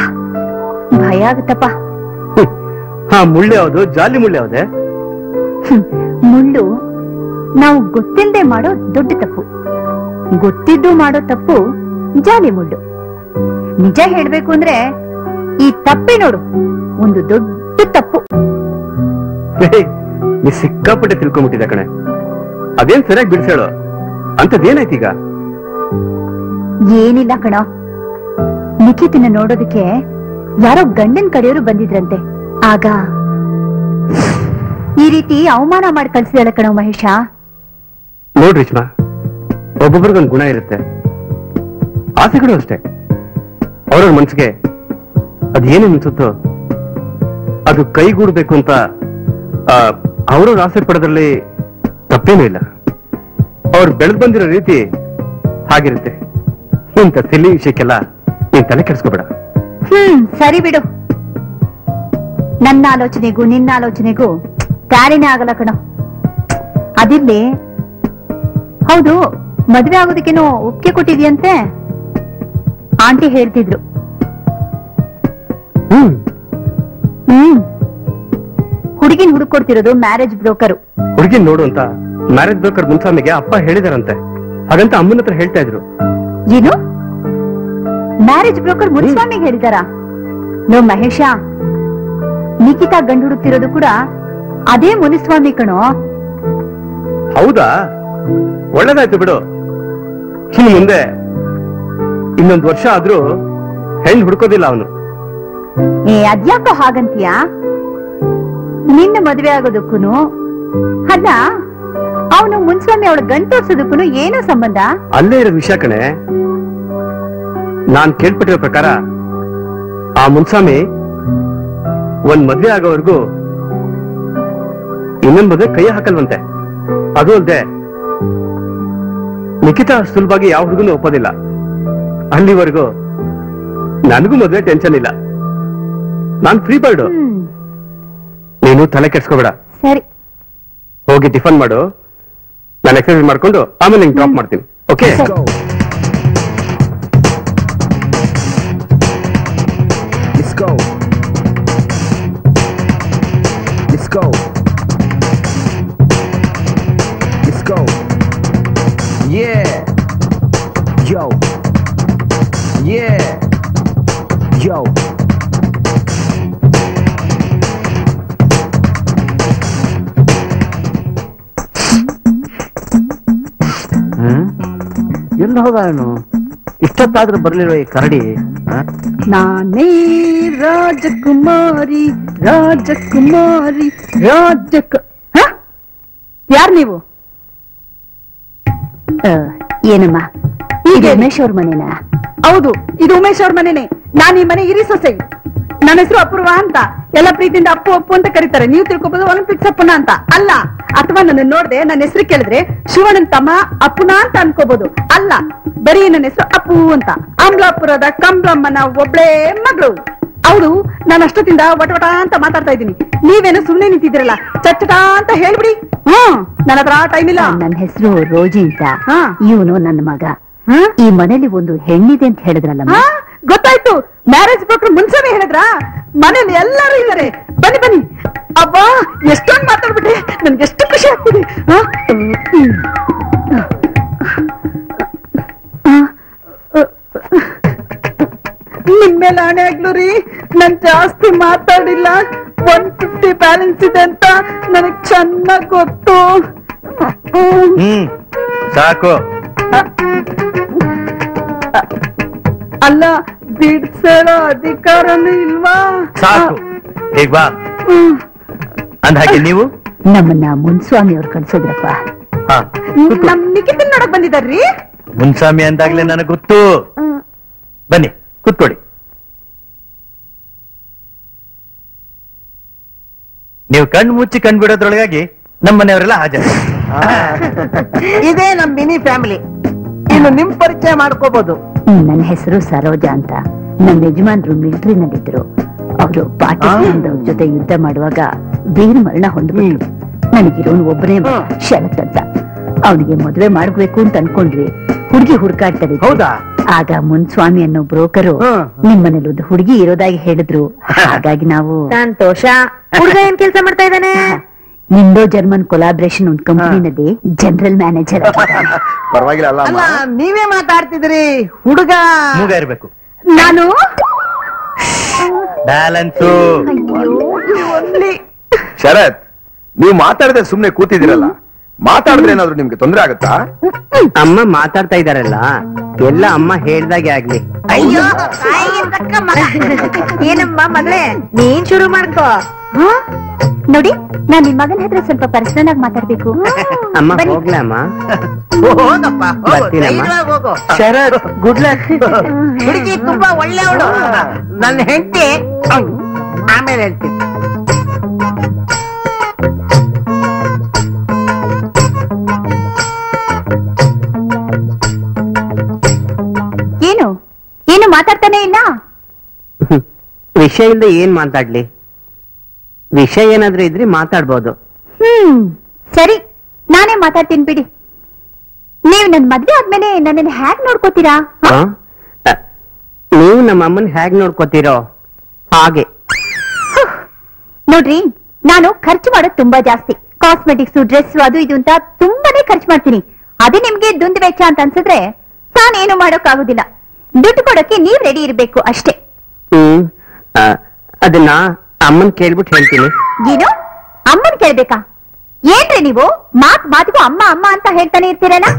S6: ಭಯ ಆಗುತ್ತಪ್ಪ.
S5: ಹಾ, ಮುಳ್ಳು ಯಾವುದು, ಜಾಲಿ ಮುಳ್ಳು ಯಾವುದೇ?
S6: ಮುಳ್ಳು ನಾವು ಗೊತ್ತಿಲ್ಲದೆ ಮಾಡೋ ದೊಡ್ಡ ತಪ್ಪು, ಗೊತ್ತಿದ್ದು ಮಾಡೋ ತಪ್ಪು ಜಾಲಿ ಮುಳ್ಳು. ನಿಜ ಹೇಳ್ಬೇಕು ಅಂದ್ರೆ ಈ ತಪ್ಪೆ ನೋಡು ಒಂದು ದೊಡ್ಡ ತಪ್ಪು.
S5: ನೀ ಸಿಕ್ಕಾಪಟ್ಟೆ ತಿಳ್ಕೊಂಡ್ಬಿಟ್ಟಿದೆ ಕಣೆ. ಅದೇನ್ ಸರಿಯಾಗಿ ಬಿಡಿಸೇಳು, ಅಂತದೇನಾಯ್ತೀಗ?
S6: ಏನಿಲ್ಲ ಕಣ, ನಿಖಿತನ ನೋಡೋದಕ್ಕೆ ಯಾರೋ ಗಂಡನ್ ಕಡೆಯವರು ಬಂದಿದ್ರಂತೆ. ಆಗ ಈ ರೀತಿ ಅವಮಾನ ಮಾಡಿ ಕಳ್ಸಿದಾಳೆ ಕಣ ಮಹೇಶ.
S5: ನೋಡ್ರಿ ರೇಷ್ಮಾ, ಒಬ್ಬೊಬ್ರಿಗೊಂದು ಗುಣ ಇರುತ್ತೆ, ಆಸೆಗಳು ಅಷ್ಟೇ. ಅವ್ರವ್ರ ಮನ್ಸಿಗೆ ಅದೇನು ಅನ್ಸುತ್ತೋ ಅದು ಕೈಗೂಡ್ಬೇಕು ಅಂತ ಅವ್ರವ್ರ ಆಸೆ ಪಡೋದ್ರಲ್ಲಿ ತಪ್ಪೇನೂ ಇಲ್ಲ. ಅವ್ರು ಬೆಳೆದು ಬಂದಿರೋ ರೀತಿ ಹಾಗಿರುತ್ತೆ. ಇಂಥ ಸಿಲ್ಲಿ ವಿಷಯಕ್ಕೆಲ್ಲ ನೀನ್ ತಲೆ ಕೆಡಿಸ್ಕೋಬೇಡ.
S6: ಸರಿ ಬಿಡು, ನನ್ನ ಆಲೋಚನೆಗೂ ನಿನ್ನ ಆಲೋಚನೆಗೂ ತಾರಿನೇ ಆಗಲ್ಲ ಕಣ. ಅದಿರ್ಲಿ, ಹೌದು, ಮದ್ವೆ ಆಗೋದಕ್ಕೇನೋ ಒಪ್ಪಿಗೆ ಕೊಟ್ಟಿದ್ಯಂತೆ ಆಂಟಿ ಹೇಳ್ತಿದ್ರು. ಹುಡುಗಿನ ಹುಡುಕೊಡ್ತಿರೋದು ಮ್ಯಾರೇಜ್ ಬ್ರೋಕರು.
S5: ಹುಡುಗಿನ ನೋಡು ಅಂತ ಮ್ಯಾರೇಜ್ ಬ್ರೋಕರ್ ಮುನ್ಸ್ವಾಮಿಗೆ ಅಪ್ಪ ಹೇಳಿದಾರಂತೆ, ಹಾಗಂತ ಅಮ್ಮನ ಹತ್ರ ಹೇಳ್ತಾ ಇದ್ರು.
S6: ಏನು, ಮ್ಯಾರೇಜ್ ಬ್ರೋಕರ್ ಮುನ್ಸ್ವಾಮಿಗೆ ಹೇಳಿದಾರಾ? ನೋ ಮಹೇಶ, ನಿಖಿತಾ ಗಂಡು ಹುಡುಕ್ತಿರೋದು ಕೂಡ ಅದೇ ಮುನಿಸ್ವಾಮಿ ಕಣೋ.
S5: ಹೌದಾ? ಒಳ್ಳೇದಾಯ್ತು ಬಿಡು. ಇನ್ನು ಮುಂದೆ ಇನ್ನೊಂದು ವರ್ಷ ಆದ್ರೂ ಹೆಣ್ಣು ಹುಡ್ಕೋದಿಲ್ಲ ಅವನು.
S6: ಅದ್ಯಾಕೋ ಹಾಗಂತೀಯ? ನಿನ್ನ ಮದ್ವೆ ಆಗೋದಕ್ಕೂನು ಅಲ್ಲ, ಅವನು ಮುನ್ಸ್ವಾಮಿ ಅವಳ ಗಂಟು ತೋರ್ಸೋದಕ್ಕೂ ಏನೋ ಸಂಬಂಧ?
S5: ಅಲ್ಲೇ ಇರೋ ವಿಷಯ ಕಣೆ. ನಾನ್ ಕೇಳ್ಪಟ್ಟಿರೋ ಪ್ರಕಾರ ಆ ಮುನ್ಸ್ವಾಮಿ ಒಂದ್ ಮದ್ವೆ ಆಗೋವರೆಗೂ ಇನ್ನೊಂದ್ ಮದ್ವೆ ಕೈ ಹಾಕಲ್ವಂತೆ. ಅದು ಅಲ್ದೆ ನಿಖಿತಾ ಸುಲಭವಾಗಿ ಯಾವ ಹುಡುಗನು ಒಪ್ಪೋದಿಲ್ಲ. ಅಲ್ಲಿವರೆಗೂ ನನಗೂ ಮದ್ವೆ ಟೆನ್ಷನ್ ಇಲ್ಲ, ನಾನ್ ಫ್ರೀ ಬರ್ಡು. ನೀನು ತಲೆ ಕೆಡ್ಸ್ಕೋಬೇಡ.
S6: ಸರಿ,
S5: ಹೋಗಿ ಟಿಫನ್ ಮಾಡು, ನಾನು ಎಕ್ಸರ್ಸೈಸ್ ಮಾಡ್ಕೊಂಡು ಆಮೇಲೆ ನಿಂಗೆ ಡ್ರಾಪ್ ಮಾಡ್ತೀನಿ. Okay?
S7: Let's go. Let's go. Let's go. Yeah. Yo. Yeah. Yo.
S2: ಎಲ್ಲ ಹೋದ ಅವನು? ಇಷ್ಟೊತ್ತಾದ್ರೂ ಬರ್ಲಿರೋ ಈ ಕರಡಿ. ನಾನೇ ರಾಜಕುಮಾರಿ ರಾಜಕುಮಾರಿ ಯಾರು ನೀವು?
S6: ಏನಮ್ಮ, ಈಗ ಉಮೇಶ್ ಅವ್ರ ಮನೆನಾ?
S2: ಹೌದು, ಇದು ಉಮೇಶ್ ಅವ್ರ ಮನೆನೇ. ನಾನು ಈ ಮನೆ ಹಿರಿ ಸೊಸೆ. ನನ್ನ ಹೆಸರು ಅಪೂರ್ವ ಅಂತ. ಎಲ್ಲ ಪ್ರೀತಿಯಿಂದ ಅಪ್ಪು ಅಪ್ಪು ಅಂತ ಕರೀತಾರೆ. ನೀವು ತಿಳ್ಕೊಬಹುದು ಒಲಿಂಪಿಕ್ಸ್ ಅಪ್ಪನ ಅಂತ ಅಲ್ಲ. ಅಥವಾ ನನ್ನ ನೋಡ್ದೆ ನನ್ನ ಹೆಸರು ಕೇಳಿದ್ರೆ ಶಿವಣ್ಣನ್ ತಮ್ಮ ಅಪ್ಪುನ ಅಂತ ಅನ್ಕೋಬಹುದು. ಅಲ್ಲ, ಬರೀ ನನ್ನ ಹೆಸರು ಅಪ್ಪು ಅಂತ. ಅಮ್ಲಾಪುರದ ಕಂಬ್ಲಮ್ಮನ ಒಬ್ಳೇ ಮಗಳು. ಅವಳು ನಾನು ಅಷ್ಟೊತ್ತಿಂದ ವಟವಟ ಅಂತ ಮಾತಾಡ್ತಾ ಇದ್ದೀನಿ. ನೀವೇನು ಸುಮ್ನೆ ನಿಂತಿದ್ದೀರಲ್ಲ, ಚಚ್ಚಟ ಅಂತ ಹೇಳ್ಬಿಡಿ. ನನ್ನ ಹತ್ರ ಟೈಮ್ ಇಲ್ಲ.
S6: ನನ್ನ ಹೆಸರು ರೋಜಿ ಅಂತ. ಇವನು ನನ್ನ ಮಗ. ಈ ಮನೇಲಿ ಒಂದು ಹೆಣ್ಣಿದೆ ಅಂತ ಹೇಳಿದ್ರಲ್ಲ?
S2: ಗೊತ್ತಾಯ್ತು. ಮ್ಯಾರೇಜ್ ಬ್ರೋಕರ್ ಮುನ್ಸವೇ ಹೇಳಿದ್ರ? ಮನೇಲಿ ಎಲ್ಲರೂ ಇದ್ದಾರೆ. ಬನ್ನಿ ಬನ್ನಿ. ಅಬ್ಬಾ, ಎಷ್ಟೊಂದು ಮಾತಾಡ್ಬಿಟ್ಟೆ, ನನ್ಗೆ ಎಷ್ಟು ಖುಷಿ ಆಗ್ತಿದೆ. ನಿಮ್ಮೇಲೆ ಹಣೆ ಆಗ್ಲು ರೀ, ನಾನ್ ಜಾಸ್ತಿ ಮಾತಾಡಿಲ್ಲ. 150 ಬ್ಯಾಲೆನ್ಸ್ ಇದೆ ಅಂತ ನನಗ್ ಚೆನ್ನಾಗ್ ಗೊತ್ತು.
S5: ಸಾಕು.
S2: ಅಲ್ಲ, ಬಿಡ್ಸೇಳೋ ಅಧಿಕಾರನೂ ಇಲ್ವಾ?
S5: ಸಾಕು, ಈಗ ಅಂದ ಹಾಗೆ ನೀವು
S6: ನಮ್ಮನ್ನ ಮುನ್ಸ್ವಾಮಿ ಅವ್ರು ಕಳ್ಸೋದ್ರಪ್ಪ.
S2: ನಮ್ ನಿಖಿತನ್ ನೋಡಕ್ ಬಂದಿದ್ದಾರ್ರಿ.
S8: ಮುನ್ಸ್ವಾಮಿ ಅಂದಾಗ್ಲೇ ನನಗೆ ಗೊತ್ತು. ಬನ್ನಿ ಕೂತ್ಕೊಳ್ಳಿ. ನೀವು ಕಣ್ಣು ಮುಚ್ಚಿ ಕಣ್ ಬಿಡೋದ್ರೊಳಗಾಗಿ ನಮ್ಮನೆಯವರೆಲ್ಲ ಹಾಜರು.
S2: ಇದೇ ನಮ್ ಮಿನಿ ಫ್ಯಾಮಿಲಿ. ಇನ್ನು ನಿಮ್ ಪರಿಚಯ ಮಾಡ್ಕೋಬಹುದು.
S6: ನನ್ನ ಹೆಸರು ಸರೋಜಾ ಅಂತ. ನಮ್ಮ ಯಜಮಾನ್ರು ಮಿಲಿಟರಿನಲ್ಲಿದ್ರು. ಅವರು ಪಾಕಿಸ್ತಾನದ ಜೊತೆ ಯುದ್ಧ ಮಾಡುವಾಗ ವೀರ ಮರಣ ಹೊಂದ್ಬಿಟ್ರು. ನನಗಿರೋನು ಒಬ್ಬನೇ ಶರತ್ ಅಂತ. ಅವನಿಗೆ ಮದುವೆ ಮಾಡ್ಬೇಕು ಅಂತ ಅನ್ಕೊಂಡ್ವಿ. ಹುಡುಗಿ ಹುಡುಕಾಡ್ತಾರೆ.
S2: ಹೌದಾ?
S6: ಆಗ ಮುನ್ಸ್ವಾಮಿ ಅನ್ನೋ ಬ್ರೋಕರು ನಿಮ್ಮನೇಲಿ ಒಂದು ಹುಡುಗಿ ಇರೋದಾಗಿ ಹೇಳಿದ್ರು. ಹಾಗಾಗಿ ನಾವು
S3: ಸಂತೋಷ. ಹುಡುಗ ಏನ್ ಕೆಲಸ ಮಾಡ್ತಾ ಇದ್ದಾನೆ?
S6: ಇಂಡೋ ಜರ್ಮನ್ ಕೊಲಾಬ್ರೇಷನ್ ಒಂದು ಕಂಪನಿನಲ್ಲಿ ಜನರಲ್ ಮ್ಯಾನೇಜರ್.
S1: ಪರವಾಗಿಲ್ಲ ಅಲ್ಲ
S2: ಅಲ್ಲ, ನೀವೇ ಮಾತಾಡ್ತಿದ್ರಿ. ಹುಡುಗ
S8: ಮೂಗ ಇರ್ಬೇಕು.
S6: ನಾನು
S8: ಬ್ಯಾಲೆನ್ಸು.
S1: ಶರತ್, ನೀವು ಮಾತಾಡದೆ ಸುಮ್ನೆ ಕೂತಿದ್ದೀರಲ್ಲ, ಮಾತಾಡಿದ್ರೆ ಏನಾದ್ರು ನಿಮ್ಗೆ ತೊಂದ್ರೆ ಆಗುತ್ತಾ?
S5: ಅಮ್ಮ ಮಾತಾಡ್ತಾ ಇದಾರಲ್ಲ, ಎಲ್ಲ ಅಮ್ಮ ಹೇಳ್ದಾಗೆ ಆಗ್ಲಿ.
S3: ಅಯ್ಯೋ ಏನಮ್ಮ ಮಗಳೇ, ನೀನ್ ಶುರು ಮಾಡ್ಕೋ.
S6: ನೋಡಿ, ನಾನ್ ನಿಮ್ ಮಗನ ಹತ್ರ ಸ್ವಲ್ಪ ಪರ್ಸನಲ್ ಆಗಿ ಮಾತಾಡ್ಬೇಕು.
S5: ಅಮ್ಮ
S6: ಬನ್ನಿ.
S5: ಹೋಗ್ಲಾ ಅಮ್ಮ?
S2: ಹೋಗಪ್ಪ, ಹೋಗು.
S5: ಬರ್ತೀನಮ್ಮ.
S2: ಧೈರ್ಯವಾಗಿ ಹೋಗು.
S8: ಶರತ್, ಗುಡ್ ಲಕ್.
S2: ಹುಡುಗಿ ತುಂಬಾ ಒಳ್ಳೆಯವಳು. ನನ್ನ ಹೆಂಡತಿ ಆಮೇಲೆ ಹೇಳ್ತೀನಿ.
S6: ಏನು ಏನು ಮಾತಾಡ್ತಾನೆ ಇಲ್ಲ?
S5: ವಿಷಯ ಇಲ್ಲದೆ ಏನ್ ಮಾತಾಡ್ಲಿ? ವಿಷಯ ಏನಾದ್ರೂ ಇದ್ರೆ ಮಾತಾಡ್ಬೋದು.
S6: ಸರಿ, ನಾನೇ ಮಾತಾಡ್ತೀನಿ ಬಿಡಿ. ನೀವು ನನ್ ಮದ್ವೆ ಆದ್ಮೇಲೆ ನನ್ನನ್ನು ಹ್ಯಾಗ್ ನೋಡ್ಕೋತೀರಾ?
S5: ಹ? ನೀವು ನಮ್ಮ ಅಮ್ಮನ್ ಹೇಗ್ ನೋಡ್ಕೋತೀರೋ ಹಾಗೆ.
S6: ನೋಡ್ರಿ, ನಾನು ಖರ್ಚು ಮಾಡೋದು ತುಂಬಾ ಜಾಸ್ತಿ. ಕಾಸ್ಮೆಟಿಕ್ಸ್, ಡ್ರೆಸ್, ಅದು ಇದು ಅಂತ ತುಂಬಾನೇ ಖರ್ಚು ಮಾಡ್ತೀನಿ. ಅದೇ ನಿಮ್ಗೆ ದುಂದು ವೆಚ್ಚ ಅಂತ ಅನ್ಸಿದ್ರೆ ನಾನೇನು ಮಾಡೋಕ್ಕಾಗೋದಿಲ್ಲ. ದುಡ್ಡು ಕೊಡೋಕೆ ನೀವ್ ರೆಡಿ ಇರ್ಬೇಕು ಅಷ್ಟೇ.
S5: ಅದನ್ನ ಅಮ್ಮನ್ ಕೇಳ್ಬಿಟ್ಟು ಹೇಳ್ತೀನಿ.
S6: ಏನು ಅಮ್ಮನ್ ಕೇಳ್ಬೇಕಾ? ಏನ್ರಿ ನೀವು ಮಾತಿಗೂ ಅಮ್ಮ ಅಮ್ಮ ಅಂತ ಹೇಳ್ತಾನೆ ಇರ್ತೀರಲ್ಲ?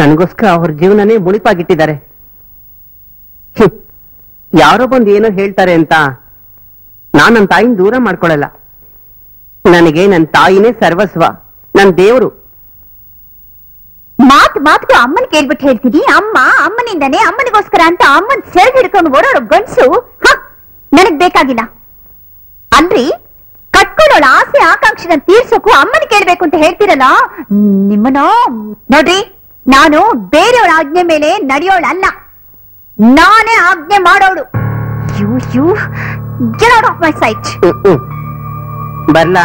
S5: ನನಗೋಸ್ಕರ ಅವ್ರ ಜೀವನನೇ ಮುಡಿಪಾಗಿಟ್ಟಿದ್ದಾರೆ. ಯಾರೋ ಬಂದು ಏನೋ ಹೇಳ್ತಾರೆ ಅಂತ ನಾನ್ ನನ್ನ ತಾಯಿನ ದೂರ ಮಾಡ್ಕೊಳಲ್ಲ. ನನಗೆ ನನ್ನ ತಾಯಿನೇ ಸರ್ವಸ್ವ, ನನ್ನ ದೇವರು.
S6: ಮಾತಿಗೂ ಅಮ್ಮನ್ ಕೇಳ್ಬಿಟ್ಟು ಹೇಳ್ತೀನಿ. ಅಮ್ಮ ಅಮ್ಮನಿಂದಾನೆ, ಅಮ್ಮನಿಗೋಸ್ಕರ ಅಂತ ಅಮ್ಮನ್ ಸೆಳ್ ಹಿಡ್ಕೊಂಡು ಓಡಾಡೋ ಗಂಡ್ಸು ನನಗ್ ಬೇಕಾಗಿಲ್ಲ. ಅಲ್ರಿ, ಕಟ್ಕೊಳ್ಳೋಳ ಆಸೆ ಆಕಾಂಕ್ಷೆನ ತೀರ್ಸೋಕು ಅಮ್ಮನ್ ಕೇಳ್ಬೇಕು ಅಂತ ಹೇಳ್ತಿರಲ್ಲ, ನಿಮ್ಮನೋ ನೋಡ್ರಿ. ನಾನು ಬೇರೆಯವರ ಆಜ್ಞೆ ಮೇಲೆ ನಡೆಯೋಳಲ್ಲ, ನಾನೇ ಆಜ್ಞೆ ಮಾಡೋಳು. You get out of my sight.
S5: ಬರ್ಲಾ?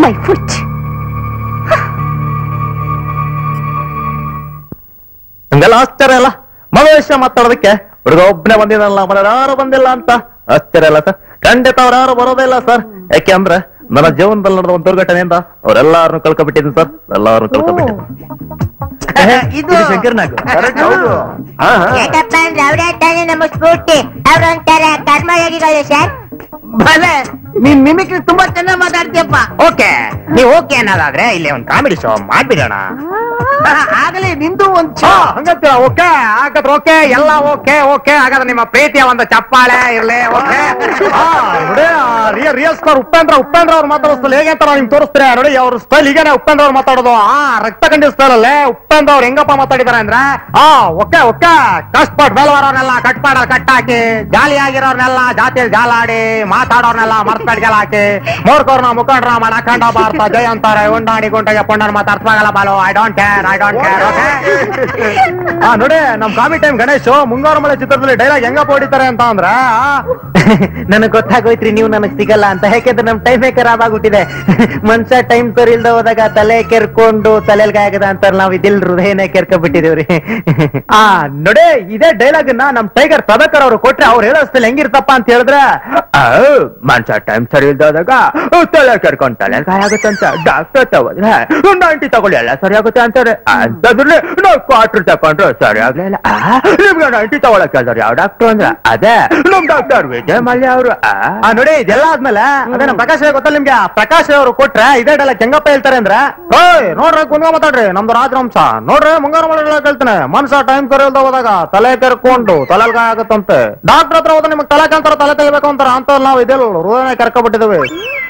S6: My foot.
S8: ನಮ್ಗೆಲ್ಲ ಆಶ್ಚರ್ಯ ಅಲ್ಲ ಮದುವೆ ವಿಷಯ ಮಾತಾಡೋದಕ್ಕೆ. ಹುಡುಗ ಒಬ್ಬನೇ ಬಂದಿರಲ್ಲ, ಯಾರು ಬಂದಿಲ್ಲ ಅಂತ ಆಶ್ಚರ್ಯ ಅಲ್ಲ ಸರ್. ಖಂಡಿತ ಅವ್ರು ಯಾರು ಬರೋದೇ ಇಲ್ಲ ಸರ್. ಯಾಕೆ ಅಂದ್ರೆ ನನ್ನ ಜೀವನದಲ್ಲಿ ನಡೆದ ಒಂದು ದುರ್ಘಟನೆಯಿಂದ ಅವರೆಲ್ಲಾರನ್ನು ಕಳ್ಕೊಬಿಟ್ಟಿದ್ದೀನಿ ಸರ್. ಎಲ್ಲಾರು ಕಳ್ಕೊಬಿಟ್ಟಿದ್ದೀನಿ. ಇದು ಶಂಕರ್ನಾಗ್.
S3: ನಮ್ಮ ಸ್ಫೂರ್ತಿ ಅವ್ರ ಒಂಥರ ಕರ್ಮಯೋಗಿಗಳು ಸರ್.
S2: ಭಲೆ, ನೀನ್ ಮಿಮಿಕ್ರಿ ತುಂಬಾ ಚೆನ್ನಾಗಿ ಮಾತಾಡ್ತೀಯಪ್ಪ.
S9: ಓಕೆ, ನೀವು ಓಕೆ ಅನ್ನೋದಾದ್ರೆ ಇಲ್ಲಿ ಒಂದು ಕಾಮಿಡಿ ಶೋ ಮಾಡ್ಬಿಡೋಣ.
S2: ಆಗಲೇ ನಿಂದು ಒಂದ್
S9: ಹಂಗಂತೀರ? ಓಕೆ, ಹಾಗಾದ್ರೆ ಓಕೆ, ಎಲ್ಲ ಓಕೆ. ಓಕೆ, ಹಾಗಾದ್ರೆ ನಿಮ್ಮ ಪ್ರೀತಿಯ ಒಂದು ಚಪ್ಪಾಳೆ ಇರ್ಲಿ. ಓಕೆ, ರಿಯಲ್ ಸ್ಟಾರ್ ಉಪೇಂದ್ರ ಅವ್ರು ಮಾತಾಡೋ ಸ್ಟೈಲ್ ಹೇಗೆ ಅಂತ ನಿಮ್ಗೆ ತೋರಿಸ್ತಾರೆ ನೋಡಿ. ಅವ್ರ ಸ್ಟೈಲ್ ಹೀಗೇನೆ ಉಪೇಂದ್ರ ಅವ್ರು ಮಾತಾಡೋದು. ರಕ್ತ ಕಂಡಿ ಸ್ಟೈಲ್ ಅಲ್ಲೇ ಉಪೇಂದ್ರ ಅವ್ರು ಹೆಂಗಪ್ಪ ಮಾತಾಡಿದಾರೆ ಅಂದ್ರೆ, ಓಕೆ ಓಕೆ, ಕಷ್ಟಪಟ್ಟು ಬೆಳವರವ್ರನ್ನೆಲ್ಲ ಕಟ್ ಮಾಡೋರ್ ಕಟ್ಟಾಕಿ, ಜಾಲಿ ಆಗಿರೋರ್ನೆಲ್ಲ ಜಾತಿಯಲ್ಲಿ ಜಾಲಾಡಿ, ಮಾತಾಡೋರ್ನೆಲ್ಲ ಮರ್ಸ್ಪೆಟ್ಗೆಲ್ಲ ಹಾಕಿ, ಮೂರ್ಖವ್ರನ್ನ ಮುಖಂಡ್ರ ಮಾಡಾಕೊಂಡ ಭಾರತ ಜಯ ಅಂತಾರೆ. ಉಂಡಾಡಿ ಗುಂಟಗೆ ಪುಂಡನ್ ಮಾತಾಡ್ಸವಾಗಲ್ಲ Balu. I don't care. Okay ನೋಡಿ, ನಮ್ ಕಾಮಿ ಟೈಮ್ ಗಣೇಶ್ ಮುಂಗಾರು ಮಳೆ ಚಿತ್ರದಲ್ಲಿ ಡೈಲಾಗ್ ಹೆಂಗಪ್ಪ ಹೊಡಿತಾರೆ ಅಂತ ಅಂದ್ರೆ,
S8: ನನಗ್ ಗೊತ್ತಾಗೋಯ್ತ್ರಿ ನೀವು ನನಗ್ ಸಿಗಲ್ಲ
S2: ಆಗಲ್ಲ ಅಂತ. ಯಾಕೆಂದ್ರೆ ನಮ್ ಟೈಮೇ ಖರಾಬ್ ಆಗ್ಬಿಟ್ಟಿದೆ. ಮನುಷ್ಯ ಟೈಮ್ ಸರಿ ಇಲ್ದ ಹೋದಾಗ ತಲೆ ಕೆರ್ಕೊಂಡು ತಲೆಲ್ಗ ಆಗದ ಅಂತ ನಾವ್ ಇದಿಲ್ ಹೃದಯನೇ ಕೆರ್ಕೊಂಡ್ಬಿಟ್ಟಿದೇವ್ರಿ. ನೋಡಿ ಇದೇ ಡೈಲಾಗ್ ನ ನಮ್ ಟೈಗರ್ ಸದಾಕರ್ ಅವ್ರು ಕೊಟ್ರೆ ಅವ್ರು ಹೇಳೋಷ್ಟಲ್ಲಿ ಹೆಂಗಿರ್ತಪ್ಪ ಅಂತ ಹೇಳಿದ್ರೆ, ಮನುಷ್ಯ ಟೈಮ್ ಸರಿ ಇಲ್ದೋದಾಗ ತಲೆ ಕೆರ್ಕೊಂಡ್ ತಲೆಲ್ ಗಾಯ ಆಗುತ್ತಂತ ಡಾಕ್ಟರ್ ತಗೋದ್ರೆ 90 ತಗೊಳ್ಳಿ ಎಲ್ಲ ಸರಿ ಆಗುತ್ತೆ ಅಂತಾರೆ. ಅಂತದ್ರಲ್ಲಿ ನಾವು ಕ್ವಾರ್ಟರ್ ತಕೊಂಡ್ರು ಸರಿ ಆಗ್ಲಿಲ್ಲ. ನಿಮ್ಗೆ 90 ತಗೊಳಕ್ ಹೇಳ್ತಾರೆ ಯಾವ ಡಾಕ್ಟರ್ ಅಂದ್ರೆ ಅದೇ ನಮ್ ಡಾಕ್ಟರ್ ವಿಜಯ್ ಮಲ್ಯ ಅವರು. ನೋಡಿ ಇದೆಲ್ಲ ಆದ್ಮೇಲೆ ಅದೇ ನಮ್ ಪ್ರಕಾಶ್ ಗೊತ್ತಲ್ಲ ನಿಮ್ಗೆ, ಪ್ರಕಾಶ್ ಅವರು ಕೊಟ್ರೆ ಇದೇ ಡೈಲಾಗ್ ಹೆಂಗಪ್ಪ ಹೇಳ್ತಾರೆ ಅಂದ್ರೆ, ನೋಡ್ರಿ ಕುಂಗ ಮಾತಾಡ್ರಿ ನಮ್ದು ರಾಜವಂಶ ನೋಡ್ರಿ ಮುಂಗಾರು ಮಳೆ ಹೇಳ್ತಾನೆ, ಮನುಷ್ಯ ಟೈಮ್ ಸರಿ ಇಲ್ದ ಹೋದಾಗ ತಲೆ ಕೆರ್ಕೊಂಡು ತಲೆಲ್ ಗಾಯ ಆಗುತ್ತಂತೆ. ಡಾಕ್ಟರ್ ಹತ್ರ ಹೋದ್ರೆ ನಿಮ್ಗೆ ತಲೆ ಕಂತಾರ ತಲೆ ತೆಗಿಬೇಕು ಅಂತಾರ. ಅಂತ ನಾವ್ ಇದೆಲ್ಲ ಹೃದಯನೇ ಕರ್ಕೊಬಿಟ್ಟಿದ್ದೇವೆ.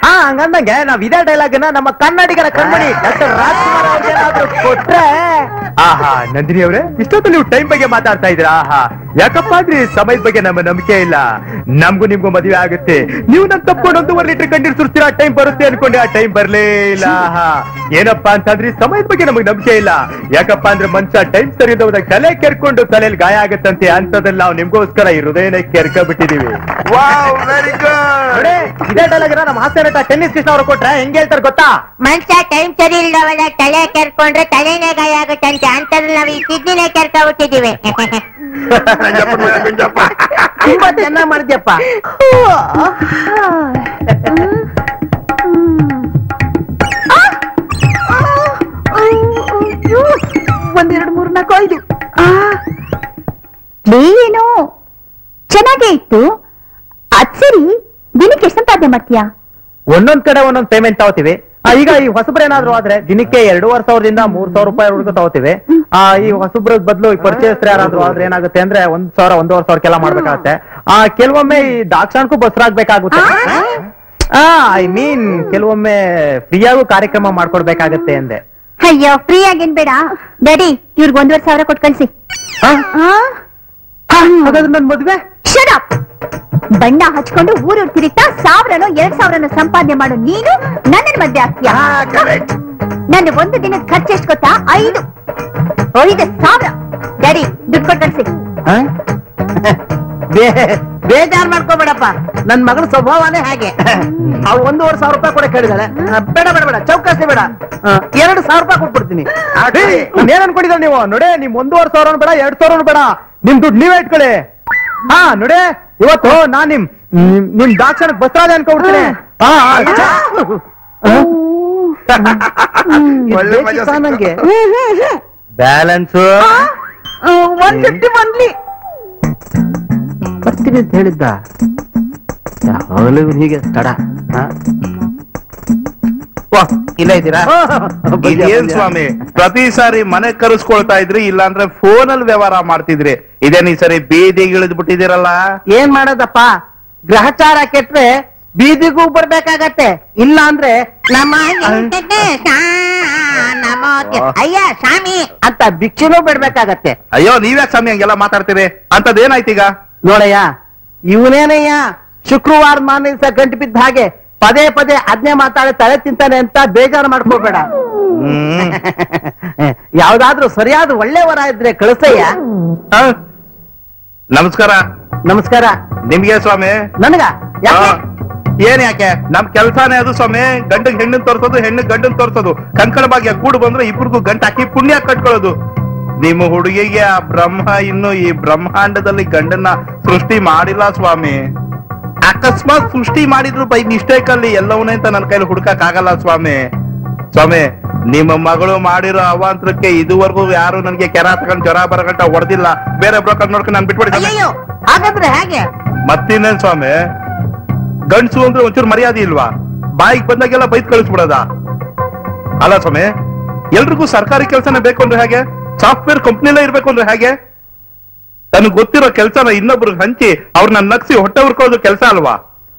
S2: ಹಂಗಂದಂಗೆ ನಾವ್ ಇದೇ ಡೈಲಾಗ್ ನ ನಮ್ಮ ಕನ್ನಡಿಗರ ಕಣ್ಮಣಿ ಡಾಕ್ಟರ್ ರಾಜ್ಕುಮಾರ್ ಅವ್ರಿಗೆ ಕೊಟ್ರೆ, ನಂದಿನಿ ಅವರೇ ಇಷ್ಟೊತ್ತು ನೀವು ಟೈಮ್ ಬಗ್ಗೆ ಮಾತಾಡ್ತಾ ಇದ್ದೀರಾ. ಯಾಕಪ್ಪ ಅಂದ್ರೆ ಸಮಯದ ಬಗ್ಗೆ ನಮ್ಮ ನಂಬಿಕೆ ಇಲ್ಲ. ನಮ್ಗೂ ನಿಮ್ಗೂ ಮದುವೆ ಆಗುತ್ತೆ, ನೀವು ನನ್ ತಪ್ಕೊಂಡು 1.5 ಲೀಟರ್ ಗಂಟೆ ಸುರ್ತೀರಾ, ಟೈಮ್ ಬರುತ್ತೆ ಅನ್ಕೊಂಡೆ ಆ ಟೈಮ್ ಬರ್ಲೇ ಇಲ್ಲ. ಏನಪ್ಪಾ ಅಂತಂದ್ರೆ ಸಮಯದ ಬಗ್ಗೆ ನಮಗ್ ನಂಬಿಕೆ ಇಲ್ಲ. ಯಾಕಪ್ಪ ಅಂದ್ರೆ ಮನುಷ್ಯ ಟೈಮ್ ಸರಿ ಹೋದಾಗ ತಲೆ ಕೆರ್ಕೊಂಡು ತಲೆಯಲ್ಲಿ ಗಾಯ ಆಗತ್ತಂತೆ. ಅಂತದಲ್ಲಿ ನಾವು ನಿಮ್ಗೋಸ್ಕರ ಈ ಹೃದಯನ ಕೆರ್ಕೊಂಡ್ಬಿಟ್ಟಿದೀವಿ. ಇದೇ ಡೈಲಾಗ್ ನಮ್ಮ ಹಾಸ್ಯ ನಟ ಟೆನ್ನಿಸ್ ಕೃಷ್ಣ ಅವರು ಕೊಟ್ರೆ ಹೆಂಗ್ ಹೇಳ್ತಾರೆ ಗೊತ್ತಾ,
S6: ಮನುಷ್ಯ ಟೈಮ್ ಸರಿ ಇಲ್ದವಲ್ಲ ತಲೆ ಕೆರ್ಕೊಂಡ್ರೆ ತಲೆನೇ ಗಾಯ ಆಗುತ್ತಂತೆ. ಅಂತದ್ರಲ್ಲಿ ನಾವು ಈ ಕಿಡ್ನಿನೇ ಕೆರ್ಕೊಂಡ್ಬಿಟ್ಟಿದೀವಿ.
S2: ತುಂಬಾ ಚೆನ್ನಾಗ್ ಮಾಡಿದ್ಯಪ್ಪ.
S6: ಒಂದೆರಡು 3 4 5 ಏನು ಚೆನ್ನಾಗೇ ಇತ್ತು. ಅದ್ ಸರಿ, ದಿನಕ್ಕೆ ಎಷ್ಟು ಸಂಪಾದನೆ ಮಾಡ್ತೀಯಾ?
S2: ಒಂದೊಂದ್ ಕಡೆ ಒಂದೊಂದ್ ಪೇಮೆಂಟ್ ತಗೋತೀವಿ. ಈಗ ಈ ಹೊಸಬ್ರೇನಾದ್ರು ಆದ್ರೆ ದಿನಕ್ಕೆ 2,500 3,000 ರೂಪಾಯಿವರೆಗೂ ತಗೋತೀವಿ. ಈ ಹೊಸಬ್ರ ಬದಲು ಈ ಪರಿಚಯಸ್ಥರು ಯಾರಾದ್ರೂ ಆದ್ರೆ ಏನಾಗುತ್ತೆ ಅಂದ್ರೆ 1,000 1,500 ಮಾಡ್ಬೇಕಾಗತ್ತೆ. ಕೆಲವೊಮ್ಮೆ ಈ ದಾಕ್ಷಾಣಕ್ಕೂ ಬಸರಾಗ್ಬೇಕಾಗುತ್ತೆ. ಐ ಮೀನ್ ಕೆಲವೊಮ್ಮೆ ಫ್ರೀಯಾಗೂ ಕಾರ್ಯಕ್ರಮ ಮಾಡ್ಕೊಡ್ಬೇಕಾಗತ್ತೆ ಅಂದೆ.
S6: ಅಯ್ಯೋ ಫ್ರೀ ಆಗೇನ್ ಬೇಡ ಡ್ಯಾಡಿ, ಇವ್ರಿಗೆ 1,500 ಕೊಟ್ಟು ಕಳ್ಸಿ.
S2: ಹಾಗಾದ್ರೆ ನನ್ ಮದ್ವೆ
S6: ಬಣ್ಣ ಹಚ್ಕೊಂಡು ಊರು ತಿರುಗ್ತಾ 1,000 2,000 ಸಂಪಾದನೆ ಮಾಡು ನೀನು ನನ್ನ ಮದ್ವೆ ಆಗ್ತೀಯಾ? ನನ್ನ ಒಂದು ದಿನದ ಖರ್ಚು ಎಷ್ಟು ಗೊತ್ತಾ? 5,000. ಡ್ಯಾಡಿ ದುಡ್ಡು ಕೊಟ್ಟು ಕಳ್ಸಿ.
S2: ಬೇಜಾರ್ ಮಾಡ್ಕೋಬೇಡಪ್ಪ, ನನ್ ಮಗಳ ಸ್ವಭಾವನೇ ಹಾಗೆ. ಅವ್ಳು 1,500 ರೂಪಾಯಿ ಕೂಡ ಕೇಳಿದಾಳೆ. ಬೇಡ ಬೇಡ ಬೇಡ, ಚೌಕಾಸಿ ಬೇಡ, 2,000 ರೂಪಾಯಿ ಕೊಟ್ಬಿಡ್ತೀನಿ. ಏನ್ ಅನ್ಕೊಂಡಿದ್ದ ನೀವು? ನೋಡಿ, ನಿಮ್ 1,500 ಬೇಡ 2,000 ಬೇಡ, ನಿಮ್ ದುಡ್ಡು ನೀವೇ ಇಟ್ಕೊಳ್ಳಿ. ನೋಡಿ ಇವತ್ತು ನಾನ್ ನಿಮ್ ದಾಕ್ಷಣಕ್ ಬಸ್ರಾದೆ ಅನ್ಕೊಬಿಡ್ತೀನಿ. ನಂಗೆ ಬ್ಯಾಲೆನ್ಸ್ 150 ಬಂದ್ಲಿ ಬರ್ತೀನಿ ಅಂತ ಹೇಳಿದ್ದ. ಹೀಗೆ ತಡ ಇಲ್ಲ ಇದ್ದೀರಾ?
S4: ಏನ್ ಸ್ವಾಮಿ ಪ್ರತಿ ಸಾರಿ ಮನೆ ಕರೆಸ್ಕೊಳ್ತಾ ಇದ್ರಿ, ಇಲ್ಲಾಂದ್ರೆ ಫೋನಲ್ಲಿ ವ್ಯವಹಾರ ಮಾಡ್ತಿದ್ರಿ. ಇದೇನ್ ಈ ಸರಿ ಬೀದಿಗೆ ಇಳಿದ್ ಬಿಟ್ಟಿದ್ದೀರಲ್ಲ?
S2: ಏನ್ ಮಾಡೋದಪ್ಪ, ಗ್ರಹಚಾರ ಕೆಟ್ರೆ ಬೀದಿಗೂ ಬರ್ಬೇಕಾಗತ್ತೆ. ಇಲ್ಲ ಅಂದ್ರೆ ನಮ್ಮ ಅಯ್ಯ ಸ್ವಾಮಿ ಅಂತ ಭಿಕ್ಷೆನೂ ಬಿಡ್ಬೇಕಾಗತ್ತೆ.
S4: ಅಯ್ಯೋ ನೀವ್ಯಾಕೆ ಸ್ವಾಮಿ ಹಂಗೆಲ್ಲ ಮಾತಾಡ್ತೀರಿ? ಅಂತದೇನಾಯ್ತೀಗ?
S2: ನೋಡಯ್ಯ, ಇವನೇನಯ್ಯ ಶುಕ್ರವಾರ ಮಾರ್ನ ದಿವಸ ಗಂಟು ಬಿದ್ದ ಹಾಗೆ ಪದೇ ಪದೇ ಅದ್ನೇ ಮಾತಾಡಿ ತಲೆ ತಿಂತಾನೆ ಅಂತ ಬೇಜಾರು ಮಾಡ್ಕೋಬೇಡ. ಯಾವ್ದಾದ್ರೂ ಸರಿಯಾದ ಒಳ್ಳೆ ವರ ಇದ್ರೆ ಕಳಿಸಯ್ಯ.
S4: ನಮಸ್ಕಾರ.
S2: ನಮಸ್ಕಾರ.
S4: ನಿಮ್ಗೆ ಸ್ವಾಮಿ?
S2: ನನಗ
S4: ಏನ್ ಯಾಕೆ? ನಮ್ ಕೆಲ್ಸಾನೇ ಅದು ಸ್ವಾಮಿ. ಗಂಡಗ್ ಹೆಣ್ಣನ್ ತೋರ್ಸೋದು, ಹೆಣ್ಣು ಗಂಡನ್ ತೋರ್ಸೋದು. ಕಂಕಣ ಭಾಗ್ಯ ಕೂಡು ಬಂದ್ರೆ ಇಬ್ರಿಗೂ ಗಂಟು ಹಾಕಿ ಪುಣ್ಯ ಕಟ್ಕೊಳ್ಳೋದು. ನಿಮ್ಮ ಹುಡುಗಿಗೆ ಆ ಬ್ರಹ್ಮ ಇನ್ನು ಈ ಬ್ರಹ್ಮಾಂಡದಲ್ಲಿ ಗಂಡನ್ನ ಸೃಷ್ಟಿ ಮಾಡಿಲ್ಲ ಸ್ವಾಮಿ. ಅಕಸ್ಮಾತ್ ಸೃಷ್ಟಿ ಮಾಡಿದ್ರು ಬೈ ಮಿಸ್ಟೇಕ್ ಅಲ್ಲಿ ಎಲ್ಲವನ್ನೇ ಅಂತ ನನ್ನ ಕೈಲಿ ಹುಡುಕಕ್ ಆಗಲ್ಲ ಸ್ವಾಮಿ. ಸ್ವಾಮಿ, ನಿಮ್ಮ ಮಗಳು ಮಾಡಿರೋ ಅವಾಂತರಕ್ಕೆ ಇದುವರೆಗೂ ಯಾರು ನನ್ಗೆ ಕೆರ ತಗೊಂಡ್ ಜ್ವರ ಬರಗಂಟ ಹೊಡೆದಿಲ್ಲ. ಬೇರೆ ಬ್ರೋಕರ್ ನೋಡ್ಕೊಂಡು ನಾನು ಬಿಟ್ಬಿಡಿ.
S2: ಹಾಗಾದ್ರೆ ಹೇಗೆ?
S4: ಮತ್ತಿನ್ನೇನ್ ಸ್ವಾಮಿ, ಗಂಡ್ಸು ಅಂದ್ರೆ ಒಂಚೂರು ಮರ್ಯಾದೆ ಇಲ್ವಾ? ಬಾಯಿಗೆ ಬಂದಾಗೆಲ್ಲ ಬೈತ್ ಕಳಿಸ್ಬಿಡೋದ? ಅಲ್ಲ ಸ್ವಾಮಿ, ಎಲ್ರಿಗೂ ಸರ್ಕಾರಿ ಕೆಲಸನೇ ಬೇಕು ಅಂದ್ರೆ ಹೇಗೆ? ಸಾಫ್ಟ್ವೇರ್ ಕಂಪ್ನಿಲೇ ಇರ್ಬೇಕು ಅಂದ್ರೆ ಹೇಗೆ? ತನಗ್ ಗೊತ್ತಿರೋ ಕೆಲ್ಸನ ಇನ್ನೊಬ್ರಿಗೆ ಹಂಚಿ ಅವ್ರನ್ನ ನಗ್ಸಿ ಹೊಟ್ಟೆ ಹುರ್ಕೊಳ್ಳೋದು ಕೆಲಸ ಅಲ್ವಾ?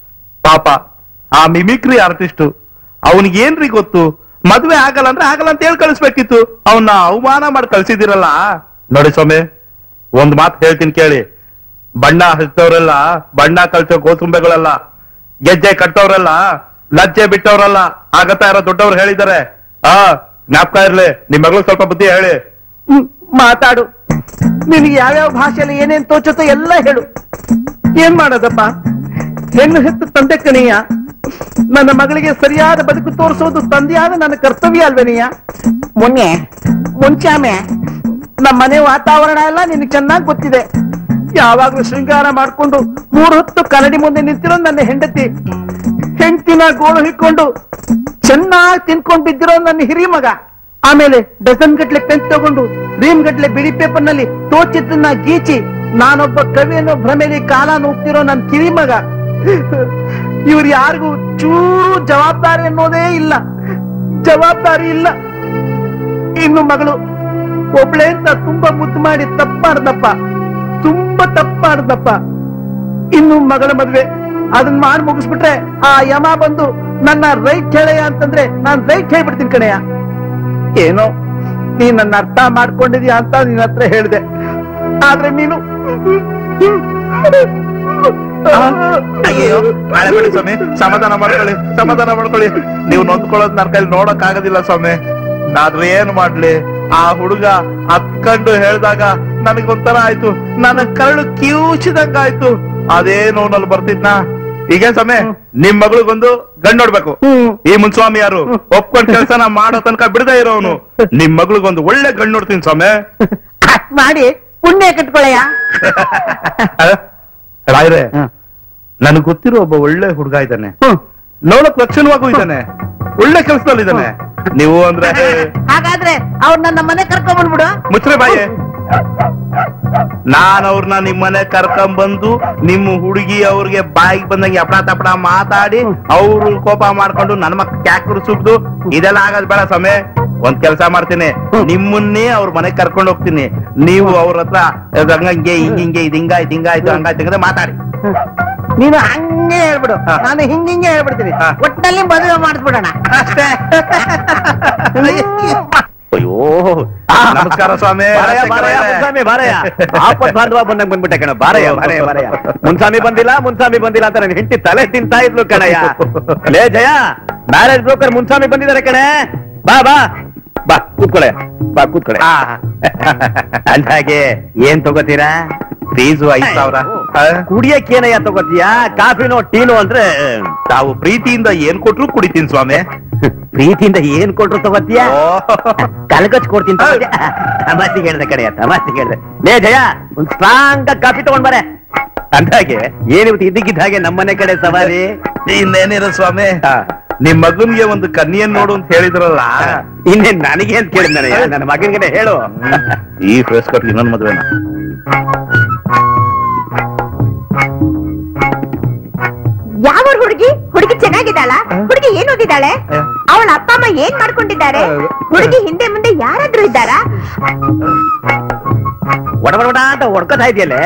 S4: ಪಾಪ ಆ ಮಿಮಿಕ್ರಿ ಆರ್ಟಿಸ್ಟ್, ಅವನಿಗೆ ಏನ್ರಿ ಗೊತ್ತು? ಮದ್ವೆ ಆಗಲ್ಲ ಅಂದ್ರೆ ಆಗಲ್ಲ ಅಂತ ಹೇಳಿ ಕಳಿಸ್ಬೇಕಿತ್ತು. ಅವನ್ನ ಅವಮಾನ ಮಾಡಿ ಕಳ್ಸಿದಿರಲ್ಲ. ನೋಡಿ ಸ್ವಾಮಿ, ಒಂದ್ ಮಾತು ಹೇಳ್ತೀನಿ ಕೇಳಿ. ಬಣ್ಣ ಹಚ್ತವ್ರೆಲ್ಲ ಬಣ್ಣ ಕಳ್ಸೋ ಗೋಸುಂಬೆಗಳಲ್ಲ. ಗೆಜ್ಜೆ ಕಟ್ಟವ್ರಲ್ಲ ಲಜ್ಜೆ ಬಿಟ್ಟವ್ರಲ್ಲ. ಆಗತ್ತಾ ಯಾರೋ ದೊಡ್ಡವ್ರು ಹೇಳಿದ್ದಾರೆ. ಜ್ಞಾಪಕ ಇರ್ಲಿ. ನಿಮ್ ಮಗಳು ಸ್ವಲ್ಪ ಬುದ್ಧಿ ಹೇಳಿ.
S2: ಮಾತಾಡು. ನಿನಗೆ ಯಾವ್ಯಾವ ಭಾಷೆಯಲ್ಲಿ ಏನೇನ್ ತೋಚುತ್ತೋ ಎಲ್ಲ ಹೇಳು. ಏನ್ ಮಾಡೋದಪ್ಪ, ಹೆಣ್ಣು ಹೆತ್ತು ತಂದೆ ಕಣಿಯ ನನ್ನ ಮಗಳಿಗೆ ಸರಿಯಾದ ಬದುಕು ತೋರಿಸೋದು ತಂದೆಯಾದ ನನ್ನ ಕರ್ತವ್ಯ ಅಲ್ವೇನಿಯ? ಮುಂಚಾಮೆ ನಮ್ಮ ಮನೆ ವಾತಾವರಣ ಎಲ್ಲ ನಿನಗೆ ಚೆನ್ನಾಗಿ ಗೊತ್ತಿದೆ. ಯಾವಾಗ್ಲೂ ಶೃಂಗಾರ ಮಾಡ್ಕೊಂಡು 3 ಹೊತ್ತು ಕನ್ನಡಿ ಮುಂದೆ ನಿಂತಿರೋ ನನ್ನ ಹೆಂಡತಿನ ಗೋಳು ಹಿಕ್ಕೊಂಡು ಚೆನ್ನಾಗಿ ತಿನ್ಕೊಂಡು ಬಿದ್ದಿರೋ ನನ್ನ ಹಿರಿ ಮಗ. ಆಮೇಲೆ ಡಜನ್ ಗಟ್ಲೆ ಪೆನ್ ತಗೊಂಡು ರೀಮ್ ಗಟ್ಲೆ ಬಿಳಿ ಪೇಪರ್ ನಲ್ಲಿ ತೋಚಿದ್ದನ್ನ ಗೀಚಿ ನಾನೊಬ್ಬ ಕವಿಯನ್ನು ಭ್ರಮೆಯಲ್ಲಿ ಕಾಲ ನೂಗ್ತಿರೋ ನನ್ನ ಕಿರಿ ಮಗ. ಇವ್ರು ಯಾರಿಗೂ ಚೂರು ಜವಾಬ್ದಾರಿ ಅನ್ನೋದೇ ಇಲ್ಲ. ಜವಾಬ್ದಾರಿ ಇಲ್ಲ. ಇನ್ನು ಮಗಳು ಒಬ್ಳೆ ಅಂತ ತುಂಬಾ ಮುದ್ದು ಮಾಡಿ ತಪ್ಪಾಡ್ದಪ್ಪ, ತುಂಬಾ ತಪ್ಪಾಡ್ದಪ್ಪ. ಇನ್ನು ಮಗಳ ಮದ್ವೆ ಅದನ್ನ ಮಾಡಿ ಮುಗಿಸ್ಬಿಟ್ರೆ ಆ ಯಮ ಬಂದು ನನ್ನ ರೈಟ್ ಹೇಳಯ್ಯ ಅಂತಂದ್ರೆ ನಾನ್ ರೈಟ್ ಹೇಳ್ಬಿಡ್ತೀನಿ ಕಣಯ್ಯ. ಏನೋ ನೀ ನನ್ನ ಅರ್ಥ ಮಾಡ್ಕೊಂಡಿದ್ಯಾ ಅಂತ ನಿನ್ನ ಹತ್ರ ಹೇಳಿದೆ. ಆದ್ರೆ ನೀನು
S4: ಅಯ್ಯೋ ಅಳಬೇಡಿ ಸ್ವಾಮಿ, ಸಮಾಧಾನ ಮಾಡ್ಕೊಳ್ಳಿ. ನೀವು ನೊಂದ್ಕೊಳ್ಳೋದ್ ನನ್ನ ಕೈಲಿ ನೋಡಕ್ ಆಗೋದಿಲ್ಲ ಸ್ವಾಮಿ. ನಾದ್ರೆ ಏನ್ ಮಾಡ್ಲಿ, ಆ ಹುಡುಗ ಹತ್ಕೊಂಡು ಹೇಳ್ದಾಗ ನನಗೊಂಥರ ಆಯ್ತು, ನನ್ನ ಕರಳು ಕಿವುಚಿದಂಗ ಆಯ್ತು. ಅದೇ ನೋನಲ್ಲಿ ಬರ್ತಿದ್ನ. ಈಗ ಸ್ವಾಮಿ ನಿಮ್ ಮಗಳಿಗೊಂದು ಗಂಡ್ ನೋಡ್ಬೇಕು. ಈ ಮುನ್ಸ್ವಾಮಿ ಯಾರು ಒಪ್ಕೊಂಡ್ ಕೆಲಸನ ಮಾಡೋ ತನಕ ಬಿಡದೇ ಇರೋನು. ನಿಮ್ ಮಗಳಿಗೊಂದು ಒಳ್ಳೆ ಗಂಡ್ ನೋಡ್ತೀನಿ ಸ್ವಾಮಿ.
S2: ಮಾಡಿ ಪುಣ್ಯ ಕಟ್ಕೊಳ್ಳಯ್ಯ.
S4: ರಾಯ್ರೆ, ನನಗ್ ಗೊತ್ತಿರೋ ಒಬ್ಬ ಒಳ್ಳೆ ಹುಡುಗ ಇದ್ದಾನೆ, ನೋಡಕ್ ಲಕ್ಷಣವಾಗೂ ಇದ್ದಾನೆ, ಒಳ್ಳೆ ಕೆಲಸದಲ್ಲಿದ್ದಾನೆ. ನೀವು ಅಂದ್ರೆ
S2: ಹಾಗಾದ್ರೆ ಅವ್ರು ನನ್ನ ಮನೆ ಕರ್ಕೊಂಡ್ ಬಂದ್ಬಿಡು.
S4: ಮುಚ್ಚ್ರೆ ಬಾಯಿ. ನಾನ್ ಅವ್ರನ್ನ ನಿಮ್ ಮನೆ ಕರ್ಕೊಂಡ್ಬಂದು ನಿಮ್ಮ ಹುಡುಗಿ ಅವ್ರಿಗೆ ಬಾಯಿಗೆ ಬಂದಂಗೆ ಅಪಡ ತಪಡ ಮಾತಾಡಿ ಅವ್ರು ಕೋಪ ಮಾಡ್ಕೊಂಡು ನನ್ನ ಮಕ್ಕ ಕ್ಯಾಕರು ಸುಗ್ದು ಇದೆಲ್ಲ ಆಗೋದ್ ಬೇಡ ಸಮಯ. ಒಂದ್ ಕೆಲಸ ಮಾಡ್ತೀನಿ, ನಿಮ್ಮನ್ನೇ ಅವ್ರ ಮನೆಗ್ ಕರ್ಕೊಂಡು ಹೋಗ್ತೀನಿ. ನೀವು ಅವ್ರ ಹತ್ರ ಹಂಗಂಗೆ ಹಿಂಗಿಂಗೆ ಇದು ಹಿಂಗಾಯ್ತು ಹಂಗಾಯ್ತು ಮಾತಾಡಿ.
S2: ನೀನು ಹಂಗೆ ಹೇಳ್ಬಿಡು, ನಾನು ಹಿಂಗೆ ಹೇಳ್ಬಿಡ್ತೀನಿ. ಒಟ್ಟಿನಲ್ಲಿ ಮದುವೆ ಮಾಡಿಸ್ಬಿಡೋಣ ಅಷ್ಟೇ.
S5: ಅಯ್ಯೋ
S4: ನಮಸ್ಕಾರ ಸ್ವಾಮಿ.
S5: ಮುನ್ಸ್ವಾಮಿ ಬಾರಯ್ಯ, ಆಪತ್ ಬಾಂಧವ ಬಂದಂಗ್ ಬಂದ್ಬಿಟ್ಟೆ ಕಣ. ಬಾರಯ್ಯ ಮುನ್ಸ್ವಾಮಿ ಬಂದಿಲ್ಲ ಅಂತ ನನ್ನ ಹೆಂಡತಿ ತಲೆ ತಿಂತಾ ಇದ್ಲು ಕಣಯ್ಯ. ಲೇ ಜಯ, ಮ್ಯಾರೇಜ್ ಬ್ರೋಕರ್ ಮುನ್ಸ್ವಾಮಿ ಬಂದಿದ್ದಾರೆ ಕಣೆ. ಬಾ ಬಾ ಬಾ ಕೂತ್ಕೊಳೆ, ಅಂದಾಗೆ ಏನ್ ತಗೋತೀರಾ?
S4: ಫೀಸು 5,000.
S5: ಕುಡಿಯಕ್ಕೇನಯ್ಯ ತಗೋತೀಯಾ? ಕಾಫಿನೋ ಟೀನೋ ಅಂದ್ರೆ
S4: ತಾವು ಪ್ರೀತಿಯಿಂದ ಏನ್ ಕೊಟ್ರು ಕುಡಿತೀನಿ ಸ್ವಾಮಿ.
S5: ಪ್ರೀತಿಯಿಂದ ಏನ್ ಕೊಟ್ರು ತಗೋತೀಯಾ? ಕಲ್ಕಚ್ ಕೊಡ್ತೀನಿ. ತಮಾಷೆಗೆ ಹೇಳ್ದೆ ಕಡೆಯ, ತಮಾಷೆಗೆ ಹೇಳ್ದೆ. ಲೇ ಜಯ, ಒಂದ್ ಸ್ಟ್ರಾಂಗ್ ಕಾಫಿ ತಗೊಂಡ್ ಬರೆ. ಅಂದಾಗೆ ಏನಿವತ್ತು ಇದ್ದಕ್ಕಿದ್ದ ಹಾಗೆ ನಮ್ಮನೆ ಕಡೆ ಸವಾರಿ.
S4: ಇನ್ನೇನಿರೋ ಸ್ವಾಮಿ, ನಿಮ್ ಮಗನ್ಗೆ ಒಂದು ಕನ್ಯನ್ ನೋಡು ಅಂತ ಹೇಳಿದ್ರಲ್ಲ,
S5: ಇನ್ನೇನ್ ನನಗೆ ಅಂತ ಕೇಳಿದ ನನ್ನ ಮಗನ್ಗೆ ಹೇಳು.
S4: ಈ ಫೇಸ್ ಕಟ್ ಇನ್ನೊಂದು ಮದುವೆನ.
S6: ಯಾವ ಹುಡುಗಿ ಚೆನ್ನಾಗಿದ್ದಾಳ? ಹುಡುಗಿ ಏನ್ ಓದಿದ್ದಾಳೆ? ಅವಳ ಅಪ್ಪ ಅಮ್ಮ ಏನ್ ಮಾಡ್ಕೊಂಡಿದ್ದಾರೆ? ಹುಡುಗಿ ಹಿಂದೆ ಮುಂದೆ ಯಾರಾದ್ರೂ ಇದ್ದಾರಾ?
S5: ಒಡಬಡ ಅಂತ ಹೊಡ್ಕೊತಾ ಇದೆಯಲ್ಲೇ.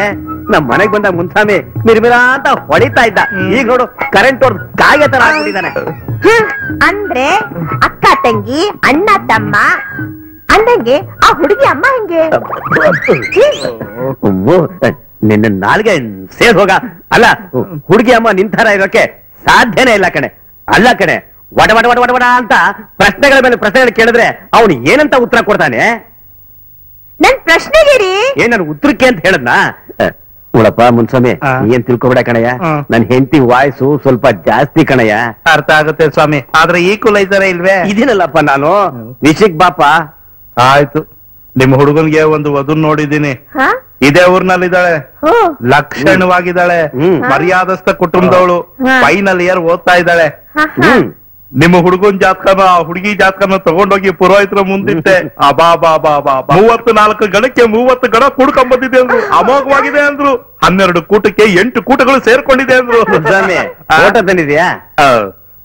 S5: ನಮ್ ಮನೆಗ್ ಬಂದ ಮುನ್ಸ್ವಾಮಿ ಮಿರ್ಮಿರ ಅಂತ ಹೊಡಿತಾ ಇದ್ದ. ಈಗ ನೋಡು ಕರೆಂಟ್ ಹೊಡೆದು ಕಾಗೆ ತರ ಹಾಕೊಂಡಿದ್ದಾನೆ.
S6: ಅಂದ್ರೆ ಅಕ್ಕ ತಂಗಿ ಅಣ್ಣ ತಮ್ಮ ಅಂದಂಗೆ ಆ ಹುಡುಗಿ ಅಮ್ಮ ಹೆಂಗೆ?
S5: ನಿನ್ನ ನಾಲ್ಗೆ ಸೇರ್ ಹೋಗ. ಅಲ್ಲ, ಹುಡುಗಿ ಅಮ್ಮ ನಿಂತರ ಇರೋಕೆ ಸಾಧ್ಯನೇ ಇಲ್ಲ ಕಣೆ. ಅಲ್ಲ ಕಣೆ, ವಡ ಅಂತ ಪ್ರಶ್ನೆಗಳ ಮೇಲೆ ಪ್ರಶ್ನೆಗಳು ಕೇಳಿದ್ರೆ ಅವನು ಏನಂತ ಉತ್ತರ ಕೊಡ್ತಾನೆ?
S6: ನನ್ ಪ್ರಶ್ನೆಗೆ
S5: ಏನ್ ನನ್ ಉತ್ತರಕ್ಕೆ ಅಂತ ಹೇಳದ್ನ? ನೋಡಪ್ಪ ಮುನ್ಸ್ವಾಮಿ, ಏನ್ ತಿಳ್ಕೊಬೇಡ ಕಣಯ್ಯ. ನನ್ ಹೆಂಡತಿ ವಾಯ್ಸು ಸ್ವಲ್ಪ ಜಾಸ್ತಿ ಕಣಯ್ಯ.
S4: ಅರ್ಥ ಆಗುತ್ತೆ ಸ್ವಾಮಿ, ಆದ್ರೆ ಈಕ್ವಲೈಸರ್ ಇಲ್ವೇ?
S5: ಇದೀನಲ್ಲಪ್ಪ ನಾನು. ವಿಷಯಕ್ ಬಾಪ.
S4: ಆಯ್ತು, ನಿಮ್ ಹುಡುಗನ್ಗೆ ಒಂದು ವಧುನ್ ನೋಡಿದ್ದೀನಿ. ಇದೇ ಊರ್ನಲ್ಲಿದ್ದಾಳೆ, ಲಕ್ಷಣವಾಗಿದ್ದಾಳೆ, ಮರ್ಯಾದಸ್ಥ ಕುಟುಂಬದವಳು, ಫೈನಲ್ ಇಯರ್ ಓದ್ತಾ ಇದ್ದಾಳೆ. ನಿಮ್ಮ ಹುಡುಗನ್ ಜಾತಕನ ಹುಡುಗಿ ಜಾತಕನ ತಗೊಂಡೋಗಿ ಪುರೋಹಿತರ ಮುಂದಿಟ್ಟೆ. ಅಬಾ 34 ಗಣಕ್ಕೆ 30 ಗಣ ಕೂಡ್ಕೊಂಬಂದಿದೆ ಅಂದ್ರು, ಅಮೋಘವಾಗಿದೆ ಅಂದ್ರು. 12 ಕೂಟಕ್ಕೆ 8 ಕೂಟಗಳು ಸೇರ್ಕೊಂಡಿದೆ ಅಂದ್ರು.
S5: ಫೋಟೋ ತಂದಿದ್ಯಾ?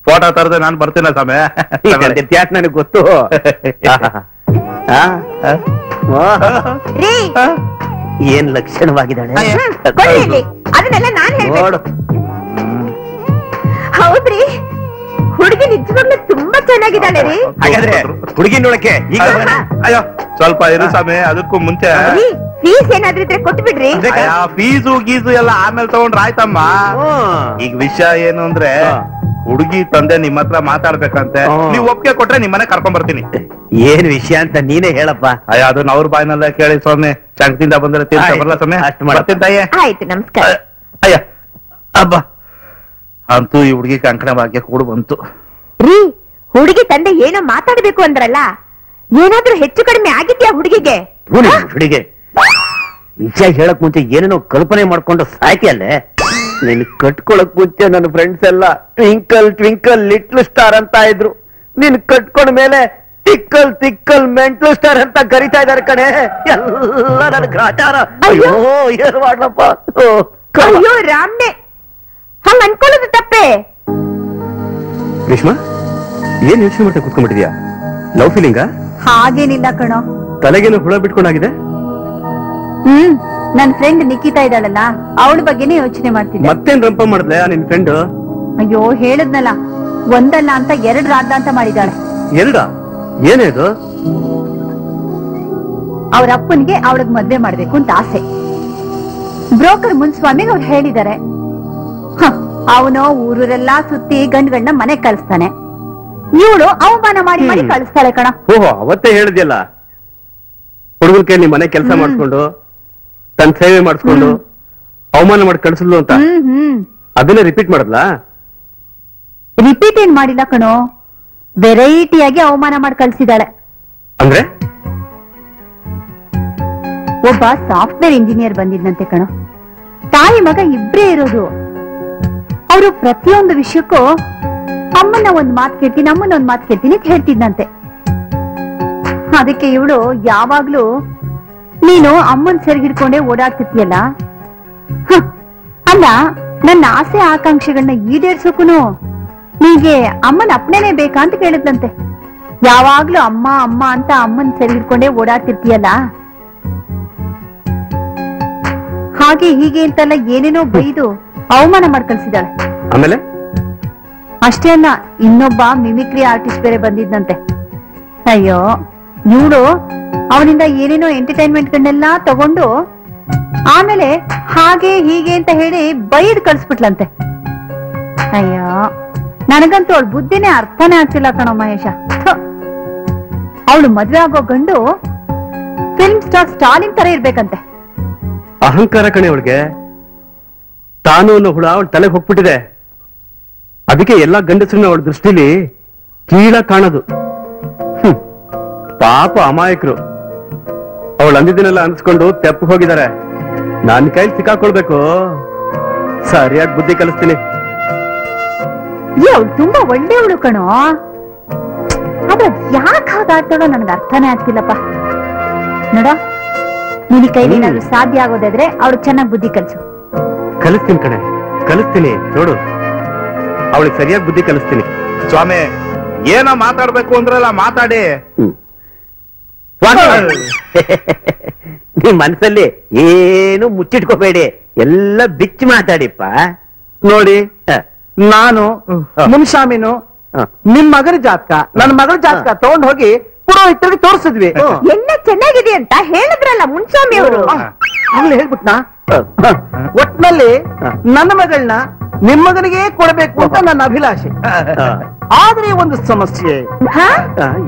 S4: ಫೋಟೋ ತರದೆ ನಾನ್ ಬರ್ತೀನ ಸಮಯ.
S5: ನನಗೆ ಗೊತ್ತು. ಏನ್ ಲಕ್ಷಣವಾಗಿದ್ದಾಳೆ
S6: ಅದನ್ನೆಲ್ಲ ನಾನ್
S5: ನೋಡು.
S6: ಹೌದ್ರಿ, ಹುಡುಗಿ ನಿಜವಾಗ್ಲೂ ತುಂಬಾ ಚೆನ್ನಾಗಿದ್ದಾಳೆ ರೀ.
S5: ಹಾಗಾದ್ರೆ ಹುಡುಗಿ ನೋಡಕ್ಕೆ ಈಗ
S4: ಅಯ್ಯೋ ಸ್ವಲ್ಪ ಇರು ಸಮಯ, ಅದಕ್ಕೂ ಮುಂಚೆ
S6: ಫೀಸ್ ಏನಾದ್ರೂ ಇದ್ರೆ ಕೊಟ್ಟು ಬಿಡ್ರಿ.
S4: ಫೀಸು ಗೀಸು ಎಲ್ಲ ಆಮೇಲೆ ತಗೊಂಡ್ರ ಆಯ್ತಮ್ಮ. ಈಗ ವಿಷಯ ಏನು ಅಂದ್ರೆ, ಹುಡುಗಿ ತಂದೆ ನಿಮ್ ಹತ್ರ ಮಾತಾಡ್ಬೇಕಂತೆ. ನೀವ್ ಒಪ್ಪಿಗೆ ಕೊಟ್ರೆ ನಿಮ್ಮನೆ ಕರ್ಕೊಂಡ್ ಬರ್ತೀನಿ.
S5: ಏನ್ ವಿಷಯ ಅಂತ ನೀನೇ ಹೇಳಪ್ಪ.
S4: ಅಯ್ಯ ಅದನ್ನ ಅವ್ರ ಬಾಯಿನಲ್ಲೇ ಕೇಳಿ ಸ್ವಾಮಿ. ಚಂಕದಿಂದ ಬಂದ್ರೆ ಬರಲ್ಲ ಸ್ವಾಮಿ.
S6: ಆಯ್ತು, ನಮಸ್ಕಾರ.
S4: ಅಯ್ಯ ಹಬ್ಬ ಅಂತೂ ಈ ಹುಡುಗಿ ಕಂಕಣ ಭಾಗ್ಯ ಕೂಡ ಬಂತು.
S3: ರೀ, ಹುಡುಗಿ ತಂದೆ ಏನೋ ಮಾತಾಡ್ಬೇಕು ಅಂದ್ರಲ್ಲ, ಏನಾದ್ರೂ ಹೆಚ್ಚು ಕಡಿಮೆ ಆಗಿದ್ಯಾ ಹುಡುಗಿಗೆ?
S5: ಹುಡುಗಿ ವಿಷಯ ಹೇಳಕ್ ಮುಂಚೆ ಏನೇನೋ ಕಲ್ಪನೆ ಮಾಡ್ಕೊಂಡು ಸಾಯ್ತಿಯಲ್ಲೇ. ನೀನ್ ಕಟ್ಕೊಳಕ್ ಮುಂಚೆ ನನ್ನ ಫ್ರೆಂಡ್ಸ್ ಎಲ್ಲ ಟ್ವಿಂಕಲ್ ಟ್ವಿಂಕಲ್ ಲಿಟ್ಲ್ ಸ್ಟಾರ್ ಅಂತ ಇದ್ರು. ನೀನ್ ಕಟ್ಕೊಂಡ ಮೇಲೆ ಟಿಕ್ಕಲ್ ತಿಕ್ಕಲ್ ಮೆಂಟ್ಲ್ ಸ್ಟಾರ್ ಅಂತ ಕರಿತಾ ಇದಾರೆ ಕಣೆ. ಎಲ್ಲ ನನ್ನ ಗ್ರಾಚಾರ. ಅಯ್ಯೋ ಏನ್ ಮಾಡ್ಲಪ್ಪ.
S3: ಅಯ್ಯೋ ರಾಮ್ನೆ, ಹಂಗ ಅನ್ಕೊಳ್ಳೋದು ತಪ್ಪೇ.
S5: ಗ್ರೀಷ್ಮಾ, ಏನ್ ಯೋಚನೆ ಮಾಡ್ತಾ ಕುತ್ಕೊಂಡ್ಬಿಟ್ಟಿದ್ಯಾ? Love feeling?
S6: ಹಾಗೇನಿಲ್ಲ ಕಣೋ.
S5: ತಲೆಗೇನು ಹುಳ ಬಿಟ್ಕೊಂಡಾಗಿದೆ?
S6: ನನ್ ಫ್ರೆಂಡ್ ನಿಖಿತಾ ಇದ್ದಾಳಲ್ಲ, ಅವಳ ಬಗ್ಗೆನೇ ಯೋಚನೆ ಮಾಡ್ತಿದ್ದೆ.
S5: ಮತ್ತೇನ್ ರಂಪ ಮಾಡಿದ್ಲೆ ನಿನ್ ಫ್ರೆಂಡ್?
S6: ಅಯ್ಯೋ ಹೇಳದ್ನಲ್ಲ, ಒಂದಲ್ಲ ಅಂತ 2 ರಾದ್ದಾಂತ ಮಾಡಿದಾಳೆ.
S5: ಎರಡ? ಏನೇ ಇದು?
S6: ಅವ್ರ ಅಪ್ಪನಿಗೆ ಅವಳಗ್ ಮದ್ವೆ ಮಾಡ್ಬೇಕು ಅಂತ ಆಸೆ. ಬ್ರೋಕರ್ ಮುನ್ಸ್ವಾಮಿಗೆ ಅವ್ರು ಹೇಳಿದ್ದಾರೆ. ಅವನು ಊರೂರೆಲ್ಲಾ ಸುತ್ತಿ ಗಂಡ್ಗಣ್ಣ ಮನೆ ಕಳಿಸ್ತಾನೆ, ಇವಳು ಅವಮಾನ ಮಾಡಿ ಮಾಡಿ ಕಳಿಸ್ತಾಳೆ ಕಣ.
S5: ಓಹೋ, ಅವತ್ತೇ ಹೇಳಿದ್ಯಲ್ಲ, ಹುಡುಗರ ಕೈ ನಿಮ್ ಮನೆ ಕೆಲಸ ಮಾಡಿಸ್ಕೊಂಡು ತನ್ನ ಸೇವೆ ಮಾಡಿಸ್ಕೊಂಡು ಅವಮಾನ ಮಾಡಿ ಕಳಿಸಿದ್ಲು ಅಂತ. ಅದನ್ನೇ ರಿಪೀಟ್ ಮಾಡದ್ಲಾ?
S6: ರಿಪೀಟ್ ಏನ್ ಮಾಡಿಲ್ಲ ಕಣೋ, ವೆರೈಟಿಯಾಗಿ ಅವಮಾನ ಮಾಡಿ ಕಳ್ಸಿದಾಳೆ.
S5: ಅಂದ್ರೆ
S6: ಒಬ್ಬ ಸಾಫ್ಟ್ವೇರ್ ಇಂಜಿನಿಯರ್ ಬಂದಿದ್ನಂತೆ ಕಣೋ. ತಾಯಿ ಮಗ ಇಬ್ರೇ ಇರೋದು. ಅವರು ಪ್ರತಿಯೊಂದು ವಿಷಯಕ್ಕೂ ಅಮ್ಮನ ಒಂದ್ ಮಾತು ಕೇಳ್ತೀನಿ, ಅಮ್ಮನ ಒಂದ್ ಮಾತು ಕೇಳ್ತೀನಿ ಅಂತ ಹೇಳ್ತಿದ್ನಂತೆ. ಅದಕ್ಕೆ ಇವಳು ಯಾವಾಗ್ಲೂ ನೀನು ಅಮ್ಮನ್ ಸೆರಗಿಡ್ಕೊಂಡೇ ಓಡಾಡ್ತಿರ್ತೀಯಲ್ಲ, ಅಲ್ಲ ನನ್ನ ಆಸೆ ಆಕಾಂಕ್ಷೆಗಳನ್ನ ಈಡೇರ್ಸೋಕೂನು ನೀಗೆ ಅಮ್ಮನ ಅಪ್ಪನೇನೆ ಬೇಕಾ ಅಂತ ಕೇಳಿದ್ಲಂತೆ. ಯಾವಾಗ್ಲೂ ಅಮ್ಮ ಅಮ್ಮ ಅಂತ ಅಮ್ಮನ್ ಸೆರಗಿಡ್ಕೊಂಡೇ ಓಡಾಡ್ತಿರ್ತೀಯಲ್ಲ, ಹಾಗೆ ಹೀಗೆ ಅಂತೆಲ್ಲ ಏನೇನೋ ಬೈದು ಅವಮಾನ ಮಾಡಿ ಕಳ್ಸಿದಾಳೆ.
S5: ಆಮೇಲೆ
S6: ಅಷ್ಟೇ ಅಲ್ಲ, ಇನ್ನೊಬ್ಬ ಮಿಮಿಕ್ರಿ ಆರ್ಟಿಸ್ಟ್ ಬೇರೆ ಬಂದಿದ್ನಂತೆ. ಅಯ್ಯೋ, ಇವಳು ಅವನಿಂದ ಏನೇನೋ ಎಂಟರ್ಟೈನ್ಮೆಂಟ್ಗಳನ್ನೆಲ್ಲ ತಗೊಂಡು ಆಮೇಲೆ ಹಾಗೆ ಹೀಗೆ ಅಂತ ಹೇಳಿ ಬೈದ್ ಕಳ್ಸ್ಬಿಟ್ಲಂತೆ. ಅಯ್ಯೋ, ನನಗಂತೂ ಅವಳ ಬುದ್ಧಿನೇ ಅರ್ಥನೇ ಆಗ್ತಿಲ್ಲ ಕಣೋ ಮಹೇಶ. ಅವಳು ಮದ್ವೆ ಆಗೋ ಗಂಡು ಫಿಲ್ಮ್ ಸ್ಟಾರ್ ಸ್ಟಾಲಿನ್ ತರ ಇರ್ಬೇಕಂತೆ.
S5: ಅಹಂಕಾರ ಕಣೆ ಅವಳಿಗೆ. ತಾನು ಅನ್ನೋ ಹುಳ ಅವಳ ತಲೆಗೆ ಹೋಗ್ಬಿಟ್ಟಿದೆ. ಅದಕ್ಕೆ ಎಲ್ಲಾ ಗಂಡಸರನ್ನ ಅವಳ ದೃಷ್ಟಿಲಿ ಕೀಳ ಕಾಣೋದು. ಪಾಪ ಅಮಾಯಕರು ಅವಳು ಅಂದಿದ್ದನ್ನೆಲ್ಲ ಅನ್ಸ್ಕೊಂಡು ತೆಪ್ಪು ಹೋಗಿದ್ದಾರೆ. ನನ್ನ ಕೈಲಿ ಸಿಕ್ಕಾಕೊಳ್ಬೇಕು. ಸರಿಯಾಗಿ ಬುದ್ಧಿ ಕಲಿಸ್ತೀನಿ.
S6: ಅವಳು ತುಂಬಾ ಒಳ್ಳೆಯವಳು ಕಣೋ. ಅದು ಯಾಕೆ ಹಾಗಾಡ್ತಾಳೋ ನನ್ಗೆ ಅರ್ಥನೇ ಆಗ್ತಿಲ್ಲಪ್ಪ. ನೋಡ, ನಿನ್ನ ಕೈಲಿ ಏನಾದ್ರು ಸಾಧ್ಯ ಆಗೋದಾದ್ರೆ ಅವಳು ಚೆನ್ನಾಗಿ ಬುದ್ಧಿ ಕಲಿಸು.
S5: ಕಲಿಸ್ತೀನಿ ಕಣೆ, ಕಲಿಸ್ತೀನಿ. ನೋಡು, ಅವಳಿಗೆ ಸರಿಯಾಗಿ ಬುದ್ಧಿ ಕಲಿಸ್ತೀನಿ.
S4: ಸ್ವಾಮಿ, ಏನೋ ಮಾತಾಡ್ಬೇಕು ಅಂದ್ರಲ್ಲ, ಮಾತಾಡಿ.
S5: ನಿಮ್ ಮನಸ್ಸಲ್ಲಿ ಏನು ಮುಚ್ಚಿಟ್ಕೋಬೇಡಿ, ಎಲ್ಲ ಬಿಚ್ಚಿ ಮಾತಾಡಿಪ್ಪ.
S2: ನೋಡಿ, ನಾನು ಮುನ್ಸ್ವಾಮಿನು ನಿಮ್ ಮಗನ ಜಾತಕ, ನನ್ನ ಮಗಳ ಜಾತಕ ತಗೊಂಡ್ ಹೋಗಿ ಪುರೋಹಿತರಿಗೆ ತೋರಿಸಿದ್ವಿ.
S3: ಎಲ್ಲ ಚೆನ್ನಾಗಿದೆ ಅಂತ ಹೇಳಿದ್ರಲ್ಲ ಮುನ್ಸ್ವಾಮಿ ಅವರು.
S2: ಆಗ್ಲೇ ಹೇಳ್ಬಿಟ್ನಾ? ಒಟ್ನಲ್ಲಿ ನನ್ನ ಮಗಳನ್ನ ನಿಮ್ ಮಗನಿಗೆ ಕೊಡಬೇಕು ಅಂತ ನನ್ನ ಅಭಿಲಾಷೆ. ಆದ್ರೆ ಒಂದು ಸಮಸ್ಯೆ.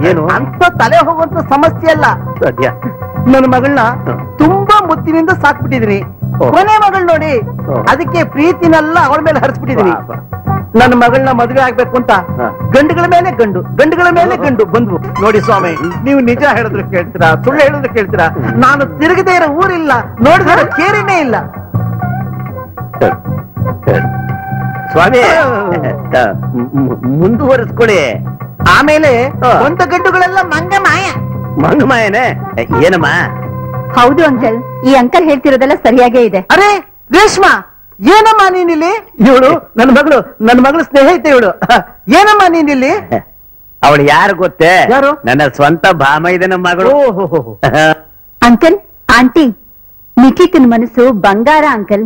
S5: ಏನು
S2: ಅಂತ ತಲೆ ಹೋಗುವಂತ ಸಮಸ್ಯೆ ಅಲ್ಲ.
S5: ಸದ್ಯ
S2: ನನ್ನ ಮಗಳನ್ನ ತುಂಬಾ ಮುತ್ತಿನಿಂದ ಸಾಕ್ಬಿಟ್ಟಿದೀನಿ. ಕೊನೆ ಮಗಳು ನೋಡಿ, ಅದಕ್ಕೆ ಪ್ರೀತಿನೆಲ್ಲ ಅವಳ ಮೇಲೆ ಹರಿಸ್ಬಿಟ್ಟಿದೀನಿ. ನನ್ನ ಮಗಳನ್ನ ಮದುವೆ ಆಗ್ಬೇಕು ಅಂತ ಗಂಡುಗಳ ಮೇಲೆ ಗಂಡು, ಗಂಡುಗಳ ಮೇಲೆ ಗಂಡು ಬಂದ್ವು. ನೋಡಿ ಸ್ವಾಮಿ, ನೀವು ನಿಜ ಹೇಳಿದ್ರೆ ಕೇಳ್ತೀರಾ, ಸುಳ್ಳು ಹೇಳಿದ್ರೆ ಕೇಳ್ತೀರಾ? ನಾನು ತಿರುಗದೇ ಇರೋ ಊರಿಲ್ಲ, ನೋಡಿದ್ರೆ ಕೇರಿನೇ ಇಲ್ಲ.
S5: ಸ್ವಾಮಿ, ಮುಂದುವರಿಸ್ಕೊಳ್ಳಿ.
S2: ಆಮೇಲೆ ಸ್ವಂತ ಗಂಡುಗಳೆಲ್ಲ ಮಂಗಮಾಯ.
S5: ಮಂಗಮಾಯನೇ? ಏನಮ್ಮ?
S6: ಹೌದು ಅಂಕಲ್, ಈ ಅಂಕಲ್ ಹೇಳ್ತಿರೋದೆಲ್ಲ ಸರಿಯಾಗೇ ಇದೆ.
S2: ಅರೆ ರೇಷ್ಮಾ, ಏನಮ್ಮ ನೀನಿಲ್ಲಿ? ಇವಳು ನನ್ನ ಮಗಳು ಸ್ನೇಹಿತೆ. ಇವಳು ಏನಮ್ಮ ನೀನಿಲ್ಲಿ?
S5: ಅವಳು ಯಾರು ಗೊತ್ತೇ?
S2: ಯಾರು?
S5: ನನ್ನ ಸ್ವಂತ ಭಾಮೈದನ ಮಗಳು.
S6: ಅಂಕಲ್, ಆಂಟಿ, ನಿಖಿತನ ಮನಸ್ಸು ಬಂಗಾರ ಅಂಕಲ್.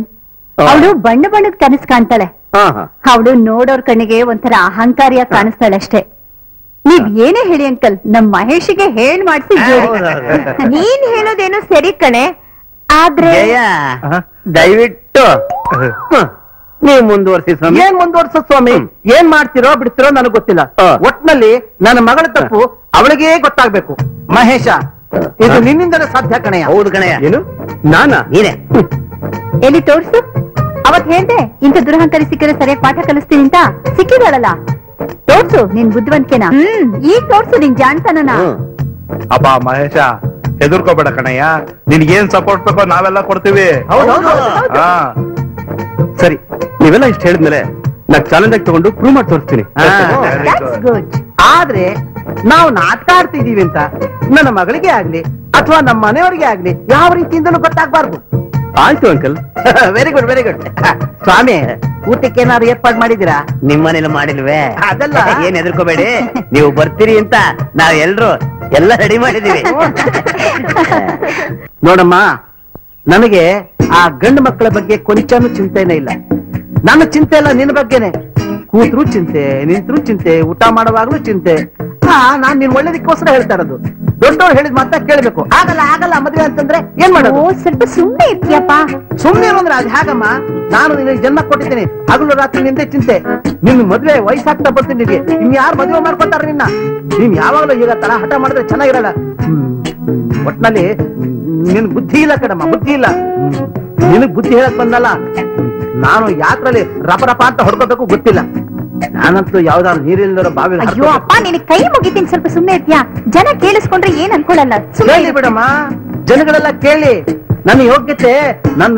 S6: ಅವಳು ಬಣ್ಣ ಬಣ್ಣದ ಕನಸು ಕಾಣ್ತಾಳೆ. ಅವಳು ನೋಡೋರ್ ಕಣ್ಣಿಗೆ ಒಂಥರ ಅಹಂಕಾರಿಯಾಗಿ ಕಾಣಿಸ್ತಾಳೆ ಅಷ್ಟೇ. ನೀವ್ ಏನೇ ಹೇಳಿ ಅಂಕಲ್, ನಮ್ ಮಹೇಶಿಗೆ ಹೇಳ್ ಮಾಡ್ಸಿ.
S3: ನೀನ್ ಹೇಳೋದೇನೋ ಸರಿ ಕಣೆ, ಆದ್ರೆ
S5: ದಯವಿಟ್ಟು ನೀವು ಮುಂದುವರಿಸಿ ಸ್ವಾಮಿ.
S2: ಏನ್ ಮುಂದುವರ್ಸ ಸ್ವಾಮಿ? ಏನ್ ಮಾಡ್ತಿರೋ ಬಿಡ್ತಿರೋ ನನಗ್ ಗೊತ್ತಿಲ್ಲ. ಒಟ್ನಲ್ಲಿ ನನ್ನ ಮಗಳ ತಪ್ಪು ಅವಳಿಗೇ ಗೊತ್ತಾಗ್ಬೇಕು. ಮಹೇಶ, ಇದು ನಿನ್ನಿಂದಲೇ ಸಾಧ್ಯ ಕಣಯ್ಯ.
S5: ಹೌದು ಕಣಯ್ಯ. ಏನು ನಾನಾ? ನೀನೇ
S6: ಎಲ್ಲಿ ತೋರ್ಸು. ಅವತ್ ಹೇಳ್ದೆ ಇಂಥ ದುರಹಂಕಾರಿ ಸಿಕ್ಕಿದ್ರೆ ಸರಿಯಾಗಿ ಪಾಠ ಕಲಿಸ್ತೀನಿ ಅಂತ. ಸಿಕ್ಕಿದಾಳಲ್ಲ, ತೋರ್ಸು ನಿನ್ ಬುದ್ಧಿವಂತಿಕೆನ. ಈಗ ತೋರ್ಸು ನಿನ್ ಜಾಣ್ತನನ.
S4: ಅಪ್ಪ ಮಹೇಶ, ಹೆದರ್ಕೋಬೇಡ ಕಣಯ್ಯ, ನಿನ್ಗೇನ್ ಸಪೋರ್ಟ್ ಬೇಕೋ ನಾವೆಲ್ಲ ಕೊಡ್ತೀವಿ. ಹಾ
S5: ಸರಿ, ನೀವೆಲ್ಲ ಇಷ್ಟ ಹೇಳಿದ್ಮೇಲೆ ನಾ ಚಾಲೆಂಜ್ ಆಗಿ ತಗೊಂಡು ಪ್ರೂವ್ ಮಾಡಿ ತೋರಿಸ್ತೀನಿ.
S6: ಗುಡ್.
S2: ಆದ್ರೆ ನಾವು ನಾಟಕ ಆಡ್ತಿದೀವಿ ಅಂತ ನನ್ನ ಮಗಳಿಗೆ ಆಗ್ಲಿ ಅಥವಾ ನಮ್ಮ ಮನೆಯವರಿಗೆ ಆಗ್ಲಿ ಯಾವ ರೀತಿಯಿಂದಲೂ ಗೊತ್ತಾಗ್ಬಾರ್ದು.
S5: ಆಯ್ತು uncle.
S2: Very good very good. ಸ್ವಾಮಿ, ಊಟಕ್ಕೆ ಏನಾದ್ರು ಏರ್ಪಾಡು ಮಾಡಿದೀರಾ?
S5: ನಿಮ್ಮನೇಲಿ ಮಾಡಿಲ್ವೇ?
S2: ಅದಲ್ಲ.
S5: ಏನ್ ಹೆದರ್ಕೋಬೇಡಿ, ನೀವು ಬರ್ತೀರಿ ಅಂತ ನಾವ್ ಎಲ್ರು ಎಲ್ಲ ರೆಡಿ ಮಾಡಿದೀವಿ.
S2: ನೋಡಮ್ಮ, ನನಗೆ ಆ ಗಂಡು ಮಕ್ಕಳ ಬಗ್ಗೆ ಕೊಂಚನೂ ಚಿಂತೆನೇ ಇಲ್ಲ. ನನ್ನ ಚಿಂತೆ ಎಲ್ಲ ನಿನ್ನ ಬಗ್ಗೆನೆ. ಕೂತ್ರು ಚಿಂತೆ, ನಿಂತ್ರು ಚಿಂತೆ, ಊಟ ಮಾಡುವಾಗ್ಲೂ ಚಿಂತೆ. ನಾನ್ ನಿನ್ ಒಳ್ಳೇದಕ್ಕೋಸ್ಕರ ಹೇಳ್ತಾ ಇರೋದು. ದೊಡ್ಡವ್ರು ಹೇಳಿದ್ ಮಾತ್ರ ಕೇಳ್ಬೇಕು. ಆಗಲ್ಲ ಆಗಲ್ಲ ಮದ್ವೆ ಅಂತಂದ್ರೆ ಏನ್ ಮಾಡೋದು?
S6: ಸ್ವಲ್ಪ ಸುಮ್ಮನೆ ಇರ್ತೀಯಪ್ಪ.
S2: ಸುಮ್ನೆ ಅಂದ್ರೆ ಅದು ಹೇಗಮ್ಮ? ನಾನು ನಿನಗೆ ಜನ್ಮ ಕೊಟ್ಟಿದ್ದೀನಿ, ಹಗಲು ರಾತ್ರಿ ನಿಂದೆ ಚಿಂತೆ. ನಿನ್ ಮದ್ವೆ ವಯಸ್ಸಾಗ್ತಾ ಬರ್ತೀನಿ ನಿನ್ಗೆ. ಇನ್ ಯಾರು ಮದ್ವೆ ಮಾಡ್ಕೊತಾರ ನಿನ್ನ? ನೀನ್ ಯಾವಾಗಲೂ ಈಗ ತರ ಹಠ ಮಾಡಿದ್ರೆ ಚೆನ್ನಾಗಿರಲ್ಲ. ಒಟ್ನಲ್ಲಿ ನಿನ್ ಬುದ್ಧಿ ಇಲ್ಲ ಕಣಮ್ಮ, ಬುದ್ಧಿ ಇಲ್ಲ. ನಿನಗ್ ಬುದ್ಧಿ ಹೇಳಕ್ ಬಂದಲ್ಲ, ನಾನು ಯಾಕ್ರಲ್ಲಿ ರಪರಪ ಅಂತ ಹೊಡ್ಕೋಬೇಕು ಗೊತ್ತಿಲ್ಲ. ನಾನಂತೂ ಯಾವ್ದಾದ್ರು ನೀರಿಲ್ದಿರೋ ಬಾವಿ.
S6: ಅಯ್ಯೋ ಅಪ್ಪ, ನಿನ್ ಕೈ ಮುಗಿತೀನಿ, ಸ್ವಲ್ಪ ಸುಮ್ಮನೆ ಇರ್ತೀಯಾ? ಜನ ಕೇಳಿಸ್ಕೊಂಡ್ರೆ ಏನ್ ಅನ್ಕೊಳಲ್ಲ.
S2: ಕೇಳಿ ಬಿಡಮ್ಮ, ಜನಗಳೆಲ್ಲ ಕೇಳಿ. ನನ್ನ ಯೋಗ್ಯತೆ, ನನ್ನ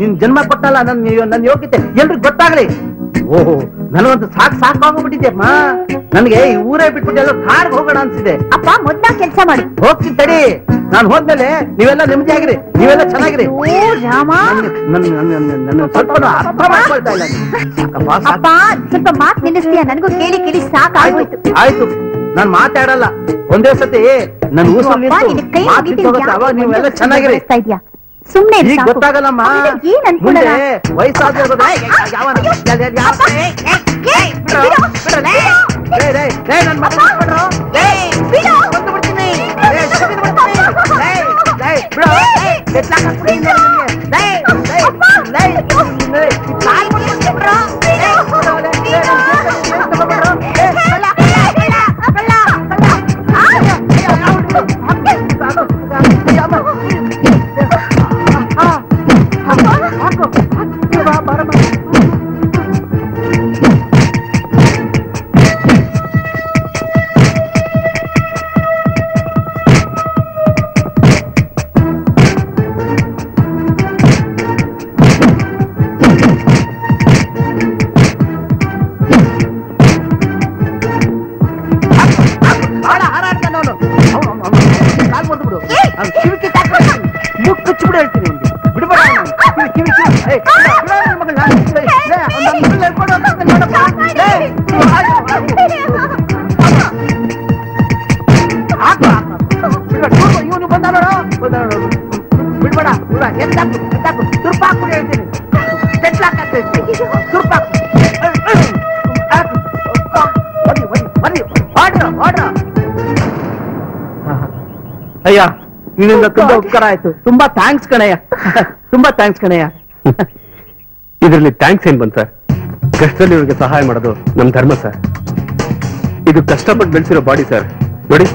S2: ನಿನ್ ಜನ್ಮ ಕೊಟ್ಟಲ್ಲ, ನನ್ನ ಯೋಗ್ಯತೆ ಎಲ್ರಿಗೂ ಗೊತ್ತಾಗ್ಲಿ. ಓಹೋ, ನನಗಂತೂ ಸಾಕಾಗೋಗ್ಬಿಟ್ಟಿದ್ಯಮ್ಮ. ನನಗೆ ಈ ಊರೇ ಬಿಟ್ಬಿಟ್ಟು ಎಲ್ಲ ಕಾಡ್ಗೆ ಹೋಗೋಣ ಅನ್ಸಿದೆ.
S6: ಅಪ್ಪ, ಮೊದ್ಲ ಕೆಲ್ಸ ಮಾಡಿ.
S2: ಹೋಗ್ತೀನಿ ತಡಿ. ನಾನು ಹೋದ್ಮೇಲೆ ನೀವೆಲ್ಲ ನೆಮ್ಮದಿ ಆಗಿರಿ, ನೀವೆಲ್ಲ ಚೆನ್ನಾಗಿರಿ.
S6: ರಾಮ,
S2: ನನ್ನ ಸ್ವಲ್ಪ ಅರ್ಥ ಮಾಡ್ಕೊಳ್ತಾ ಇಲ್ಲ.
S6: ಅಪ್ಪ, ಸ್ವಲ್ಪ ಮಾತ್ ನಿಲ್ಲಿಸ್ತೀಯ? ನನಗೂ ಕೇಳಿ ಕೇಳಿ ಸಾಕಾಗೋಯ್ತು.
S2: ಆಯ್ತು, ನಾನ್ ಮಾತಾಡಲ್ಲ. ಒಂದೇ ಸತಿ ನನ್ ಅವಾಗ ನೀವೆಲ್ಲ ಚೆನ್ನಾಗಿರಿ.
S6: ಸುಮ್ನೆ
S2: ಈಗ ಗೊತ್ತಾಗಲ್ಲಮ್ಮ.
S6: ಏನ್ ಅನ್ಕೊಳ್ಳಲ್ಲ.
S2: ವಯಸ್ಸಾದ ಅಯ್ಯ, ನಿನ್ನಿಂದ ತುಂಬಾ ಉಪಕಾರ ಆಯ್ತು. ತುಂಬಾ ಥ್ಯಾಂಕ್ಸ್ ಕಣಯ್ಯ, ತುಂಬಾ ಥ್ಯಾಂಕ್ಸ್ ಕಣಯ್ಯ.
S5: ಇದರಲ್ಲಿ ಥ್ಯಾಂಕ್ಸ್ ಏನ್ ಬಂತ ಸರ್? ಕಷ್ಟದಲ್ಲಿ ಇವ್ರಿಗೆ ಸಹಾಯ ಮಾಡೋದು ನಮ್ ಧರ್ಮ ಸರ್. ಇದು ಕಷ್ಟಪಟ್ಟು ಬೆಳೆಸಿರೋ ಬಾಡಿ ಸರ್. ನೋಡಿ,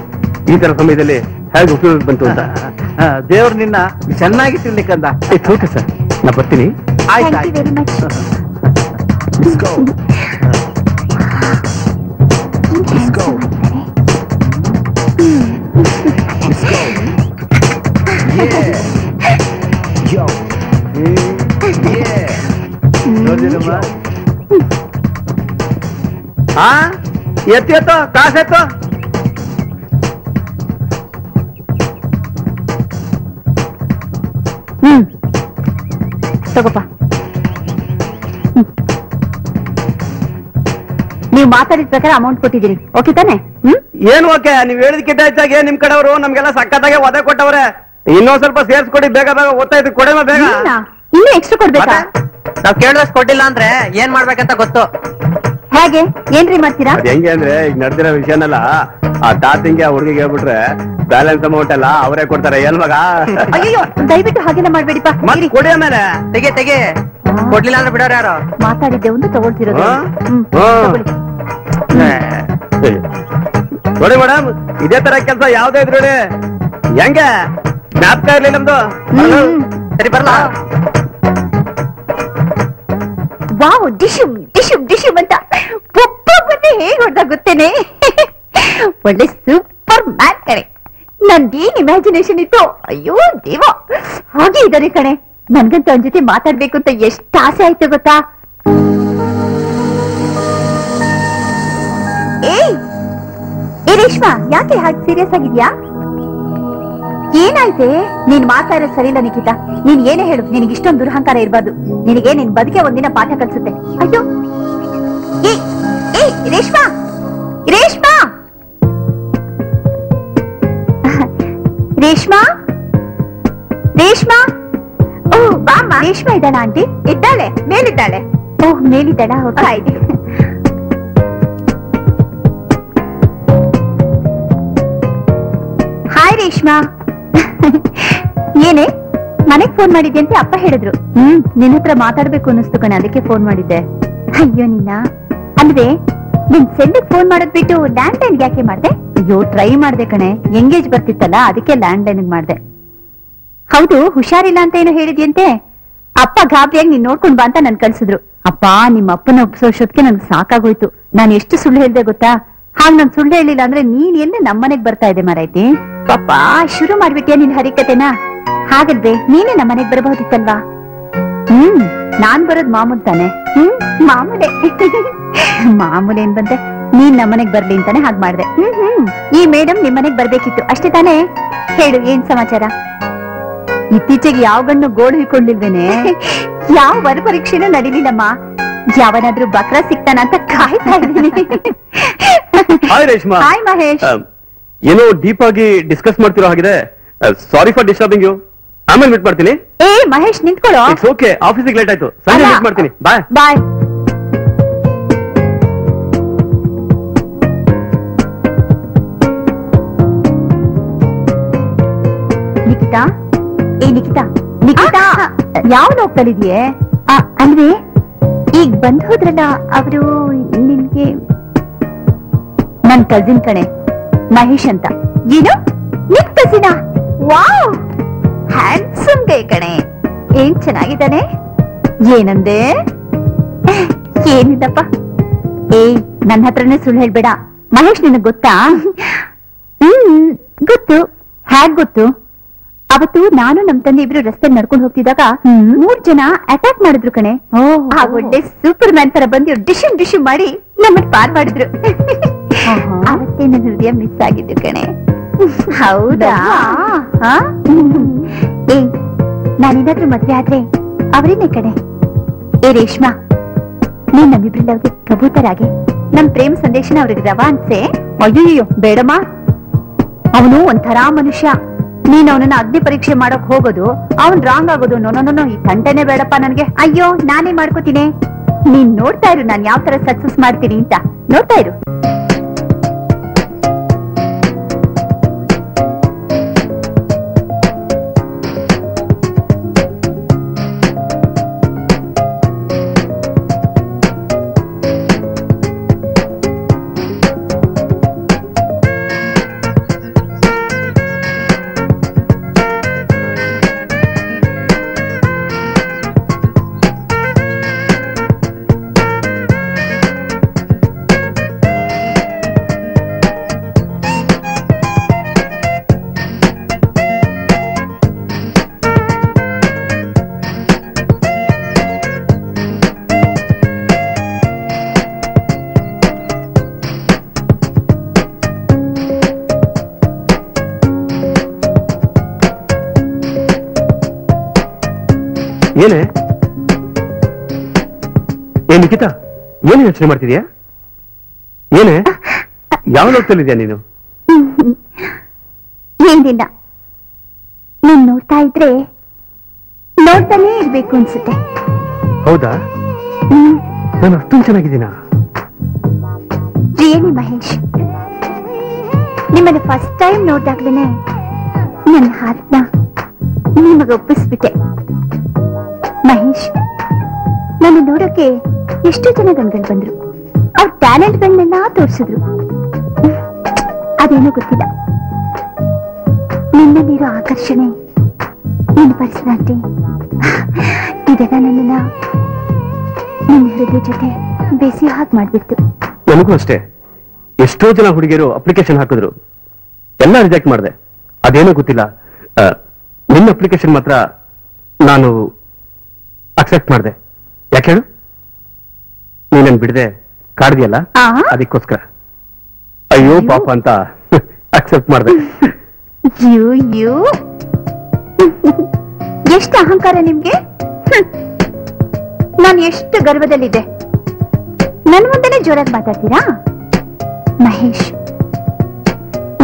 S5: ಈ ತರ ಸಮಯದಲ್ಲಿ ಹೇಗೆ ಉಪಯೋಗ ಬಂತು ಅಂತ.
S2: ದೇವ್ರು ನಿನ್ನ ಚೆನ್ನಾಗಿ ತಿನ್ಲಿಕ್ಕಂದ.
S5: ಇಟ್ಸ್ ಓಕೆ ಸರ್, ನಾ ಬರ್ತೀನಿ.
S2: ಆಯ್ತು.
S7: Let's go. Let's go. Let's go. Yeah. Yo. Yeah.
S2: ನೋಡಿದಮ್ಮ? ಎತ್ತು ಕಾಸೆತ್ತು.
S6: ತಗೋಪ್ಪ. ನೀವು ಮಾತಾಡಿದ ಪ್ರಕಾರ ಅಮೌಂಟ್ ಕೊಟ್ಟಿದ್ದೀರಿ, ಓಕೆ ತಾನೆ?
S5: ಏನ್ ಓಕೆ? ನೀವ್ ಹೇಳಿದಕ್ಕಿಂತ ಹೆಚ್ಚಾಗಿ ನಿಮ್ ಕಡೆಯವರು ನಮ್ಗೆಲ್ಲ ಸಕ್ಕತ್ತಾಗೆ ಒದೆ ಕೊಟ್ಟವ್ರೆ. ಇನ್ನೊಂದ್ ಸ್ವಲ್ಪ ಸೇರ್ಸ್ಕೊಡಿ, ಬೇಗ ಬೇಗ ಓದ್ತಾಯ್ತು. ಕೊಡೇಮ ಬೇಗ.
S6: ಇನ್ನೂ ಎಕ್ಸ್ಟ್ರಾ ಕೊಡ್ಬೇಕಾ?
S5: ನಾವ್ ಕೇಳಿದಷ್ಟು ಕೊಟ್ಟಿಲ್ಲ ಅಂದ್ರೆ ಏನ್ ಮಾಡ್ಬೇಕಂತ ಗೊತ್ತು.
S6: ಹೇಗೆ? ಏನ್ರಿ ಮಾಡ್ತೀರಾ?
S5: ಹೆಂಗೆ ಅಂದ್ರೆ, ಈಗ ನಡೆದಿರೋ ವಿಷಯನೆಲ್ಲ ಆ ತಾತಿಂಗೆ ಆ ಹುಡುಗಿಗೆ ಹೇಳ್ಬಿಟ್ರೆ ಬ್ಯಾಲೆನ್ಸ್ ಅಮೌಂಟ್ ಎಲ್ಲ ಅವರೇ ಕೊಡ್ತಾರೆ. ಏನ್ ಮಗ?
S6: ಅಯ್ಯೋ, ದಯವಿಟ್ಟು ಹಾಗೆಲ್ಲ ಮಾಡ್ಬೇಡಿಪ್ಪ.
S5: ಕೊಡಿ ಆಮೇಲೆ. ತೆಗೆ ಕೊಡ್ಲಿಲ್ಲ ಅಂದ್ರೆ ಬಿಡೋರು ಯಾರು?
S6: ಮಾತಾಡಿದ್ದೆ ಒಂದು ತಗೊಳ್ತಿರೋದು.
S5: ನೋಡಿ ಮೇಡಮ್, ಇದೇ ತರ ಕೆಲಸ ಯಾವ್ದೇ ಇದ್ರು ಹೆಂಗೆ ಜ್ಞಾಪಕ ಇರ್ಲಿ ನಮ್ದು. ಸರಿ, ಬರ್ಲಾ?
S6: ವಾವ್, ಡಿಶುಮ್ ಡಿಶುಮ್ ಡಿಶುಮ್ ಅಂತ ಒಬ್ಬೊಬ್ಬನ್ನೇ ಹೇಗೆ ಹೊಡೆದ ಗೊತ್ತೇನೆ. ಒಳ್ಳೆ ಸೂಪರ್ ಮ್ಯಾನ್ ಕಣೆ. ನನ್ಗೇನ್ ಇಮ್ಯಾಜಿನೇಷನ್ ಇತ್ತು, ಅಯ್ಯೋ ದೇವ, ಹಾಗೆ ಇದಾರೆ ಕಣೆ. ನನ್ಗಂತೂ ಅವನ ಜೊತೆ ಮಾತಾಡ್ಬೇಕು ಅಂತ ಎಷ್ಟು ಆಸೆ ಆಯ್ತು ಗೊತ್ತಾ. ಏ ರೇಷ್ಮಾ, ಯಾಕೆ ಹಾಗೆ ಸೀರಿಯಸ್ ಆಗಿದ್ಯಾ? ಏನಾಯ್ತೆ? ನೀನ್ ಮಾತಾಡೋದು ಸರಿ ಇಲ್ಲ ನಿಖಿತಾ. ನೀನ್ ಏನೇ ಹೇಳು, ನಿನಗೆ ಇಷ್ಟೊಂದು ದುರಹಂಕಾರ ಇರ್ಬಾರ್ದು. ನಿನಗೆ ನಿನ್ ಬದುಕೆ ಒಂದಿನ ಪಾಠ ಕಲ್ಸುತ್ತೆ. ಅಯ್ಯೋ ಏ ರೇಷ್ಮಾ, ರೇಷ್ಮಾ, ರೇಷ್ಮಾ, ರೇಷ್ಮಾ. ಓ ಬಾಮ್ಮ. ರೇಷ್ಮಾ ಇದ್ದಾಳ ಆಂಟಿ? ಇದ್ದಾಳೆ, ಮೇಲಿದ್ದಾಳೆ. ಓಹ್ ಮೇಲಿದ್ದಾಳ, ಹೋಗ್ತಾ ಇದೆ. ಹಾಯ್ ರೇಷ್ಮಾ. ಏನೇ ಮನೆಗ್ ಫೋನ್ ಮಾಡಿದ್ದೆ ಅಂತ ಅಪ್ಪ ಹೇಳಿದ್ರು. ನಿನ್ನ ಹತ್ರ ಮಾತಾಡ್ಬೇಕು ಅನ್ನಿಸ್ತು ಕಣೆ, ಅದಕ್ಕೆ ಫೋನ್ ಮಾಡಿದ್ದೆ. ಅಯ್ಯೋ ನಿನ್ನ ಅಂದ್ರೆ ನಿನ್ ಸೆಂಡಿಗೆ ಫೋನ್ ಮಾಡೋದ್ ಬಿಟ್ಟು ಲ್ಯಾಂಡ್ ಲೈನ್ ಯಾಕೆ ಮಾಡ್ದೆ? ಅಯ್ಯೋ ಟ್ರೈ ಮಾಡ್ದೆ ಕಣೆ, ಎಂಗೇಜ್ ಬರ್ತಿತ್ತಲ್ಲ, ಅದಕ್ಕೆ ಲ್ಯಾಂಡ್ ಲೈನ್ ಮಾಡ್ದೆ. ಹೌದು, ಹುಷಾರಿಲ್ಲ ಅಂತ ಏನೋ ಹೇಳಿದ್ಯಂತೆ. ಅಪ್ಪ ಗಾಬರಿಯಾಗಿ ನೀನ್ ನೋಡ್ಕೊಂಡ್ ಬಾ ಅಂತ ನನ್ ಕಳ್ಸಿದ್ರು. ಅಪ್ಪ ನಿಮ್ಮ ಅಪ್ಪನ ಒಪ್ಸೋಷ್ಟೊತ್ತಿಗೆ ನನ್ಗೆ ಸಾಕಾಗೋಯ್ತು. ನಾನು ಎಷ್ಟು ಸುಳ್ಳು ಹೇಳ್ದೆ ಗೊತ್ತಾ? ಹಾಗ್ ನಾನ್ ಸುಳ್ಳು ಹೇಳಿಲ್ಲ ಅಂದ್ರೆ ನೀನ್ ಎಲ್ಲಿ ನಮ್ಮನೆಗ್ ಬರ್ತಾ ಇದೆ ಮಾರೈತಿ. ಪಾಪ ಶುರು ಮಾಡ್ಬಿಟ್ಯಾ ನಿನ್ ಹರಿಕತೆನಾ? ಹಾಗಾದ್ರೆ ನೀನೇ ನಮ್ಮನೆಗ್ ಬರಬಹುದಿತ್ತಲ್ವಾ? ನಾನ್ ಬರೋದ್ ಮಾಮೂಲ್ ತಾನೆ. ಮಾಮೂಲೆ ಮಾಮೂಲೆ ಏನ್ ಬಂತೆ, ನೀನ್ ನಮ್ಮನೆಗ್ ಬರ್ಲಿ ಅಂತಾನೆ ಹಾಗ್ ಮಾಡ್ದೆ. ಈ ಮೇಡಮ್ ನಿಮ್ಮನೆಗ್ ಬರ್ಬೇಕಿತ್ತು ಅಷ್ಟೇ ತಾನೇ? ಹೇಳು, ಏನ್ ಸಮಾಚಾರ? ಇತ್ತೀಚೆಗೆ ಯಾವ ಗಣ್ಣು ಗೋಳು ಹಿಡ್ಕೊಂಡಿಲ್ವೇನೆ? ಯಾವ ವರ ಪರೀಕ್ಷೆನೂ ನಡೀಲಿಲ್ಲಮ್ಮ. ಯಾವನಾದ್ರೂ ಬಕ್ರ ಸಿಗ್ತಾನ ಅಂತ ಕಾಯ್ತಾ ಇದ್ದೀನಿ.
S5: ಹಾಯ್ ರೇಷ್ಮಾ.
S6: ಹಾಯ್ ಮಹೇಶ್.
S5: ಏನೋ ಡೀಪ್ ಆಗಿ ಡಿಸ್ಕಸ್ ಮಾಡ್ತಿರೋ ಹಾಗಿದೆ. Sorry for disturbing you. ಆಮೇಲೆ ಮೀಟ್ ಮಾಡ್ತೀನಿ.
S6: ಏ ಮಹೇಶ್ ನಿಂತ್ಕೊಳ್ಳೋ.
S5: ಇಟ್ಸ್ ಓಕೆ, ಆಫೀಸಿಗೆ ಲೇಟ್ ಆಯ್ತು, ಸಂಜೆ ಮೀಟ್ ಮಾಡ್ತೀನಿ. ಬಾಯ್
S6: ಬಾಯ್. ನಿಖಿತಾ, ಏ ನಿಖಿತಾ, ನಿಖಿತಾ, ಯಾವ ಹೋಗ್ತಲಿದ್ಯೆ? ಅಲ್ವೇ ಈಗ ಬಂದ್ ಹೋದ್ರಲ್ಲ ಅವರು, ನಿನ್ಗೆ ನನ್ ಕಸಿನ್ ಕಣೆ, ಮಹೇಶ್ ಅಂತ. ಏನು ನಿನ್ ಕಸಿನ? ವಾವ್, ಹ್ಯಾಂಡ್ಸಮ್ ಗೈ ಕಣೆ. ಏನ್ ಚೆನ್ನಾಗಿದ್ದಾನೆ. ಏನಂದೆ? ಏನಿಲ್ಲಪ್ಪ. ಏಯ್, ನನ್ನ ಹತ್ರನೇ ಸುಳ್ಳು ಹೇಳ್ಬೇಡ. ಮಹೇಶ್ ನಿನಗ್ ಗೊತ್ತಾ? ಗೊತ್ತು. ಹ್ಯಾಗ್ ಗೊತ್ತು? ಅವತ್ತು ನಾನು ನಮ್ ತಂದೆ ಇಬ್ರು ರಸ್ತೆ ನಡ್ಕೊಂಡು ಹೋಗ್ತಿದ್ದಾಗ 3 ಜನ ಅಟ್ಯಾಕ್ ಮಾಡಿದ್ರು ಕಣೆ. ಆ ಒಳ್ಳೆ ಸೂಪರ್ ಮ್ಯಾನ್ ತರ ಬಂದು ಡಿಶಮ್ ಡಿಶಮ್ ಮಾಡಿ ನಮ್ಮನ್ನ ಪಾರ್ ಮಾಡಿದ್ರು. ಅವತ್ತೇ ನನ್ನ ಹೃದಯ ಮಿಸ್ ಆಗಿದ್ದು ಕಣೆ. ಹೌದಾ? ಏ, ನಾನೇನಾದ್ರೂ ಮದ್ವೆ ಆದ್ರೆ ಅವರೇನೆ ಕಣೆ. ಏ ರೇಷ್ಮಾ, ನೀನ್ ನಮ್ಮಿಬ್ರಲ್ಲವ್ರಿಗೆ ಕಬೂತರಾಗೆ ನಮ್ ಪ್ರೇಮ ಸಂದೇಶನ ಅವ್ರಿಗೆ ರವಾನ್ಸೆ. ಅಯ್ಯೋ ಬೇಡಮ್ಮ, ಅವನು ಒಂಥರಾ ಮನುಷ್ಯ. ನೀನ್ ಅವನನ್ನ ಅಗ್ನಿ ಪರೀಕ್ಷೆ ಮಾಡಕ್ ಹೋಗೋದು, ಅವನ್ ರಾಂಗ್ ಆಗೋದು. ನೋ, ಈ ತಂಟೆನೆ ಬೇಡಪ್ಪ ನನ್ಗೆ. ಅಯ್ಯೋ ನಾನೇ ಮಾಡ್ಕೋತೀನಿ. ನೀನ್ ನೋಡ್ತಾ ಇರು, ನಾನ್ ಯಾವ ತರ ಸಕ್ಸಸ್ ಮಾಡ್ತೀನಿ ಅಂತ. ನೋಡ್ತಾ ಇರು.
S5: ಏನೇ ಏನ್ ನಿಖಿತಾ, ಏನು ಯೋಚನೆ ಮಾಡ್ತಿದ್ಯಾ? ಏನೇ ಯಾವ ನೋಡ್ತಲ್ಲಿದ್ಯಾ ನೀನು?
S6: ಏನಿಲ್ಲ, ನೀನ್ ನೋಡ್ತಾ ಇದ್ರೆ ನೋಡ್ತಾನೇ ಇರ್ಬೇಕು ಅನ್ಸುತ್ತೆ.
S5: ಹೌದಾ? ನಾನು ಅಷ್ಟೊಂದು ಚೆನ್ನಾಗಿದ್ದೀನಾ?
S6: ರಿಯಲಿ ಮಹೇಶ್, ನಿಮ್ಮನ್ನ ಫಸ್ಟ್ ಟೈಮ್ ನೋಡ್ದಾಗ್ಲೇನೆ ನನ್ನ ಹಾರ್ಟ್ನ ನಿಮಗೆ ಒಪ್ಪಿಸ್ಬಿಟ್ಟೆ. ಮಹೇಶ್, ನನ್ನ ನೋಡೋಕೆ ಎಷ್ಟೋ ಜನ ಗಂಡ್ಗಳು ಬಂದ್ರು. ಅವ್ರ ಟ್ಯಾಲೆಂಟ್ಗಳನ್ನೆಲ್ಲ ತೋರಿಸಿದ್ರು. ಅದೇನೋ ಗೊತ್ತಿಲ್ಲ, ನಿನ್ನಲ್ಲಿರೋ ಆಕರ್ಷಣೆ, ನಿನ್ನ ಪರ್ಸನಾಲಿಟಿ, ಇದೆಲ್ಲ ನನ್ನನ್ನ ನಿನ್ನ ಹೃದಯ ಜೊತೆ ಬೇಸಿ ಹಾಗೆ ಮಾಡ್ಬಿಡ್ತು.
S5: ನನಗೂ ಅಷ್ಟೇ. ಎಷ್ಟೋ ಜನ ಹುಡುಗಿಯರು ಅಪ್ಲಿಕೇಶನ್ ಹಾಕಿದ್ರು, ಎಲ್ಲ ರಿಜೆಕ್ಟ್ ಮಾಡಿದೆ. ಅದೇನೋ ಗೊತ್ತಿಲ್ಲ, ನಿನ್ನ ಅಪ್ಲಿಕೇಶನ್ ಮಾತ್ರ ನಾನು ಅಕ್ಸೆಪ್ಟ್ ಮಾಡಿದೆ. ಯಾಕೆ ಹೇಳು? ನೀನನ್ ಬಿಡದೆ ಕಾಡ್ದಿಯಲ್ಲ, ಅದಕ್ಕೋಸ್ಕರ. ಅಯ್ಯೋ ಪಾಪ ಅಂತ ಅಕ್ಸೆಪ್ಟ್ ಮಾಡಿದೆ.
S6: ಎಷ್ಟು ಅಹಂಕಾರ ನಿಮ್ಗೆ! ನಾನು ಎಷ್ಟು ಗರ್ವದಲ್ಲಿದ್ದೆ. ನನ್ ಮುಂದೆನೆ ಜೋರಾಗಿ ಮಾತಾಡ್ತೀರಾ? ಮಹೇಶ್,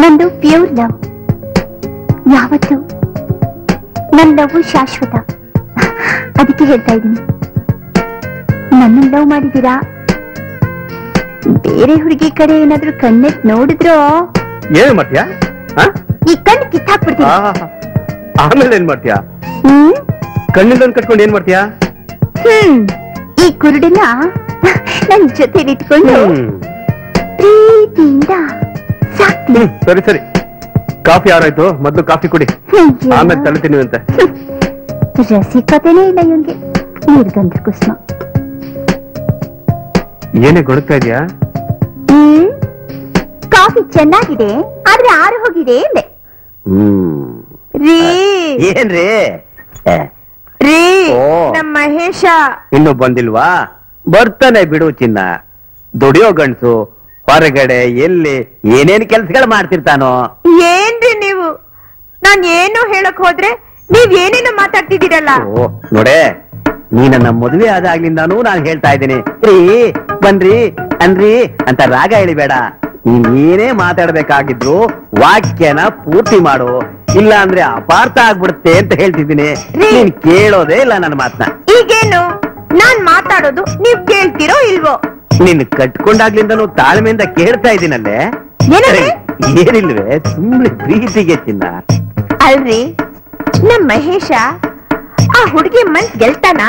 S6: ನಂದು ಪ್ಯೂರ್ ಲವ್. ಯಾವತ್ತು ನನ್ನ ಲವ್ ಶಾಶ್ವತ. ಅದಕ್ಕೆ ಹೇಳ್ತಾ ಇದ್ದೀನಿ, ನನ್ನ ಲವ್ ಮಾಡಿದ್ದೀರಾ? ಬೇರೆ ಹುಡುಗಿ ಕಡೆ ಏನಾದ್ರೂ ಕಣ್ಣೆತ್ ನೋಡಿದ್ರೋ
S5: ಏನ್ ಮಾಡ್ತೀಯಾ?
S6: ಈ ಕಣ್ಣು ಕಿತ್ತಾಕ್ಬಿಡ್ತೀನಿ.
S5: ಆಮೇಲೆ ಏನ್ ಮಾಡ್ತೀಯಾ? ಕಣ್ಣಿಂದ ಕಟ್ಕೊಂಡು ಏನ್ ಮಾಡ್ತೀಯಾ?
S6: ಈ ಕುರುಡನ್ನ ನನ್ ಜೊತೆ ಇಟ್ಕೊಂಡು ಪ್ರೀತಿಯಿಂದ ಸಾಕ್ತೀನಿ.
S5: ಸರಿ ಸರಿ, ಕಾಫಿ ಯಾರಾಯ್ತು? ಮೊದ್ಲು ಕಾಫಿ ಕುಡಿ, ಆಮೇಲೆ ತಲೆ ತಿನ್ನುವಂತೆ.
S6: ರಸಿಕತೆನೇ ಇಲ್ಲ ಇವನ್ಗೆ. ನಿರ್ಗಂಧ ಕುಸುಮ.
S5: ಏನೇ ಗೊಡುತ್ತಾ ಇದೆಯಾ?
S6: ಕಾಫಿ ಚೆನ್ನಾಗಿದೆ, ಆದ್ರೆ ಆರು ಹೋಗಿದೆ ಎಂದೆ.
S5: ಏನ್ರಿ
S3: ರೀ, ನಮ್ಮ ಮಹೇಶ
S5: ಇನ್ನು ಬಂದಿಲ್ವಾ? ಬರ್ತಾನೆ ಬಿಡು ಚಿನ್ನ. ದುಡಿಯೋ ಗಂಡ್ಸು ಹೊರಗಡೆ ಎಲ್ಲಿ ಏನೇನ್ ಕೆಲ್ಸಗಳು ಮಾಡ್ತಿರ್ತಾನೋ.
S3: ಏನ್ರಿ ನೀವು? ನಾನ್ ಏನು ಹೇಳಕ್ ಹೋದ್ರೆ ನೀವ್ ಏನೇನು ಮಾತಾಡ್ತಿದ್ದೀರಲ್ಲ.
S5: ನೋಡೆ, ನೀ ನನ್ನ ಮದುವೆ ಆದಾಗ್ಲಿಂದಾನು ನಾನು ಹೇಳ್ತಾ ಇದ್ದೀನಿ, ರೀ ಬನ್ರಿ ಅನ್ರಿ ಅಂತ ರಾಗ ಹೇಳಿಬೇಡ. ನೀನ್ ಏನೇ ಮಾತಾಡ್ಬೇಕಾಗಿದ್ರು ವಾಕ್ಯನ ಪೂರ್ತಿ ಮಾಡು, ಇಲ್ಲ ಅಂದ್ರೆ ಅಪಾರ್ಥ ಆಗ್ಬಿಡುತ್ತೆ ಅಂತ ಹೇಳ್ತಿದ್ದೀನಿ. ನೀನ್ ಕೇಳೋದೇ ಇಲ್ಲ ನನ್ನ ಮಾತನ್ನ.
S3: ಈಗೇನು ನಾನ್ ಮಾತಾಡೋದು ನೀವ್ ಕೇಳ್ತಿರೋ ಇಲ್ವೋ?
S5: ನಿನ್ ಕಟ್ಕೊಂಡಾಗ್ಲಿಂದನು ತಾಳ್ಮೆಯಿಂದ ಕೇಳ್ತಾ ಇದ್ದೀನಲ್ಲೇ. ಏನಿಲ್ವೇ, ಸುಮ್ಮನೆ ಪ್ರೀತಿಗೆ ಚಿನ್ನ.
S3: ಅಲ್ರಿ, ನಮ್ ಮಹೇಶ ಆ ಹುಡುಗಿ ಮನ್ಸ್ ಗೆಲ್ತಾನ?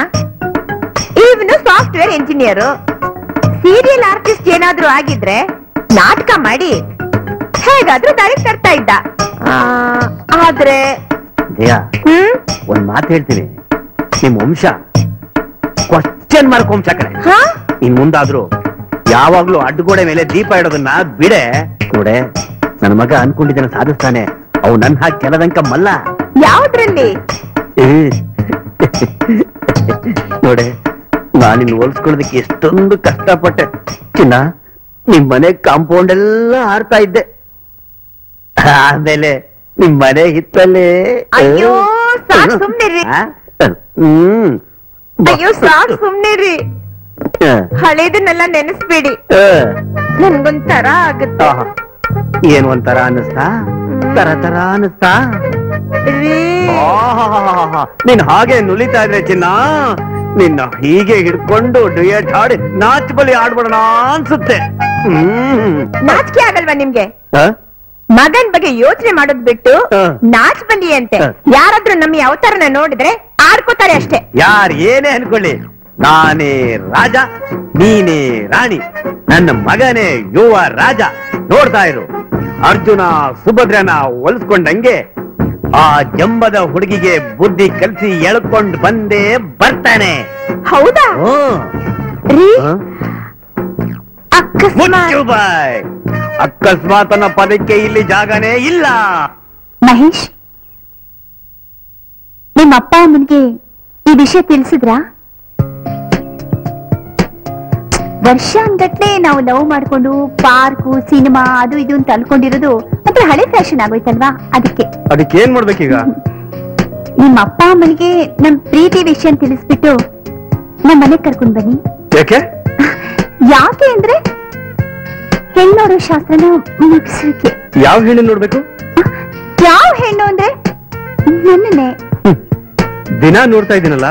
S3: ಇವನು ಸಾಫ್ಟ್ವೇರ್ ಇಂಜಿನಿಯರ್, ಸೀರಿಯಲ್ ಆರ್ಟಿಸ್ಟ್ ಏನಾದ್ರೂ ಆಗಿದ್ರೆ ನಾಟಕ ಮಾಡಿ ಹೇಗಾದ್ರೂ ದಾರಿಗೆ ತರ್ತಾ ಇದ್ದ. ಆದ್ರೆ
S5: ಜಯ, ಒಂದ್ ಮಾತು ಹೇಳ್ತೀನಿ, ನಿಮ್ ವಂಶ ಕ್ವಶ್ಚನ್ ಮಾರ್ಕ್ ವಂಶ ಕಡೆ. ಇನ್ ಮುಂದಾದ್ರೂ ಯಾವಾಗ್ಲೂ ಅಡ್ಡಗೋಡೆ ಮೇಲೆ ದೀಪ ಇಡೋದನ್ನ ಬಿಡೆ. ನೋಡೆ, ನನ್ನ ಮಗ ಅನ್ಕೊಂಡಿದ್ದನ್ನ ಸಾಧಿಸ್ತಾನೆ. ಅವು ನನ್ ಹಾಕಿ ಕೆಲದಂಕ ಮಲ್ಲ.
S3: ಯಾವ್ದ್ರಲ್ಲಿ?
S5: ನೋಡೆ, ನಾನಿನ್ ಹೋಲ್ಸ್ಕೊಳ್ಳೋದಕ್ಕೆ ಎಷ್ಟೊಂದು ಕಷ್ಟಪಟ್ಟೆ ಚಿನ್ನ. ನಿಮ್ ಮನೆ ಕಾಂಪೌಂಡ್ ಎಲ್ಲ ಹಾರ್ತಾ ಇದ್ದೆ, ಆಮೇಲೆ ನಿಮ್ ಮನೆ ಹಿತ್ತಲ್ಲೇ.
S3: ಅಯ್ಯೋ ಸಾಕ್ ಸುಮ್ನಿರಿ. ಅಯ್ಯೋ ಸಾಕ್ ಸುಮ್ನಿರಿ. ಹಳೇದನ್ನೆಲ್ಲ ನೆನೆಸ್ಬೇಡಿ, ನನ್ಗೊಂಥರ ಆಗುತ್ತೆ.
S5: ಏನ್ ಒಂಥರ ಅನ್ನಿಸ್ತಾ? ತರ ತರ ಅನ್ನಿಸ್ತಾ? ನೀನ್ ಹಾಗೆ ನುಲಿತಾ ಇದ್ರೆ ಚಿನ್ನ, ನಿನ್ನ ಹೀಗೆ ಹಿಡ್ಕೊಂಡು ಡುಯೆಟ್ ಹಾಡಿ ನಾಚ್ ಬಲಿ ಆಡ್ಬಿಡೋಣ ಅನ್ಸುತ್ತೆ.
S3: ನಾಚಿಕೆ ಆಗಲ್ವಾ ನಿಮ್ಗೆ? ಮಗನ್ ಬಗ್ಗೆ ಯೋಚನೆ ಮಾಡೋದ್ ಬಿಟ್ಟು ನಾಚ್ ಬಂದಿ ಅಂತೆ. ಯಾರಾದ್ರೂ ನಮ್ಮ ಅವತಾರನ ನೋಡಿದ್ರೆ ಆಡ್ಕೋತಾರೆ ಅಷ್ಟೇ.
S5: ಯಾರ್ ಏನೇ ಅನ್ಕೊಳ್ಳಿ, ನಾನೇ ರಾಜ, ನೀನೇ ರಾಣಿ, ನನ್ನ ಮಗನೇ ಯುವ ರಾಜ. ನೋಡ್ತಾ ಇರು, ಅರ್ಜುನ ಸುಭದ್ರನ ಒಲಿಸ್ಕೊಂಡಂಗೆ ಆ ಜಂಬದ ಹುಡುಗಿಗೆ ಬುದ್ಧಿ ಕಲಿಸಿ ಎಳ್ಕೊಂಡ್ ಬಂದೇ ಬರ್ತಾನೆ.
S3: ಹೌದಾ?
S5: ಅಕಸ್ಮಾತ್ ಅನ್ನೋ ಪದಕ್ಕೆ ಇಲ್ಲಿ ಜಾಗನೇ ಇಲ್ಲ.
S6: ಮಹೇಶ್, ನಿಮ್ಮ ಅಪ್ಪ ಅಮ್ಮನಿಗೆ ಈ ವಿಷಯ ತಿಳಿಸಿದ್ರಾ? ವರ್ಷಾನ್ಗಟ್ಲೆ ನಾವು ಲವ್ ಮಾಡ್ಕೊಂಡು ಪಾರ್ಕು ಸಿನಿಮಾ ಅದು ಇದು ಅಂತ ಅನ್ಕೊಂಡಿರೋದು ಮತ್ತೆ ಹಳೆ ಫ್ಯಾಷನ್ ಆಗೋಯ್ತಲ್ವಾ? ಅದಕ್ಕೆ
S5: ಏನ್ ಮಾಡ್ಬೇಕೀಗ?
S6: ನಿಮ್ಮ ಅಪ್ಪ ಅಮ್ಮನಿಗೆ ನಮ್ ಪ್ರೀತಿ ವಿಷಯ ತಿಳಿಸ್ಬಿಟ್ಟು ನಮ್ಮ ಮನೆಗ್ ಕರ್ಕೊಂಡ್ ಬನ್ನಿ. ಯಾಕೆ ಅಂದ್ರೆ ಹೆಣ್ಣೋಡೋ ಶಾಸ್ತ್ರನ ಮುಗಿಸಲಿಕ್ಕೆ.
S5: ಯಾವ ಹೆಣ್ಣು ನೋಡ್ಬೇಕು?
S6: ಯಾವ ಹೆಣ್ಣು ಅಂದ್ರೆ ನನ್ನನ್ನೇ.
S5: ದಿನ ನೋಡ್ತಾ ಇದ್ದೀನಲ್ಲ.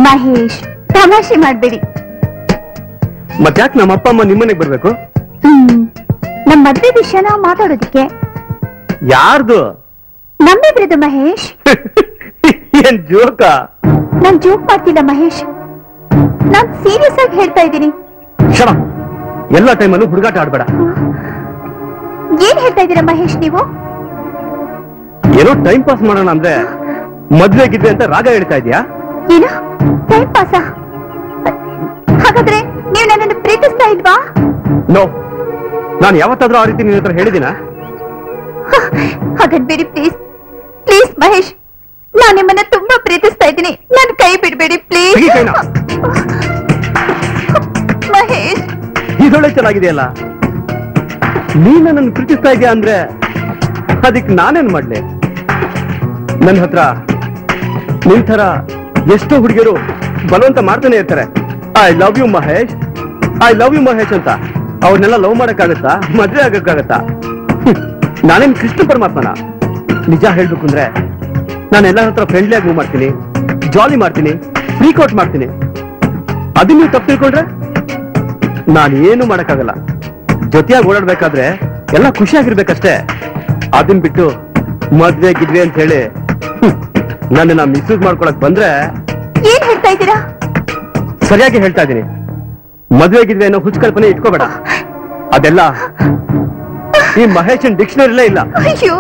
S6: ಮಹೇಶ್, ತಮಾಷೆ ಮಾಡ್ಬೇಡಿ.
S5: ಮತ್ತ್ಯಾಕೆ ನಮ್ಮ ಅಪ್ಪ ಅಮ್ಮ ನಿಮ್ಮನೆಗೆ ಬರ್ಬೇಕು?
S6: ನಮ್ ಮದ್ವೆ ವಿಷಯನ ಮಾತಾಡೋದಕ್ಕೆ.
S5: ಯಾರ್ದು?
S6: ನಮ್ಮಿಬ್ರದು ಮಹೇಶ್.
S5: ಏನ್ ಜೋಕ?
S6: ನಾನ್ ಜೋಕ್ ಮಾಡ್ತಿಲ್ಲ ಮಹೇಶ್, ನಾನ್ ಸೀರಿಯಸ್ ಆಗಿ ಹೇಳ್ತಾ ಇದ್ದೀನಿ.
S5: ಎಲ್ಲ ಟೈಮಲ್ಲೂ ಹುಡುಗಾಟ ಆಡ್ಬೇಡ.
S6: ಏನ್ ಹೇಳ್ತಾ ಇದ್ದೀರಾ ಮಹೇಶ್ ನೀವು?
S5: ಏನೋ ಟೈಮ್ ಪಾಸ್ ಮಾಡೋಣ ಅಂದ್ರೆ ಮದ್ವೆಗಿದ್ವಿ ಅಂತ ರಾಗ ಹೇಳ್ತಾ ಇದೀಯಾ?
S6: ಏನು ಟೈಮ್ ಪಾಸ? ಹಾಗಾದ್ರೆ ನೀವು ನನ್ನನ್ನು ಪ್ರೀತಿಸ್ತಾ ಇಲ್ವಾ?
S5: ನೋ, ನಾನು ಯಾವತ್ತಾದ್ರೂ ಆ ರೀತಿ ನಿನ್ನ ಹತ್ರ ಹೇಳಿದಿನ?
S6: ಹಾಗನ್ಬೇಡಿ ಪ್ಲೀಸ್. ಪ್ಲೀಸ್ ಮಹೇಶ್, ನಾನು ನಿಮ್ಮನ್ನ ತುಂಬಾ ಪ್ರೀತಿಸ್ತಾ ಇದ್ದೀನಿ. ನನ್ನ ಕೈ ಬಿಡ್ಬೇಡಿ ಪ್ಲೀಸ್. ಮಹೇಶ್,
S5: ಇದೊಳ್ಳೆ ಚೆನ್ನಾಗಿದೆಯಲ್ಲ. ನೀನ್ ನನ್ನನ್ನು ಪ್ರೀತಿಸ್ತಾ ಇದೆಯಾ ಅಂದ್ರೆ ಅದಕ್ಕೆ ನಾನೇನ್ ಮಾಡ್ಲಿ? ನನ್ನ ಹತ್ರ ನಿನ್ ಥರ ಎಷ್ಟೋ ಹುಡುಗಿಯರು ಬಲವಂತ ಮಾಡ್ತಾನೆ ಇರ್ತಾರೆ, I love you Mahesh, I love you Mahesh ಅಂತ. ಅವ್ರನ್ನೆಲ್ಲ ಲವ್ ಮಾಡಕ್ಕಾಗತ್ತಾ? ಮದ್ವೆ ಆಗಕ್ಕಾಗತ್ತಾ? ನಾನೇನ್ ಕೃಷ್ಣ ಪರಮಾತ್ಮನ? ನಿಜ ಹೇಳ್ಬೇಕು ಅಂದ್ರೆ ನಾನೆಲ್ಲ ಹತ್ರ ಫ್ರೆಂಡ್ಲಿ ಆಗಿ ಮೂವ್ ಮಾಡ್ತೀನಿ, ಜಾಲಿ ಮಾಡ್ತೀನಿ, ಫ್ರೀಕೌಟ್ ಮಾಡ್ತೀನಿ. ಅದನ್ನ ನೀವು ತಪ್ಪು ತಿಳ್ಕೊಂಡ್ರೆ ನಾನೇನು ಮಾಡಕ್ಕಾಗಲ್ಲ. ಜೊತೆಯಾಗಿ ಓಡಾಡ್ಬೇಕಾದ್ರೆ ಎಲ್ಲ ಖುಷಿಯಾಗಿರ್ಬೇಕಷ್ಟೇ. ಅದನ್ ಬಿಟ್ಟು ಮದ್ವೆ ಗಿದ್ವೆ ಅಂತ ಹೇಳಿ ನನ್ನನ್ನ ಮಿಸ್ಯೂಸ್ ಮಾಡ್ಕೊಳಕ್ ಬಂದ್ರೆ.
S6: ಏನ್ ಹೇಳ್ತಾ ಇದ್ದೀರಾ?
S5: ಸರಿಯಾಗಿ ಹೇಳ್ತಾ ಇದ್ದೀನಿ. ಮದ್ವೆ ಗಿದ್ವೆ ಅನ್ನೋ ಹುಚ್ಚ ಕಲ್ಪನೆ ಇಟ್ಕೋಬೇಡ. ಅದೆಲ್ಲ ಈ ಮಹೇಶನ್ ಡಿಕ್ಷನರಿಲೇ ಇಲ್ಲ.
S6: ಅಯ್ಯೋ,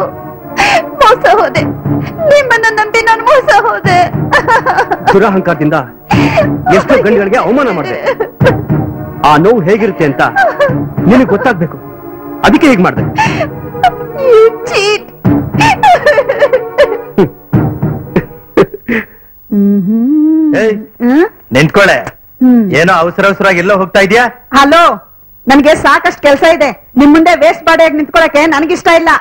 S6: ಮೋಸ ಹೋದೆ. ನಿಮ್ಮನ್ನ ನಂಬಿ ನಾನು ಮೋಸ ಹೋದೆ.
S5: ದುರಹಂಕಾರದಿಂದ ಎಷ್ಟೋ ಗಂಡುಗಳಿಗೆ ಅವಮಾನ ಮಾಡಿದೆ. ಆ ನೋವು ಹೇಗಿರುತ್ತೆ ಅಂತ ನಿನಗೆ ಗೊತ್ತಾಗ್ಬೇಕು. ಅದಕ್ಕೆ ಹೇಗ್ ಮಾಡ್ದೆ?
S8: ನಿಂತ್ಕೊಳ್ಳೆ. ಏನೋ ಅವಸರವಾಗಿ ಎಲ್ಲೋ ಹೋಗ್ತಾ ಇದೀಯಾ?
S2: ಹಲೋ, ನನ್ಗೆ ಸಾಕಷ್ಟು ಕೆಲಸ ಇದೆ. ನಿಮ್ ಮುಂದೆ ವೇಸ್ಟ್ ಬಾಡಿಯಾಗಿ ನಿಂತ್ಕೊಳಕ್ಕೆ ನನಗಿಷ್ಟ ಇಲ್ಲ.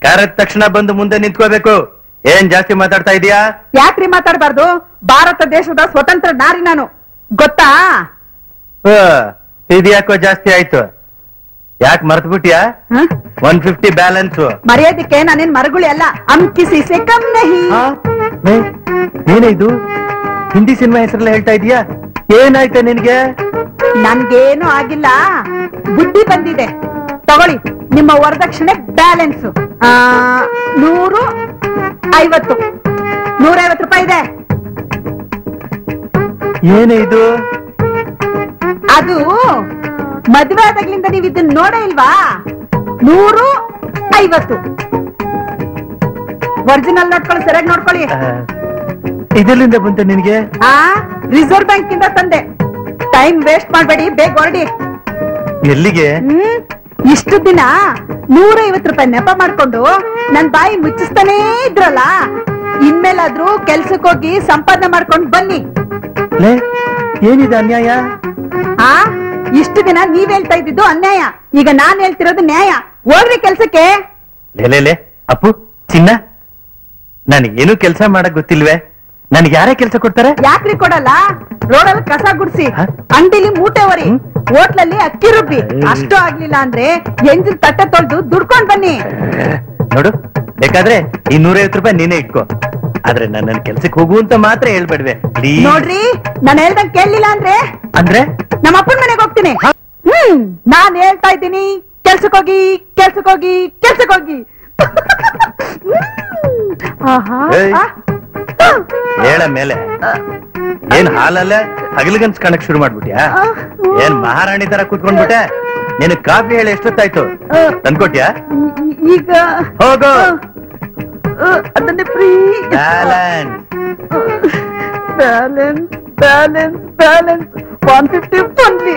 S8: ಕರೆದ ತಕ್ಷಣ ಬಂದು ಮುಂದೆ ನಿಂತ್ಕೋಬೇಕು. ಏನ್ ಜಾಸ್ತಿ ಮಾತಾಡ್ತಾ ಇದೀಯಾ?
S2: ಯಾಕ್ರಿ ಮಾತಾಡಬಾರ್ದು? ಭಾರತ ದೇಶದ ಸ್ವತಂತ್ರ ನಾರಿ ನಾನು, ಗೊತ್ತಾ?
S8: ಇದ್ಯಾಕೋ ಜಾಸ್ತಿ ಆಯ್ತು. ಯಾಕೆ ಮರ್ತು ಬಿಟ್ಟಿಯಾ? 150 ಬ್ಯಾಲೆನ್ಸ್.
S2: ಮರ್ಯಾದಕ್ಕೆ ನಾನೇನ್ ಮರಗುಳಿ ಅಲ್ಲ. ಅಮ್ಕಿಸಿ ಸೆ ಕಮ್ ನಹಿ.
S8: ಏನೇ ಇದು? ಹಿಂದಿ ಸಿನಿಮಾ ಹೆಸರಲ್ಲ ಹೇಳ್ತಾ ಇದೀಯಾ? ಏನಾಯ್ತ ನಿನ್ಗೆ?
S2: ನನ್ಗೇನು ಆಗಿಲ್ಲ, ಬುದ್ಧಿ ಬಂದಿದೆ. ತಗೊಳ್ಳಿ ನಿಮ್ಮ ವರದಕ್ಷಿಣೆ ಬ್ಯಾಲೆನ್ಸ್. 150 ರೂಪಾಯಿ ಇದೆ.
S8: ಏನೇ ಇದು?
S2: ಅದು ಮದುವೆ ಆದಾಗ್ಲಿಂದ ನೀವು ಇದನ್ನ ನೋಡೇ ಇಲ್ವಾ? 150. ಒರಿಜಿನಲ್ ನೋಡ್ಕೊಳ್ಳಿ, ಸರಿಯಾಗಿ ನೋಡ್ಕೊಳ್ಳಿ.
S8: ಇದೆಲ್ಲಿಂದ ಬಂತ ನಿನ್ಗೆ?
S2: ರಿಸರ್ವ್ ಬ್ಯಾಂಕ್ ಇಂದ ತಂದೆ. ಟೈಮ್ ವೇಸ್ಟ್ ಮಾಡ್ಬೇಡಿ, ಬೇಗ ಹೊರಡಿ.
S8: ಎಲ್ಲಿಗೆ?
S2: ಇಷ್ಟು ದಿನ 150 ರೂಪಾಯಿ ನೆಪ ಮಾಡ್ಕೊಂಡು ನನ್ ಬಾಯಿ ಮುಚ್ಚಿಸ್ತಾನೇ ಇದ್ರಲ್ಲ, ಇನ್ಮೇಲಾದ್ರೂ ಕೆಲ್ಸಕ್ಕೆ ಹೋಗಿ ಸಂಪಾದನೆ ಮಾಡ್ಕೊಂಡು ಬನ್ನಿ.
S8: ಏನಿದೆ ಅನ್ಯಾಯ?
S2: ಇಷ್ಟು ದಿನ ನೀವ್ ಹೇಳ್ತಾ ಇದ್ದಿದ್ದು ಅನ್ಯಾಯ, ಈಗ ನಾನ್ ಹೇಳ್ತಿರೋದು ನ್ಯಾಯ. ಹೋಗ್ರಿ ಕೆಲ್ಸಕ್ಕೆ.
S8: ಲೇ ಅಪ್ಪು, ಚಿನ್ನ, ನನಗೇನು ಕೆಲಸ ಮಾಡಕ್ ಗೊತ್ತಿಲ್ವೇ? ನನ್ಗೆ ಯಾರೇ ಕೆಲಸ ಕೊಡ್ತಾರೆ?
S2: ಯಾಕ್ರಿ ಕೊಡಲ್ಲ? ರೋಡಲ್ಲಿ ಕಸ ಗುಡ್ಸಿ, ಅಂಗಡಿಲಿ ಮೂಟೆ ಹೊರಿ, ಹೋಟ್ಲಲ್ಲಿ ಅಕ್ಕಿ ರುಬ್ಬಿ, ಅಷ್ಟು ಆಗ್ಲಿಲ್ಲ ಅಂದ್ರೆ ಎಂಜಿನ್ ತಟ್ಟೆ ತೊಳೆದು ದುಡ್ಕೊಂಡ್ ಬನ್ನಿ.
S8: ನೋಡು, ಬೇಕಾದ್ರೆ ಈ 150 ರೂಪಾಯಿ ನೀನೇ ಇಟ್ಕೋ. ಆದ್ರೆ ನನ್ನ ಕೆಲ್ಸಕ್ಕೆ ಹೋಗು ಅಂತ ಮಾತ್ರ ಹೇಳ್ಬೇಡ್ವೆ.
S2: ನೋಡ್ರಿ, ನಾನು ಹೇಳ್ದಂಗ್ ಕೇಳಲಿಲ್ಲ ಅಂದ್ರೆ ನಮ್ಮ ಅಪ್ಪನ ಮನೆಗೆ ಹೋಗ್ತೀನಿ. ನಾನ್ ಹೇಳ್ತಾ ಇದ್ದೀನಿ, ಕೆಲ್ಸಕ್ಕೋಗಿ ಕೆಲ್ಸಕ್ಕೋಗಿ ಕೆಲ್ಸಕ್ಕೋಗಿ.
S8: ಹೇಳ ಮೇಲೆ ಏನ್ ಹಾಲಲ್ಲೇ ಹಗಲಿಗನ್ಸ್ ಕಾಣಕ್ ಶುರು ಮಾಡ್ಬಿಟ್ಯಾ? ಏನ್ ಮಹಾರಾಣಿ ತರ ಕೂತ್ಕೊಂಡ್ಬಿಟ್ಟೆ? ನಿನ್ ಕಾಫಿ ಹೇಳಿ ಎಷ್ಟೊತ್ತಾಯ್ತು? ತಂದ್ಕೊಟ್ಯಾ?
S2: ಈಗ
S8: ಹೋಗೋ.
S2: ಅದನ್ನೇ free.
S8: Balance
S2: balance balance balance 150 only.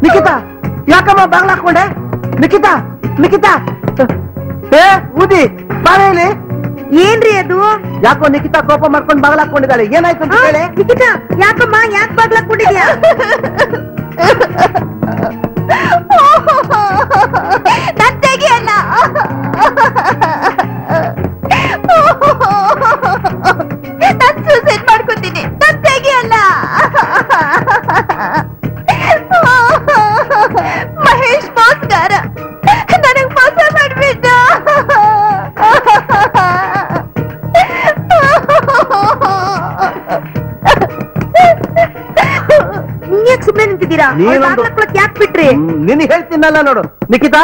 S2: Nikhita, ಯಾಕಮ್ಮ ಬಾಗ್ಲಾಕೊಂಡೆ? ನಿಖಿತಾ, ನಿಖಿತಾ, ಊದಿ ಬಾಳೆ.
S3: ಏನ್ರಿ ಅದು?
S2: ಯಾಕೋ ನಿಖಿತಾ ಕೋಪ ಮಾಡ್ಕೊಂಡು ಬಾಗ್ಲಾಕೊಂಡಿದ್ದಾಳೆ. ಏನಾಯ್ತು ಅಂತ ಹೇಳಿ.
S3: ನಿಖಿತಾ, ಯಾಕಮ್ಮ ಯಾಕೆ ಬಾಗ್ಲಾಕೊಂಡಿದ್ಯಾ?
S6: ನನ್ ತೆಗಿಯಲ್ಲ. ನಾನ್ ಸೂಸೈಡ್ ಮಾಡ್ಕೊತೀನಿ. ನನ್ ತೆಗಿಯಲ್ಲ. ಮಹೇಶ್ ಮೋಸ್ಗಾರ ನನಗ್ ಮೋಸ ಮಾಡ್ಬಿಟ್ಟ.
S3: ನೀವ್ಯಾಕೆ ಸುಮ್ನೆ ನಿಂತಿದ್ದೀರಾ? ಯಾಕೆ ಬಿಟ್ರಿ?
S2: ನಿನಗೆ ಹೇಳ್ತೀನಲ್ಲ ನೋಡು. ನಿಖಿತಾ,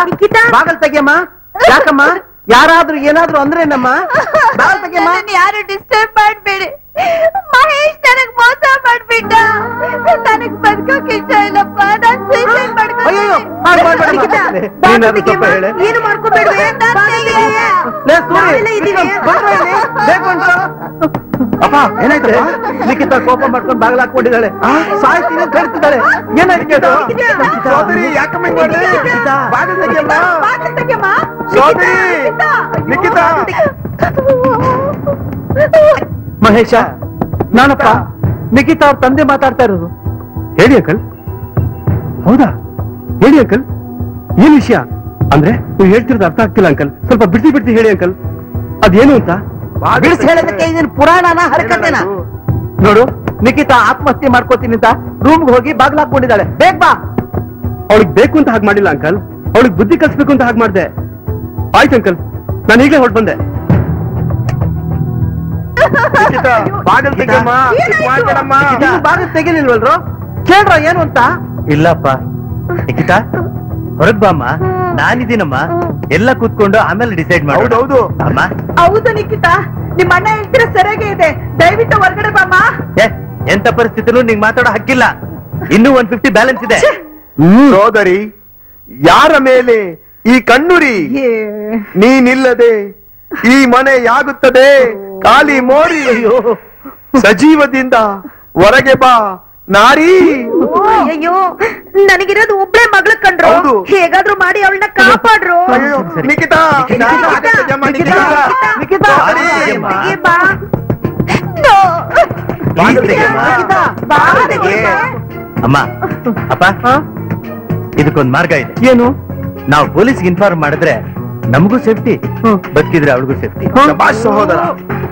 S2: ಬಾಗಲ್ ತೆಗಿಯಮ್ಮ. ಯಾಕಮ್ಮ? ಯಾರಾದ್ರೂ ಏನಾದ್ರೂ ಅಂದ್ರೆ ನಮ್ಮ ಬಾಗಲ್ ತೆಗಿಯಮ್ಮ.
S6: ಯಾರು ಡಿಸ್ಟರ್ಬ್ ಮಾಡ್ಬೇಡಿ. ಮಹೇಶ್ ನನಗ್ ಮೋಸ ಮಾಡ್ಬಿಟ್ಟ. ನನಗ್ ಬದುಕೋಕ್ ಇಷ್ಟ ಇಲ್ಲಪ್ಪ. ನಾನ್ suicide
S2: ಅಯ್ಯೋ
S6: ಮಾಡ್ಕೊಂತೀನಿ.
S2: ನೀನಾದ್ರೂ ಸ್ವಲ್ಪ ಹೇಳೆ.
S3: ಏನು ಮಾಡ್ಕೋಬೇಡ್ವೆ
S2: ಅಪ್ಪ ಏನಾಯ್ತಪ್ಪ? ನಿಖಿತ ಕೋಪ ಮಾಡ್ಕೊಂಡು ಬಾಗಿಲು ಹಾಕೊಂಡಿದ್ದಾಳೆ. ಸಾಯ್ತೀನಿ ಅಂತ ಹೇಳ್ತಿದ್ದಾಳೆ. ಏನಾಯ್ತು?
S1: ಸೋದರಿ ಯಾಕಮ್ಮ ಹಿಂಗ್ ಮಾಡ್ದೆ? ಬಾಗಿಲು ತೆಗಿಯಮ್ಮ. ಸೋದರಿ ನಿಖಿತಾ.
S2: ಮಹೇಶ, ನಾನಪ್ಪ ನಿಖಿತಾ ಅವ್ರ ತಂದೆ ಮಾತಾಡ್ತಾ ಇರೋದು.
S5: ಹೇಳಿ ಅಂಕಲ್. ಹೌದಾ? ಹೇಳಿ ಅಂಕಲ್, ಏನ್ ವಿಷಯ? ಅಂದ್ರೆ ನೀವು ಹೇಳ್ತಿರೋದು ಅರ್ಥ ಆಗ್ತಿಲ್ಲ ಅಂಕಲ್. ಸ್ವಲ್ಪ ಬಿಡ್ತಿ ಹೇಳಿ ಅಂಕಲ್, ಅದೇನು ಅಂತ.
S2: ಬಿಡಿಸಿ ಹೇಳೋದಕ್ಕೆ ಇದನ್ನ ಪುರಾಣನ ಹರಕತೆನ? ನೋಡು, ನಿಖಿತಾ ಆತ್ಮಹತ್ಯೆ ಮಾಡ್ಕೋತೀನಿ ಅಂತ ರೂಮ್ಗೆ ಹೋಗಿ ಬಾಗ್ಲು ಹಾಕೊಂಡಿದ್ದಾಳೆ. ಬೇಗ ಬಾ.
S5: ಅವಳಿಗೆ ಬೇಕು ಅಂತ ಹಾಗೆ ಮಾಡಿಲ್ಲ ಅಂಕಲ್, ಅವಳಿಗೆ ಬುದ್ಧಿ ಕಲಿಸ್ಬೇಕು ಅಂತ ಹಾಗೆ ಮಾಡಿದೆ. ಆಯ್ತು ಅಂಕಲ್, ನಾನು ಈಗಲೇ ಹೊರಟು ಬಂದೆ.
S1: ನಿಖಿತಾ ಬಾಗಿಲು ತೆಗಿಯಮ್ಮ. ಮಾಡ್ಬೇಡಮ್ಮ.
S2: ನೀವು ಬಾಗಿಲು ತೆಗಿಲಿಲ್ವಲ್ರು? ಕೇಳ್ರ ಏನು ಅಂತ?
S8: ಇಲ್ಲಪ್ಪ ನಿಖಿತಾ, ಹೊರಗ್ ಬಾಮ್ಮ, ನಾನಿದ್ದೀನಮ್ಮ. ಎಲ್ಲ ಕೂತ್ಕೊಂಡು ಆಮೇಲೆ ಡಿಸೈಡ್ ಮಾಡಿ.
S1: ಹೌದೌದು.
S8: ಅಮ್ಮ,
S3: ಹೌದು ನಿಖಿತಾ, ನಿಮ್ಮ ಅಣ್ಣ ಹೇಳ್ತಿರೋ ಸರಿಯಾಗಿ ಇದೆ. ದಯವಿಟ್ಟು ಹೊರಗಡೆ ಬಾಮ್ಮ.
S8: ಎಂತ ಪರಿಸ್ಥಿತಿನೂ ನಿಂಗೆ ಮಾತಾಡೋ ಹಕ್ಕಿಲ್ಲ. ಇನ್ನೂ 150 ಬ್ಯಾಲೆನ್ಸ್ ಇದೆ.
S1: ಸೋದರಿ, ಯಾರ ಮೇಲೆ ಈ ಕಣ್ಣುರಿ? ನೀನಿಲ್ಲದೆ ಈ ಮನೆ ಯಾಗುತ್ತದೆ ಖಾಲಿ ಮೋರಿ. ಸಜೀವದಿಂದ ಹೊರಗೆ ಬಾ ನಾರಿ.
S3: ಅಯ್ಯೋ, ನನಗಿರೋದು ಒಬ್ಳೆ ಮಗಳು ಕಂಡ್ರು.
S1: ಹೌದು.
S3: ಹೇಗಾದ್ರೂ ಮಾಡಿ ಅವಳನ್ನ ಕಾಪಾಡ್ರು.
S1: ಅಯ್ಯೋ, ನಿಖಿತಾ
S2: ನಿಖಿತಾ,
S3: ತೆಗಿ ಬಾ.
S8: ಅಮ್ಮ, ಅಪ್ಪ, ಇದಕ್ಕೊಂದ್ ಮಾರ್ಗ ಇದೆ.
S2: ಏನು?
S8: ನಾವು ಪೊಲೀಸ್ಗೆ ಇನ್ಫಾರ್ಮ್ ಮಾಡಿದ್ರೆ ನಮಗೂ ಸೇಫ್ಟಿ, ಬದುಕಿದ್ರೆ ಅವಳಿಗೂ ಸೇಫ್ಟಿ.
S1: ಶಭಾಷ್ ಸಹೋದರ,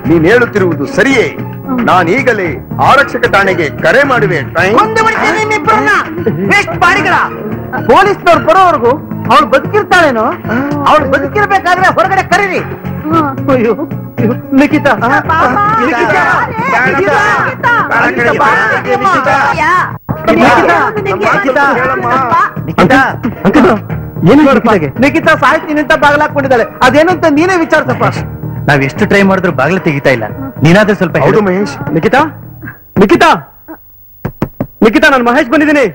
S1: ನೀನ್ ಹೇಳುತ್ತಿರುವುದು ಸರಿಯೇ. ನಾನೀಗಲೇ ಆರಕ್ಷಕ ಠಾಣೆಗೆ ಕರೆ ಮಾಡುವೆ.
S2: ಪೊಲೀಸ್ನವ್ರು ಬರೋವರೆಗೂ ಅವಳು ಬದುಕಿರ್ತಾಳೇನೋ? ಅವಳು ಬದುಕಿರ್ಬೇಕಾದ್ರೆ ಹೊರಗಡೆ ಕರೀರಿ. ಅಯ್ಯೋ ನಿಖಿತಾ, ನಿಖಿತಾ ಸಾಯ್ತೀನಿ ಅಂತ ಬಾಗಿಲು ಹಾಕೊಂಡಿದ್ದಾಳೆ. ಅದೇನು ಅಂತ ನೀನೇ ವಿಚಾರಿಸಪ್ಪ.
S8: ನಾವ್ ಎಷ್ಟು ಟ್ರೈ ಮಾಡಿದ್ರು ಬಾಗಿಲು ತೆಗಿತಾ ಇಲ್ಲ. ನೀನಾದ್ರೂ ಸ್ವಲ್ಪ
S1: ಹೌದು ಮಹೇಶ್.
S5: ನಿಖಿತಾ, ನಿಖಿತಾ, ನಿಖಿತಾ, ನಾನು ಮಹೇಶ್ ಬಂದಿದ್ದೀನಿ.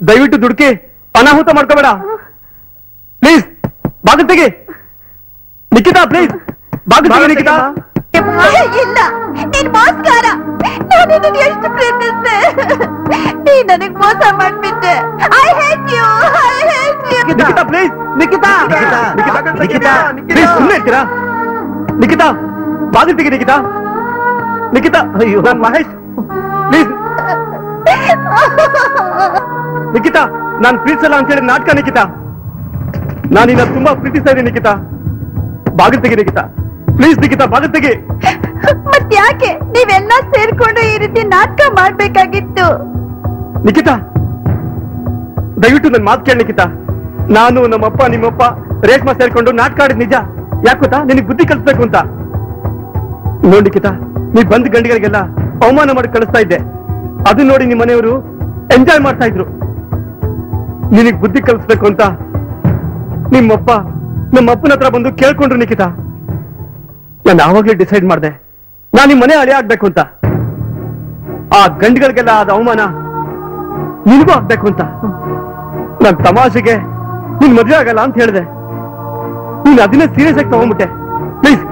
S5: ದಯವಿಟ್ಟು ದುಡ್ಕಿ ಅನಾಹುತ ಮಾಡ್ಕೋಬೇಡ ಪ್ಲೀಸ್. ಬಾಗಿಲು ತೆಗಿ ನಿಖಿತಾ, ಪ್ಲೀಸ್ ಬಾಗಿಲು ತೆಗಿ ನಿಖಿತಾ.
S6: ಇಲ್ಲ, ನೀನ್ ಮೋಸ್ಕಾರ. ನಾನು ನಿನಗೆ ಎಷ್ಟು ಪ್ರೀತಿಸಿದೆ. ನೀ ನನಗ್ ಮೋಸ ಮಾಡ್ಬಿಟ್ಟೆ. I hate you.
S5: Nikhita please.
S2: Nikhita,
S1: Nikhita
S5: please ಸುಮ್ಮನೆ ಇರ್ತೀರಾ? ನಿಖಿತಾ ಬಾಗಿಲು ತೆಗಿ ನಿಖಿತಾ. ನಿಖಿತಾ, ಅಯ್ಯೋ ನಾನು ಮಹೇಶ್, ಪ್ಲೀಸ್. ನಿಖಿತಾ, ನಾನು ಪ್ರೀತಿಸಲ್ಲ ಅಂತ ಹೇಳಿ ನಾಟಕ. ನಿಖಿತಾ, ನಾನಿನ್ನ ತುಂಬಾ ಪ್ರೀತಿಸ್ತಾ ಇದ್ದೀನಿ. ನಿಖಿತಾ ಬಾಗಿಲು ತೆಗಿ ನಿಖಿತಾ, ಪ್ಲೀಸ್. ನಿಖಿತಾ ಬಾಗಿಲು ತೆಗಿ.
S6: ಮತ್ತ್ಯಾಕೆ ನೀವೆಲ್ಲ ಸೇರ್ಕೊಂಡು ಈ ರೀತಿ ನಾಟಕ ಮಾಡ್ಬೇಕಾಗಿತ್ತು?
S5: ನಿಖಿತಾ, ದಯವಿಟ್ಟು ನನ್ನ ಮಾತು ಕೇಳಿ ನಿಖಿತಾ. ನಾನು, ನಮ್ಮಪ್ಪ, ನಿಮ್ಮಪ್ಪ ರೇಷ್ಮಾ ಸೇರ್ಕೊಂಡು ನಾಟಕ ಆಡಿದ್ ನಿಜ. ಯಾಕೆ ಗೊತ್ತಾ? ನಿನಗೆ ಬುದ್ಧಿ ಕಲಿಸ್ಬೇಕು ಅಂತ. ನೋಡಿ ನಿಖಿತಾ, ನೀ ಬಂದ್ ಗಂಡಿಗಳಿಗೆಲ್ಲ ಅವಮಾನ ಮಾಡಿ ಕಳಿಸ್ತಾ ಇದ್ದೆ. ಅದು ನೋಡಿ ನಿಮ್ಮ ಮನೆಯವರು ಎಂಜಾಯ್ ಮಾಡ್ತಾ ಇದ್ರು. ನಿನಗ್ ಬುದ್ಧಿ ಕಲಿಸ್ಬೇಕು ಅಂತ ನಿಮ್ಮಪ್ಪ ನಮ್ಮ ಅಪ್ಪನ ಹತ್ರ ಬಂದು ಕೇಳ್ಕೊಂಡ್ರು. ನಿಖಿತಾ, ನಾನು ಆವಾಗ್ಲೇ ಡಿಸೈಡ್ ಮಾಡಿದೆ, ನಾನು ನಿಮ್ಮ ಮನೆ ಹಳೆ ಆಗ್ಬೇಕು ಅಂತ. ಆ ಗಂಡುಗಳಿಗೆಲ್ಲ ಆದ ಅವಮಾನ ನಿನಗೂ ಆಗ್ಬೇಕು ಅಂತ. ನಾನು ತಮಾಷೆಗೆ ನೀನ್ ಮದುವೆ ಆಗಲ್ಲ ಅಂತ ಹೇಳಿದೆ. ನೀನ್ ಅದನ್ನೇ ಸೀರಿಯಸ್ ಆಗಿ ತಗೊಂಡ್ಬಿಟ್ಟೆ. ಪ್ಲೀಸ್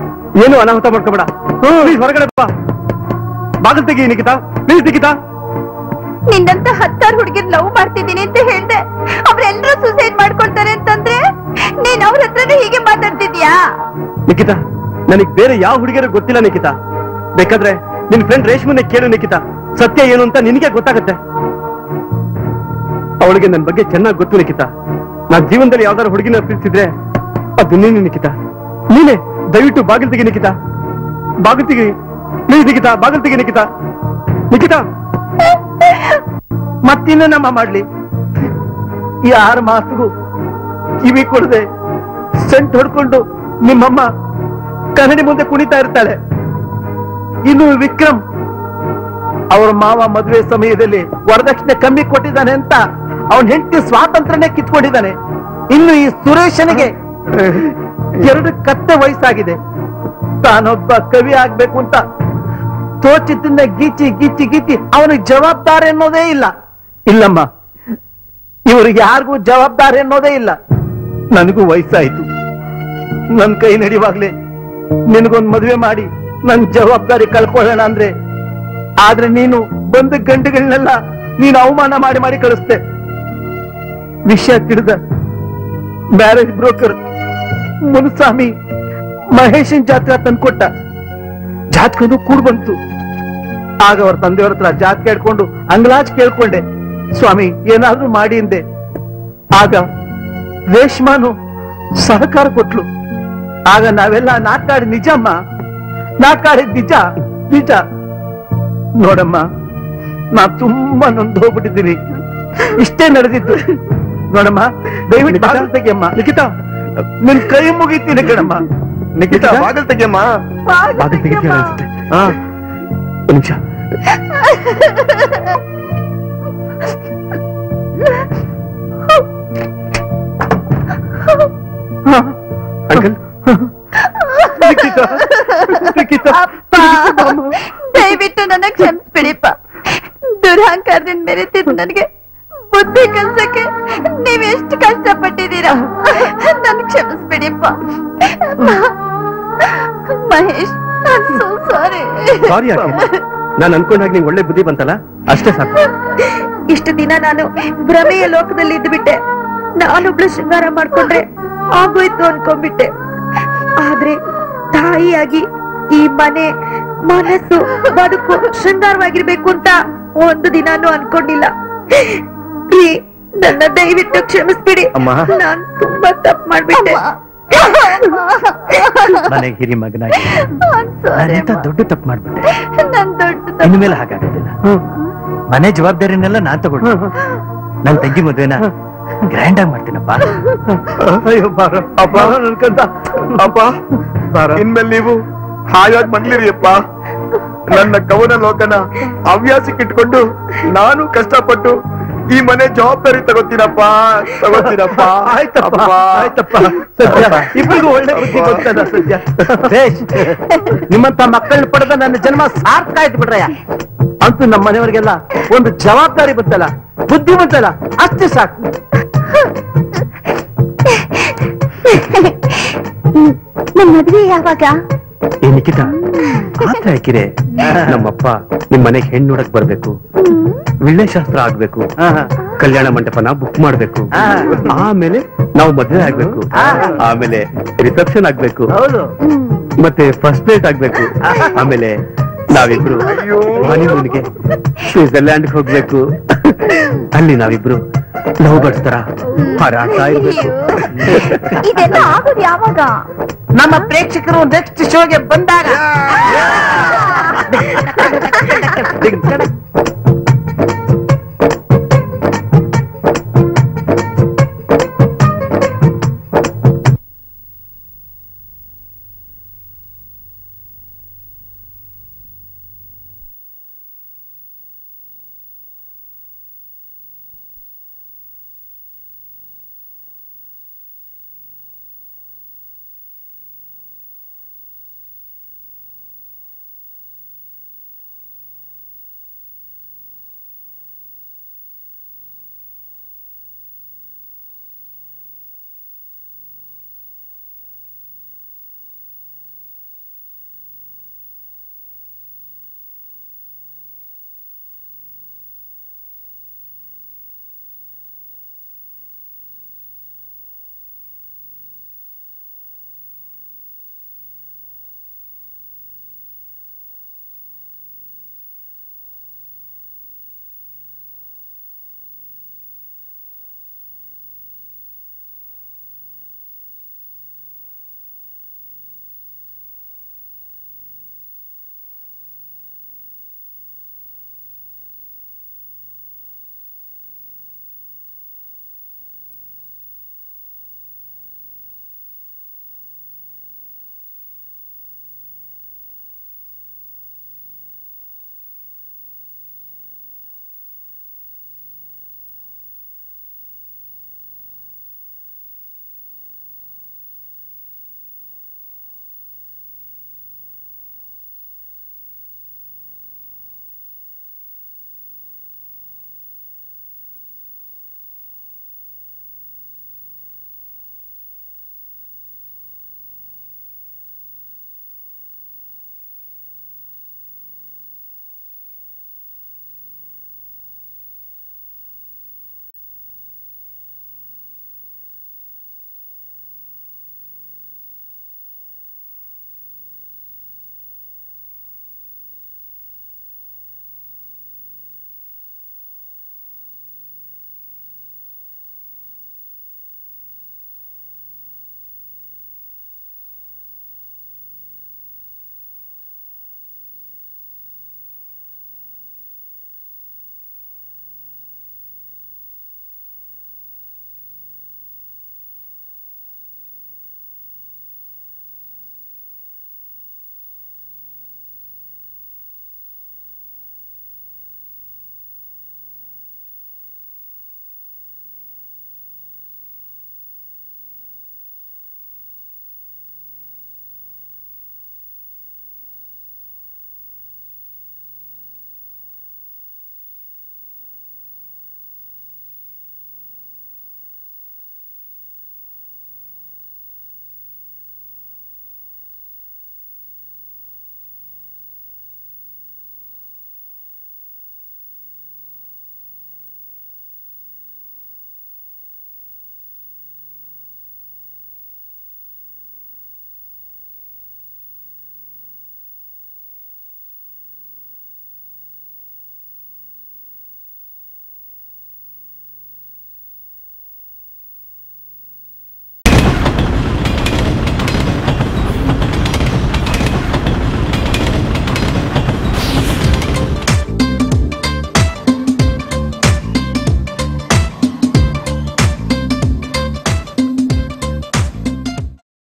S5: ಏನು ಅನಾಹುತ ಮಾಡ್ಕೋಬೇಡ. ಪ್ಲೀಸ್ ಹೊರಗಡೆ ಬಾ. ಬಾಗಿಲು ತೆಗಿ ನಿಖಿತಾ, ಪ್ಲೀಸ್. ನಿಖಿತಾ,
S6: ನಿನ್ನಂತ 10 ಹುಡುಗಿರ್ ಲವ್ ಮಾಡ್ತಿದ್ದೀನಿ ಅಂತ ಹೇಳ್ದೆ. ಅವ್ರೆಲ್ಲರೂ ಸುಸೈಡ್ ಮಾಡ್ಕೊಳ್ತಾರೆ ಅಂತಂದ್ರೆ ನೀನ್ ಅವ್ರ ಹತ್ರನೇ ಹೀಗೆ ಮಾತಾಡ್ತಿದ್ಯಾ?
S5: ನಿಖಿತಾ, ನನಗ್ ಬೇರೆ ಯಾವ ಹುಡುಗಿಯರು ಗೊತ್ತಿಲ್ಲ ನಿಖಿತಾ. ಬೇಕಾದ್ರೆ ನಿನ್ ಫ್ರೆಂಡ್ ರೇಷ್ಮನ್ನೇ ಕೇಳು ನಿಖಿತಾ. ಸತ್ಯ ಏನು ಅಂತ ನಿನಗೆ ಗೊತ್ತಾಗುತ್ತೆ. ಅವಳಿಗೆ ನನ್ನ ಬಗ್ಗೆ ಚೆನ್ನಾಗಿ ಗೊತ್ತು ನಿಖಿತಾ. ನಾನ್ ಜೀವನದಲ್ಲಿ ಯಾವ್ದಾರು ಹುಡುಗಿನ ಪ್ರೀತಿಸಿದ್ರೆ ಅದು ನೀನು ನಿಖಿತಾ. ನೀನೇ. ದಯವಿಟ್ಟು ಬಾಗಿಲು ತೆಗಿ ನಿಖಿತಾ, ಬಾಗಿಲು ತೆಗಿ ಪ್ಲೀಸ್. ನಿಖಿತಾ ಬಾಗಿಲು ತೆಗಿ ನಿಖಿತಾ. ನಿಖಿತಾ,
S2: ಮತ್ತಿನ್ನು ನಮ್ಮ ಮಾಡ್ಲಿ? ಈ 6 ಮಾಸಗೂ ಕಿವಿ ಕೊಡದೆ ಸೆಂಟ್ ಹೊಡ್ಕೊಂಡು ನಿಮ್ಮಮ್ಮ ಕನ್ನಡಿ ಮುಂದೆ ಕುಣಿತಾ ಇರ್ತಾಳೆ. ಇನ್ನು ವಿಕ್ರಮ್ ಅವ್ರ ಮಾವ ಮದುವೆ ಸಮಯದಲ್ಲಿ ವರದಕ್ಷಿಣೆ ಕಮ್ಮಿ ಕೊಟ್ಟಿದ್ದಾನೆ ಅಂತ ಅವನ ಹೆಂಡತಿ ಸ್ವಾತಂತ್ರ್ಯನೇ ಕಿತ್ಕೊಂಡಿದ್ದಾನೆ. ಇನ್ನು ಈ ಸುರೇಶನಿಗೆ 2 ಕತ್ತೆ ವಯಸ್ಸಾಗಿದೆ. ತಾನೊಬ್ಬ ಕವಿ ಆಗ್ಬೇಕು ಅಂತ ತೋಚಿದ್ದನ್ನ ಗೀಚಿ ಗೀಚಿ ಗೀಚಿ ಅವನಿಗೆ ಜವಾಬ್ದಾರಿ ಅನ್ನೋದೇ ಇಲ್ಲ. ಇಲ್ಲಮ್ಮ, ಇವ್ರಿಗೆ ಯಾರಿಗೂ ಜವಾಬ್ದಾರಿ ಅನ್ನೋದೇ ಇಲ್ಲ. ನನಗೂ ವಯಸ್ಸಾಯ್ತು. ನನ್ ಕೈ ನಡೆಯುವಾಗ್ಲೇ ನಿನಗೊಂದ್ ಮದುವೆ ಮಾಡಿ ನನ್ ಜವಾಬ್ದಾರಿ ಕಳ್ಕೊಳ್ಳೋಣ ಅಂದ್ರೆ, ಆದ್ರೆ ನೀನು ಬಂದ ಗಂಟೆಗಳನ್ನೆಲ್ಲ ನೀನು ಅವಮಾನ ಮಾಡಿ ಮಾಡಿ ಕಳಿಸ್ದೆ. ವಿಷಯ ತಿಳಿದ ಮ್ಯಾರೇಜ್ ಬ್ರೋಕರ್ ಮುನುಸ್ವಾಮಿ ಮಹೇಶನ್ ಜಾತಕ ತಂದ್ಕೊಟ್ಟ. ಜಾತಕನು ಕೂಡ್ ಬಂತು. ಆಗ ಅವ್ರ ತಂದೆಯವ್ರ ಹತ್ರ ಜಾತಕ ಹೇಳ್ಕೊಂಡು ಅಂಗ್ಲಾಜ್ ಕೇಳ್ಕೊಂಡೆ, ಸ್ವಾಮಿ ಏನಾದ್ರೂ ಮಾಡಿ ಅಂದೆ. ಆಗ ರೇಷ್ಮಾನು ಸಹಕಾರ ಕೊಟ್ಲು. ಆಗ ನಾವೆಲ್ಲ ನಾಕಾಡಿ ನಿಜಮ್ಮ, ನಾಕಾಡಿದ್ ನಿಜ ನಿಜ. ನೋಡಮ್ಮ, ನಾ ತುಂಬಾ ನೊಂದು ಹೋಗ್ಬಿಟ್ಟಿದ್ದೀನಿ. ಇಷ್ಟೇ ನಡೆದಿದ್ದು. ನೋಡಮ್ಮ, ದಯವಿಟ್ಟು ಬಾಗಿಲು ತೆಗಿಯಮ್ಮ. ನಿಖಿತಾ, ನಿನ್ ಕೈ ಮುಗಿತೀನಿ ಕಣಮ್ಮ.
S1: ನಿಖಿತಾ, ಬಾಗಿಲು ತೆಗಿಯಮ್ಮ.
S2: ಬಾಗಿಲು ತೆಗಿತೀಯ ಅನ್ಸುತ್ತೆ. ಒಂದ್ ನಿಮಿಷ. ಅಂಕಲ್,
S6: ದಯವಿಟ್ಟು ನನ್ನ ಕ್ಷಮಿಸ್ಬಿಡಿಪ್ಪ. ದುರಹಂಕಾರದಿಂದ ಮೆರೆತಿದ್ದು ನನಗೆ ಬುದ್ಧಿ ಕಲ್ಸಕ್ಕೆ ನೀವೆಷ್ಟು ಕಷ್ಟಪಟ್ಟಿದ್ದೀರಾ. ನನ್ ಕ್ಷಮಿಸ್ಬಿಡಿಪ್ಪ. ಮಹೇಶ್, ಸಾರಿ.
S5: ಸಾರಿ ಯಾಕೆ? ನಾನು ಅನ್ಕೊಂಡಾಗ ನಿಂಗೆ ಒಳ್ಳೆ ಬುದ್ಧಿ ಬಂತಲ್ಲ, ಅಷ್ಟೇ ಸಾಕು.
S3: ಇಷ್ಟು ದಿನ ನಾನು ಭ್ರಮೆಯ ಲೋಕದಲ್ಲಿ ಇದ್ದುಬಿಟ್ಟೆ. ನಾನೊಬ್ಳು ಶೃಂಗಾರ ಮಾಡ್ಕೊಂಡ್ರೆ ಆಗೋಯ್ತು ಅನ್ಕೊಂಡ್ಬಿಟ್ಟೆ. ಆದ್ರೆ ತಾಯಿಯಾಗಿ ಈ ಮನೆ, ಮನಸ್ಸು, ಬದುಕು ಶೃಂಗಾರವಾಗಿರ್ಬೇಕು ಅಂತ ಒಂದು ದಿನಾನು ಅನ್ಕೊಂಡಿಲ್ಲ. ನನ್ನ ದಯವಿಟ್ಟು ಕ್ಷಮಿಸ್ಬಿಡಿ. ನಾನ್ ತುಂಬಾ ತಪ್ಪು ಮಾಡ್ಬಿಟ್ಟೆ.
S5: ಮನೆಗೆ ಹಿರಿ ಮಗನಾಗಿ ನಾನೆಂತ ದೊಡ್ಡ ತಪ್ಪು ಮಾಡ್ಬಿಟ್ಟೆ.
S6: ನನ್ ದೊಡ್ಡ
S5: ಇನ್ಮೇಲೆ ಹಾಗಾಗೋದಿಲ್ಲ. ಮನೆ ಜವಾಬ್ದಾರಿನೆಲ್ಲ ನಾನ್ ತಗೊಂಡು ನನ್ ತಂಗಿ ಮದ್ವೆನ ಗ್ರ್ಯಾಂಡ್ ಆಗಿ ಮಾಡ್ತೀನಪ್ಪ.
S1: ಅಯ್ಯೋ ಬಾರ ಅಪ್ಪ, ನನ್ಕಂತ ಅಪ್ಪ, ಇನ್ಮೇಲೆ ನೀವು ಹಾಯಾಗಿ ಬಂದಿರಿಯಪ್ಪ. ನನ್ನ ಕವನ ಲೋಕನ ಹವ್ಯಾಸಕ್ಕಿಟ್ಕೊಂಡು ನಾನು ಕಷ್ಟಪಟ್ಟು ಈ ಮನೆ ಜವಾಬ್ದಾರಿ ತಗೋತೀನಪ್ಪ. ಆಯ್ತಪ್ಪ, ಆಯ್ತಪ್ಪ.
S2: ಇಬ್ಬರಿಗೂ ಒಳ್ಳೆ ಬುದ್ಧಿ ಗೊತ್ತದ ಸದ್ಯ. ನಿಮ್ಮಂತ ಮಕ್ಕಳನ್ನ ಪಡೆದ ನನ್ನ ಜನ್ಮ ಸಾರ್ಥಕ ಆಯ್ತು ಬಿಡ್ರಯ್ಯ. ಅಂತೂ ನಮ್ಮ ಮನೆಯವರಿಗೆಲ್ಲ ಒಂದು ಜವಾಬ್ದಾರಿ ಬಂತಲ್ಲ, ಬುದ್ಧಿ ಬಂತಲ್ಲ, ಅಷ್ಟೇ ಸಾಕು.
S6: ನಮ್ ಮದ್ವೆ ಯಾವಾಗ?
S5: ಏ ನಿಖಿತಾ, ಆತ್ರ ಹಾಕಿರೆ ನಮ್ಮಪ್ಪ ನಿಮ್ ಮನೆಗೆ ಹೆಣ್ಣು ನೋಡಕ್ ಬರ್ಬೇಕು, ವಿಳ್ಳೆ ಶಾಸ್ತ್ರ ಆಗ್ಬೇಕು, ಕಲ್ಯಾಣ ಮಂಟಪನ ಬುಕ್ ಮಾಡ್ಬೇಕು, ಆಮೇಲೆ ನಾವು ಮದ್ವೆ ಆಗ್ಬೇಕು, ಆಮೇಲೆ ರಿಸೆಪ್ಷನ್ ಆಗ್ಬೇಕು, ಮತ್ತೆ ಫಸ್ಟ್ ಡೇಟ್ ಆಗ್ಬೇಕು, ಆಮೇಲೆ ನಾವಿಬ್ರು ಹಾನಿಮೂನ್ಗೆ ಸ್ವಿಟ್ಜರ್ಲ್ಯಾಂಡ್ ಹೋಗ್ಬೇಕು. ಅಲ್ಲಿ ನಾವಿಬ್ರು ಲವ್ ಬರ್ಡ್ಸ್ ತರ ಹಾರಾಡ್ತಾ ಇರ್ಬೇಕು.
S6: ಇದೆಲ್ಲ ಆಗೋದು ಯಾವಾಗ?
S2: ನಮ್ಮ ಪ್ರೇಕ್ಷಕರು ನೆಕ್ಸ್ಟ್ ಶೋಗೆ ಬಂದಾಗ